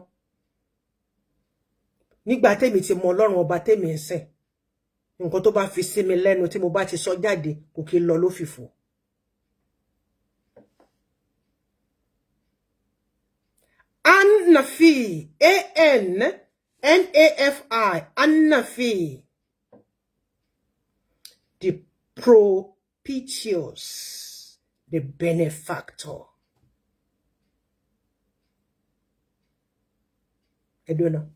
Nígbà tèmi ti mọ Ọlọ́run ọba tèmi ń sìn, nǹkan tó bá fi sí mi lẹ́nu tí mo bá ti sọ jáde kò kí lọ lófìfo. Annafi. A-N-N-A-F-I. Annafi. The propitious. The benefactor. I don't know.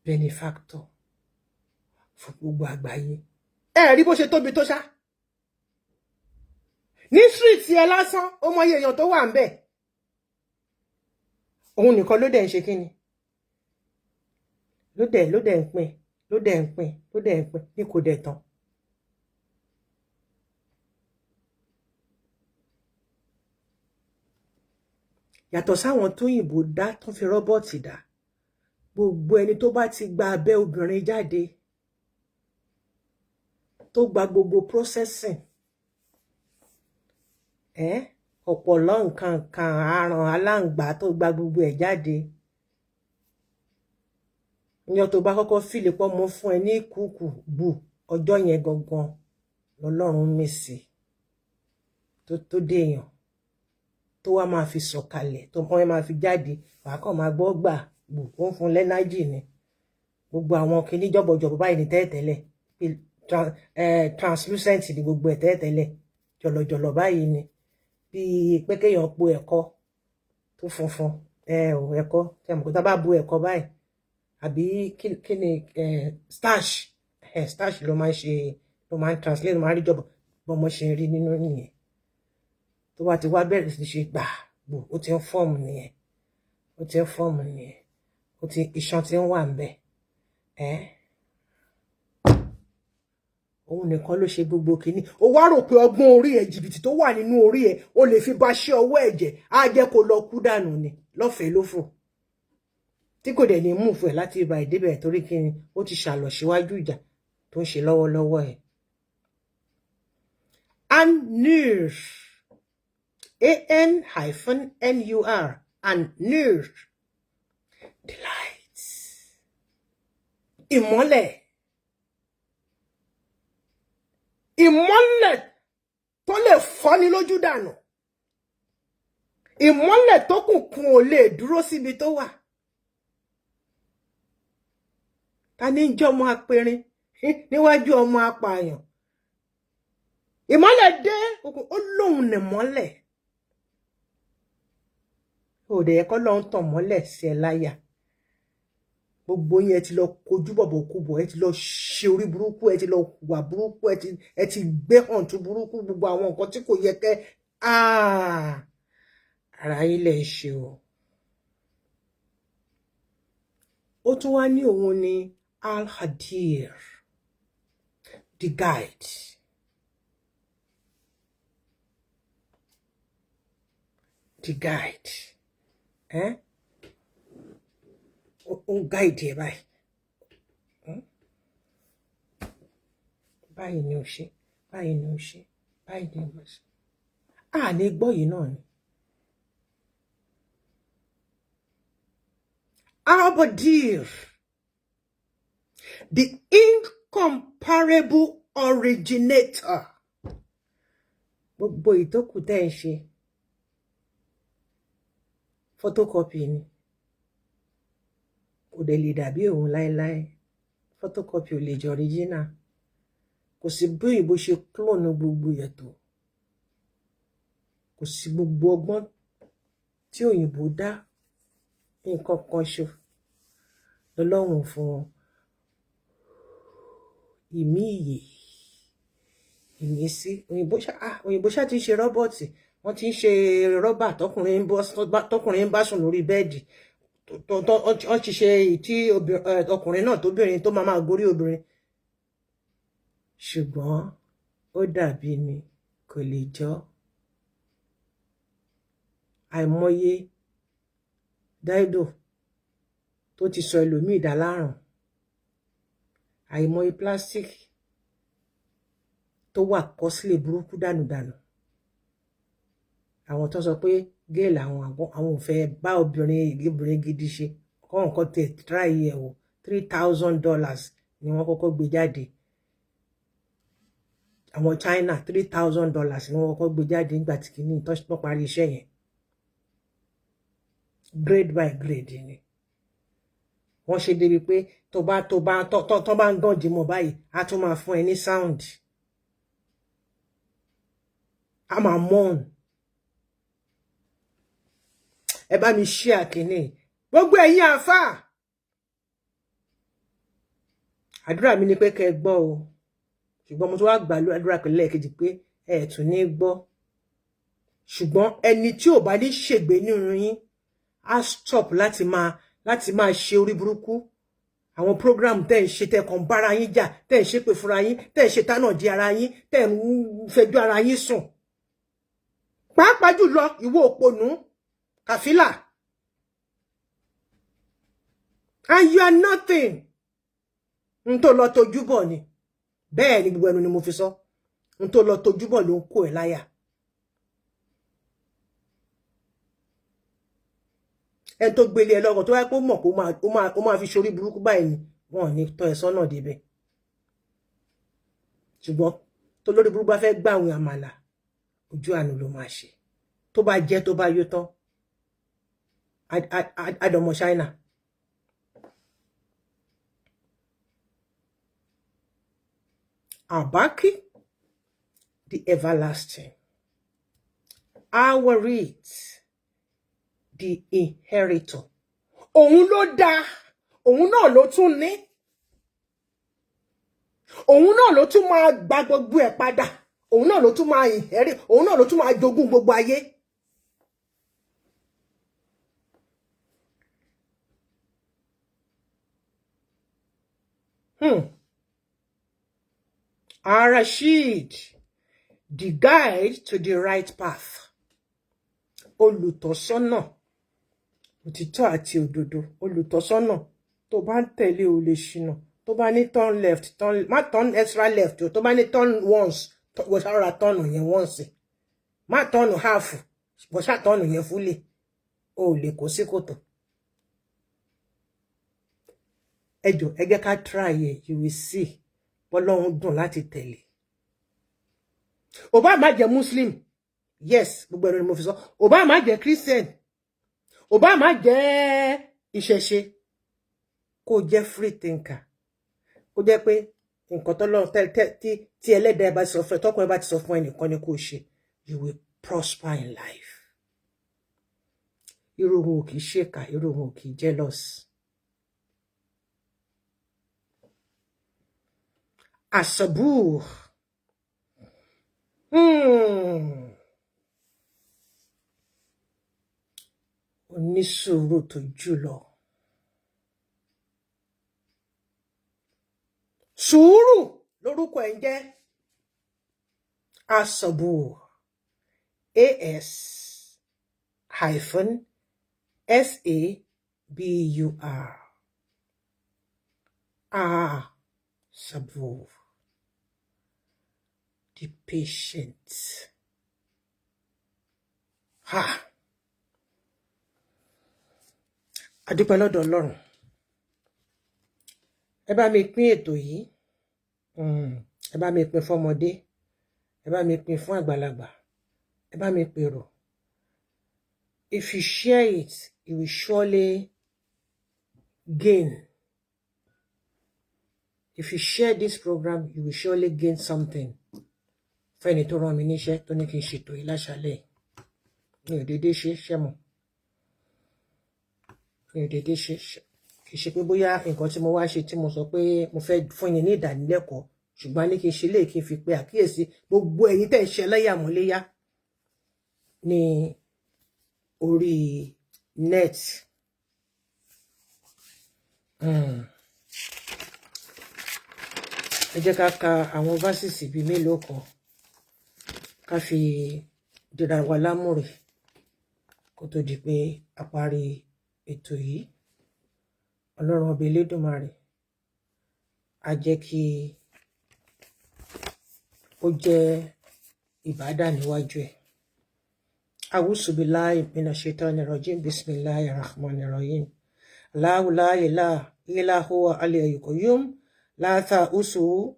Benefactor fún gbogbo àgbáyé. Ẹ rí bó ṣe tóbi tó ṣá. Ní street ẹ lásán, ó mọ iye èèyàn tó wà ńbẹ̀. Òun nìkan ló dẹ̀ ń ṣe kíni? Ló dẹ̀ ń pín ní kò dẹ̀ tán. Yàtọ̀ sáwọn tóyìnbó dá tó fi rọ́bọ̀tì dá. Gbogbo ẹni tó bá ti gba abẹ́ obìnrin jáde, tó gba gbogbo processing, ọ̀pọ̀lọ́ nǹkan kan aràn aláǹgbá tó gba gbogbo ẹ̀ jáde. Ìyẹn tó bá kọ́kọ́ fìlè pọ́ mọ́ fún ẹ ní kúkú bù ọjọ́ yẹn gangan lọ́lọ́run mí sí tó dé èèyàn tó wá máa fi sọ̀kalẹ̀ tó mọ́ ẹ máa fi jáde wàá kàn máa gbọ́ gbà bù ó ń fún lẹ́nájì ni. Gbogbo àwọn kìíní jọ̀bọ̀jọ̀bọ̀ báyìí ní tẹ́ẹ̀tẹ́lẹ̀ translucent ni gbogbo ẹ̀ tẹ́ẹ̀tẹ́lẹ̀ jọ̀lọ̀jọ̀lọ̀ báyìí ni bíi pé kéèyàn po ẹ̀kọ tó funfun ẹ̀kọ tí a mọ̀ pé tá bá bu ẹ̀kọ báyìí àbí kí ni starch ló máa ń translate ló máa ń rí jọ̀bọ̀ bọ́mọ ṣe rí nínú nìyẹn. Tó bá ti wá bẹ̀rẹ̀ sí ṣe gbà gbò ó ti ń fọ́ọ̀mù nìyẹn, iṣan ti ń wà ń bẹ̀. Òun nìkan ló ṣe gbogbo kìíní. Ó wá rò pé ọgbọ́n orí ẹ̀ jìbìtì tó wà nínú orí ẹ̀ ó lè fi bá ṣe ọwọ́ ẹ̀jẹ̀ á jẹ́ kó lọ kú dànù ni lọ́fẹ̀ẹ́ lófò tí kò dẹ̀ ní mú fún ẹ̀ láti ibà ìdébẹ̀ torí kí ni ó ti ṣàlọ̀ síwájú ìjà tó ń ṣe lọ́wọ́lọ́wọ́ ẹ̀. An-nur. A-N-N-U-R. An-nur. The light. Ìmọ́lẹ̀. Ìmọ́lẹ̀ tó lè fọ́ni lójú dànù. ìmọ́lẹ̀ tó kùnkùn ò lè dúró síbi tó wà. Ta ní jẹ́ ọmọ apẹrin níwájú ọmọ apààyàn. Ìmọ́lẹ̀ dé ó lóhun nìmọ́lẹ̀. Ó dẹ̀ kọ́ lọ́hun tàn mọ́lẹ̀ sí ẹ láyà. Gbogbo yín ẹ ti lọ kojú bọ̀bọ̀ kúbọ̀, ẹ ti lọ ṣe orí burúkú, ẹ ti lọ wà burúkú, ẹ ti gbé hàn tú burúkú, gbogbo àwọn nǹkan tí kò yẹ kẹ́ ara yín lẹ̀ ṣe o. Ó tún wá ní òun ni Al-Hadir, the guide. The guide. Ó guide ẹ báyìí. Báyìí ni ó ṣe, báyìí ni ó ṣe, báyìí ni ó ṣe. Ní gbọ́ yìí náà ni. Al-Hadir, the incomparable originator. Gbogbo ìtókù tẹ́ ń ṣe photocopy ni. Kò dẹ̀ lè dàbí òun láéláé. Photocopy ò lè jẹ́ original. Kò sí bí òyìnbó ṣe clone gbogbo ẹ̀tọ́. Kò sí gbogbo ọgbọ́n tí òyìnbó dá. Nǹkan kan ṣo lọ́lọ́run fún wọn. Ìmí ìyè, ìmísí. Òyìnbó ṣá ti ń ṣe rọ́bọ̀tì. Wọ́n ti ń ṣe rọ́bà tọkùnrin ń bá sùn lórí bẹ́ẹ̀dì. Wọ́n ti ṣe tí ọkùnrin náà tóbìnrin tó máa gorí obìnrin. Ṣùgbọ́n ó dàbí ni kò lè jọ. Àìmọye dáídò tó ti sọ ẹlòmíì dà lárùn. Àìmọye plastic tó wà costly burúkú dànùdànù. Àwọn tó sọ pé géèlì àwọn ò fẹ́ bá obìnrin gidi ṣe. Kọ́ nǹkan tẹ̀ try ẹ̀ wò $3,000 ni wọ́n kọ́kọ́ gbé jáde. Àwọn China $3,000 ni wọ́n kọ́kọ́ gbé jáde nígbà tí kìíní tó parí iṣẹ́ yẹn. Grade by grade ni. Wọ́n ṣe débi pé tó bá ń gàn dìmọ̀ báyìí á tún máa fún ẹ ní sound. A máa moan. Ẹ bá mi share kíní. Gbogbo ẹ̀yin àfáà. Àdúrà mi ni pé kẹ́ gbọ́ o. Ṣùgbọ́n mo tún wá gbà àdúrà pé lẹ́ẹ̀kejì pé ẹ tún ní gbọ́. Ṣùgbọ́n ẹni tí ò bá ní ṣègbé nínú yín á stop láti máa ṣe orí burúkú. Àwọn program tẹ́ ń ṣe tẹ́ kàn bára yín jà, tẹ́ ń ṣépè fúnra yín, tẹ́ ń ṣe tánà di ara yín, tẹ́ ń fẹjọ́ ara yín sùn. Pàápàá jùlọ ìwọ òpònú Kafila. And you are nothing. N tó lọ tójú bọ̀ ni. Bẹ́ẹ̀ ni gbogbo ẹnu ni mo fi sọ. N tó lọ tójú bọ̀ ló ń kó ẹ láyà. Ẹ tó gbélé ẹ lọ́gọ̀ tó wáyé pé ó mọ̀ pé ó máa fi ṣorí burúkú báyìí ni wọn ò ní tọ́ ẹ sọ́nà débẹ̀. Ṣùgbọ́n tó lórí burúkú bá fẹ́ gbàwìn àmàlà ojú àánú ló máa ṣe. Tó bá jẹ́ tó bá yó tán àdọmọ China. Abaki, the everlasting. Our it, the inheritor. Òun ló dá, òun náà ló tún ní. Òun náà ló tún máa gba gbogbo ẹ̀ padà. Òun náà ló tún máa inherit, òun náà ló tún máa jogún gbogbo ayé. RASHEED, the guide to the right path. Olùtọ́sọ́nà òtítọ́ àti òdodo. Olùtọ́sọ́nà tó bá ń tẹ̀lé o lè ṣìnà. Tó bá ní turn left, má turn extra left o. Tó bá ní turn once, bó ṣára turn yẹn once. Má turn half, bó ṣá turn yẹn fully. O lè kó sí kòtò. Ẹ jọ̀ọ́, ẹ jẹ́ ká try it, you will see. Ọlọ́run dùn láti tẹ̀lé. Ó bá má jẹ́ Muslim, Yes, gbogbo ẹnu ni mo fi sọ. Ó bá má jẹ́ Christian. Ó bá má jẹ́ ìṣẹ̀ṣe. Kó jẹ́ free thinker. Kó jẹ́ pé nǹkan t'Ọlọ́run tí ẹlẹ́dàá bá sọ fún ẹ, tọ́kùnrin bá ti sọ fún ẹnìkan ni kó ṣe. You will prosper in life. Irú wọn ò kì í ṣèkà, irú wọn ò kì í jealous. Àṣàbù. Onísùúrù tó jùlọ. Sùúrù lórúkọ ẹ̀ ń jẹ́ Àṣàbù. AS-HYPHEN-SABUR. Àṣàbù. The patient. Ha. Adúpẹ́ lọ́dọ̀ Ọlọ́run. Ẹ bá mi pín ètò yìí. Ẹ bá mi pín fọ́mọdé. Ẹ bá mi pín fún àgbàlagbà. Ẹ bá mi pèrò. If you share it, you will surely gain. If you share this program, you will surely gain something. Fẹ́ni tó rán mi níṣẹ́ tó ní kí n ṣètò yìí láṣálẹ́. Mi ò dédé ṣe ṣẹ́mọ̀. Mi ò dédé ṣe kì í ṣe pé bóyá nǹkan tí mo wá ṣe tí mo sọ pé mo fẹ́ fún yín ní ìdánilẹ́kọ̀ọ́, ṣùgbọ́n ní kí n ṣe lè kí n fi pe àkíyèsí gbogbo ẹ̀yin tẹ́ ń ṣe ẹlẹ́yàmúléyá ní orí net. Ẹ jẹ́ ká ka àwọn fásitì bíi mélòó kan ká fi dira wa lámùrè kó tó di pé a parí ètò yìí. Ọlọ́run ọba Elédùmarè á jẹ́ kí ó jẹ́ ìbádà níwájú ẹ̀. A'udhu billahi minash shaitanir rajim. Bismillahir rahmanir rahim. Allahu la ilaha illa huwa al-hayyul qayyum. La ta'usuhu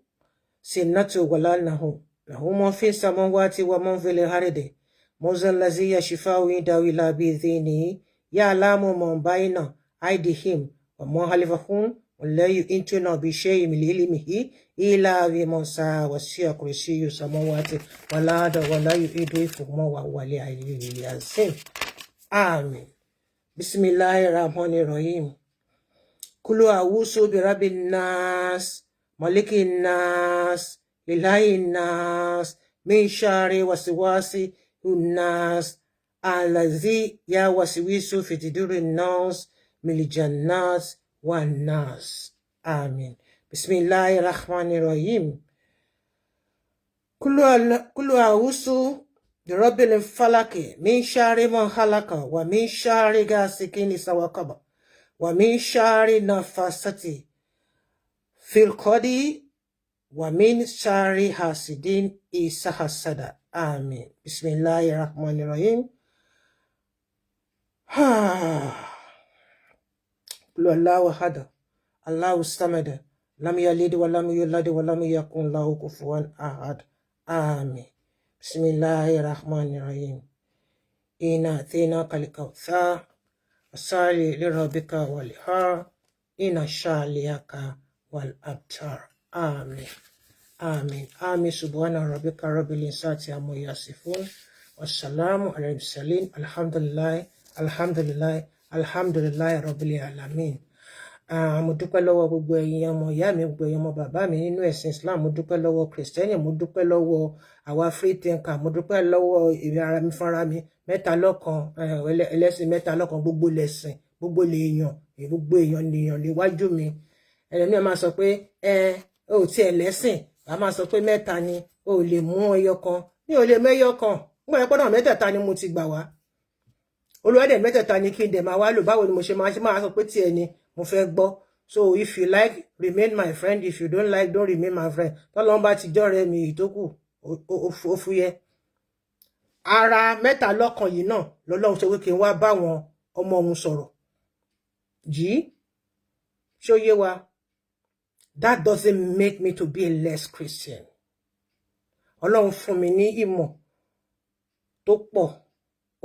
sinatun wa la nawm. Lahu ma fi samawati wa ma fil ardi. Manzal ladhi yashfa'u indahu illa bi'idhnihi. Ya'lamu ma bayna aydihim wa ma khalfahum. ولا يؤتون بشيء من علمه إلا بما شاء وسع كرسيه السماوات والأرض ولا يؤوده حفظهما وهو العلي العظيم. آمين. بسم الله الرحمن الرحيم. قل أعوذ برب الناس ملك الناس إله الناس من شر وسواس الناس الذي يوسوس في صدور الناس من الجنة والناس. آمين. بسم الله الرحمن الرحيم. كل أعوذ برب الفلق من شر ما خلق ومن شر غاسق إذا وقب ومن شر النفاثات في العقد ومن شر حاسد إذا حسد. آمين. بسم الله الرحمن الرحيم. قل الله أحد الله الصمد لم يلد ولم يولد ولم يكن له كفوا أحد. آمين. بسم الله الرحمن الرحيم. إنا أعطيناك الكوثر فصل لربك وانحر إن شانئك والأبتر. آمين. آمين. آمين. سبحان ربك رب العزة عما يصفون والسلام على المرسلين. الحمد لله الحمد لله alhamdulilayi rabbil alamin. Mo dúpẹ́ lọ́wọ́ gbogbo ẹ̀yin ọmọ ìyá mi, gbogbo ẹ̀yin ọmọ bàbá mi nínú ẹ̀sìn Islam. Mo dúpẹ́ lọ́wọ́ Kristẹni, mo dúpẹ́ lọ́wọ́ àwa free thinker, mo dúpẹ́ lọ́wọ́ èmi ara mi fúnra mi mẹ́ta lọ́kan, ẹlẹ́sìn mẹ́ta lọ́kan, gbogbo lẹ́sìn, gbogbo lèèyàn, gbogbo èèyàn lèèyàn níwájú mi. Ẹlòmíì máa sọ pé o ti ẹlẹ́sìn, a máa sọ pé mẹ́ta ni, o lè mú ẹyọ kan. Mi ò lè mú ẹyọ kan. Mo yẹ pọ́nà mẹ́tẹ̀ẹ̀ta ni mo ti gbà wá. Olúwadẹ̀ mẹ́tẹ̀ẹ̀ta ni kí n dẹ̀ máa wá lò. Báwo ni mo ṣe máa sọ pé tí ẹni mo fẹ́ gbọ́. So if you like, remain my friend. If you don't like, don't remain my friend. Tọ́lọ́run bá ti jọ́rẹ́ mi ìtókù ó fúyẹ́. Ara mẹ́ta lọ́kan yìí náà lọ́lọ́run sọ pé kí n wá bá wọn ọmọ òun sọ̀rọ̀. Jí ṣó yé wa. That doesn't make me to be a less Christian. Ọlọ́run fún mi ní ìmọ̀ tó pọ̀,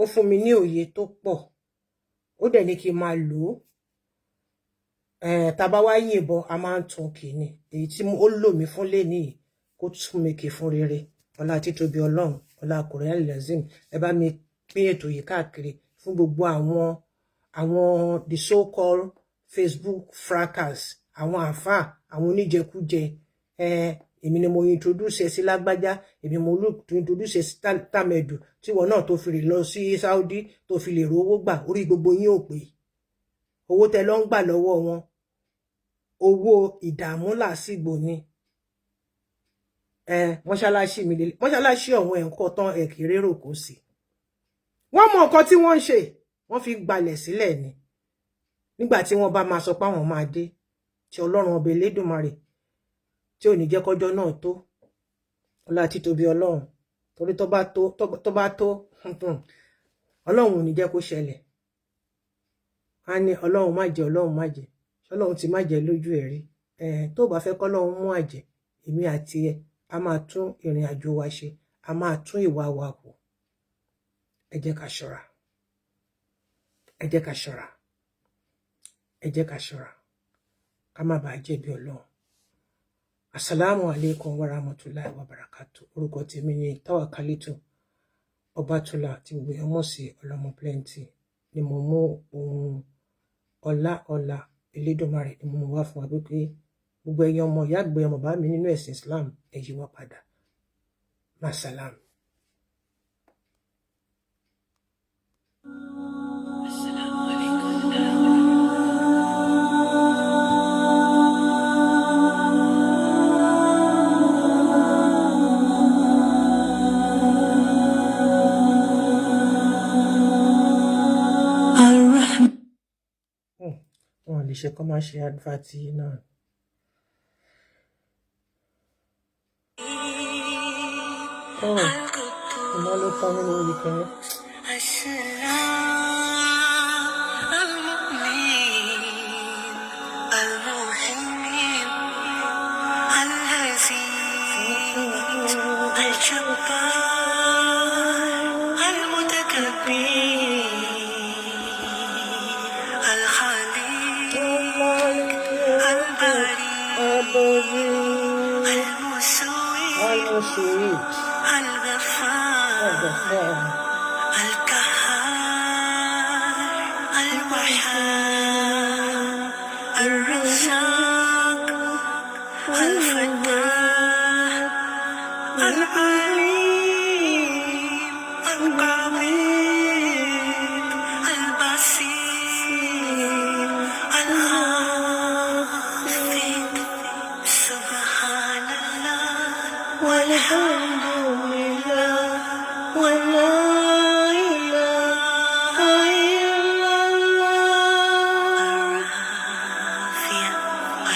ó fún mi ní òye tó pọ̀, ó dẹ̀ ní kí n máa lò ó. Tá bá wá yìnbọn a máa ń tún kì ní, èyí tí ó lò mí fún lénìí kó tún mi kì fún rere. Ọlá títóbi Ọlọ́run, ọlá Kùránì lazim, ẹ bá mi pín ètò yìí káàkiri fún gbogbo àwọn the so called Facebook frackers, àwọn àfà, àwọn oníjẹkújẹ. Èmi ni mo introduce ẹ sí lágbájá, èmi mo introduce ẹ sí tàmẹ̀dù, tí wọn náà tó fi lè lọ sí Saudi tó fi lè rówó gbà, orí gbogbo yín ò pé. Owó tẹ́ lọ ń gbà lọ́wọ́ wọn, owó ìdààmú làásìgbò ni. Mọ́ṣáláṣí mi lè, mọ́ṣáláṣí ọ̀hún ẹ̀ńkọ́ tán ẹ̀kéré rò kó sí. Wọ́n mọ nǹkan tí wọ́n ń ṣe, wọ́n fi gbalẹ̀ sílẹ̀ ni. Nígbà tí wọ́n bá máa sọ pé àwọn máa dé, tí Ọlọ́run ọba Elédùmarè tí ò ní jẹ́ kọjọ́ náà tó. Ọlá títóbi Ọlọ́run, torí tó bá tó Ọlọ́run ò ní jẹ́ kó ṣẹlẹ̀. A ní Ọlọ́run má jẹ́, Ọlọ́run má jẹ́. Ọlọ́run ti má jẹ́ lójú ẹ̀rí. Tó bá fẹ́ kọ́lọ́run mú àjẹ́, èmi àti ẹ a máa tún ìrìn àjò wa ṣe, a máa tún ìwà wa wò. Ẹ jẹ́ ká ṣọ́ra. Ẹ jẹ́ ká ṣọ́ra. Ẹ jẹ́ ká ṣọ́ra. Ká má bàa jẹ̀bi Ọlọ́run. Assalamu alaikum wa rahmatullahi wa barakatuh. Orúkọ tèmi ni Tawakalitu Ọbátúlá tí gbogbo èèyàn mọ̀ sí Ọlọ́mọ Plenty, ni mo mú ohun ọlá Elédùmarè ni mo wá fún wa pé gbogbo ẹ̀yin ọmọ ìyá àgbẹ̀ ọmọ bàbá mi nínú ẹ̀sìn Islam ẹ yí wá padà. Masalam. Wọ́n lè ṣe kọ́ máa ṣe advert náà. Ìmọ̀ ló tán nínú orí kẹrin. المسوي الغفار القهار الوهاب الرزاق الفتاح العليم القبير البصير الحافظ سبحان الله والحمد لله ولا إله إلا الله الرافع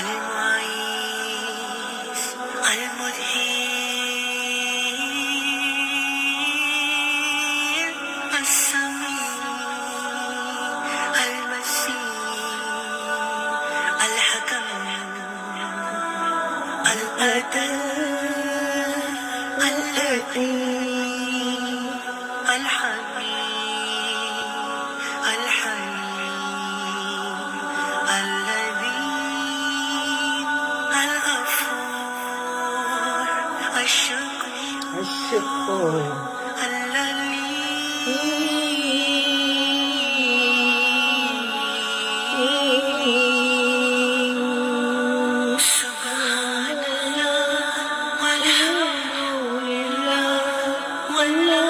المعيز المدهير السميع البصير الحكم الأدل الحكيم الحليم اللذيذ الغفور الشكور سبحان الله والحمد لله ولا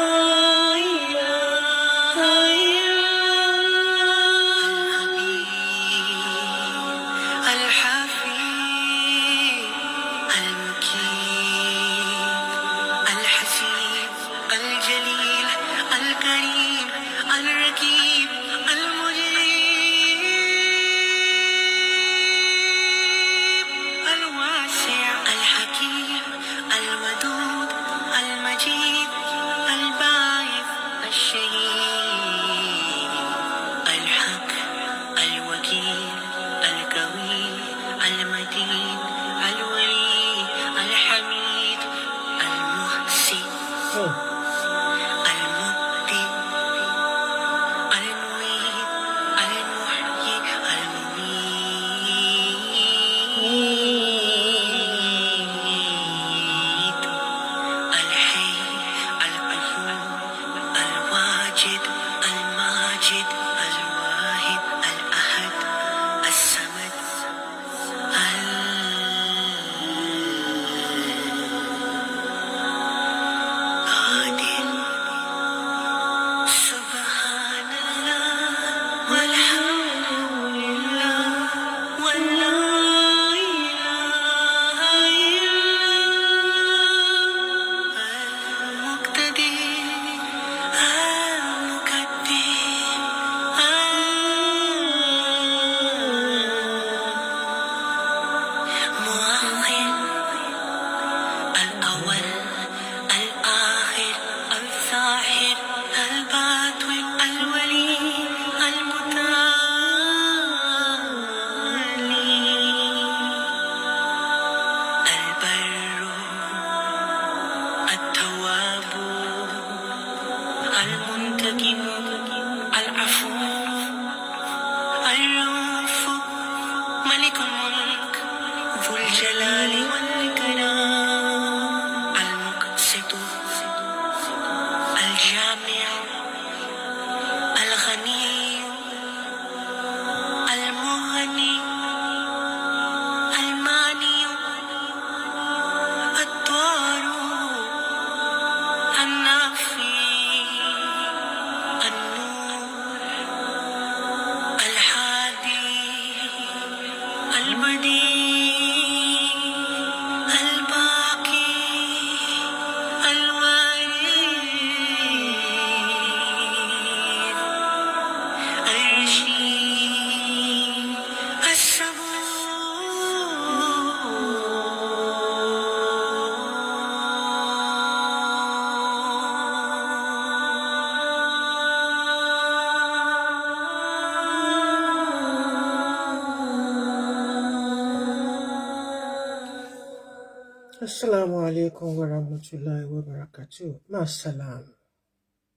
إله إلا الله الحفيظ المكين الحسيب الجليل الكريم الرقيب المجيب الواسع الحكيم الودود المجيد الباعث الشهيد الحق الوكيل القوي المتين الولي الحميد المحسن المبدع الجامع الغني المغني الماني الضار النافي النور الحادي البديع الباقي الوارث الرشيد Assalamu alaikum wa rahmatullahi wa barakatuh. Ma salam.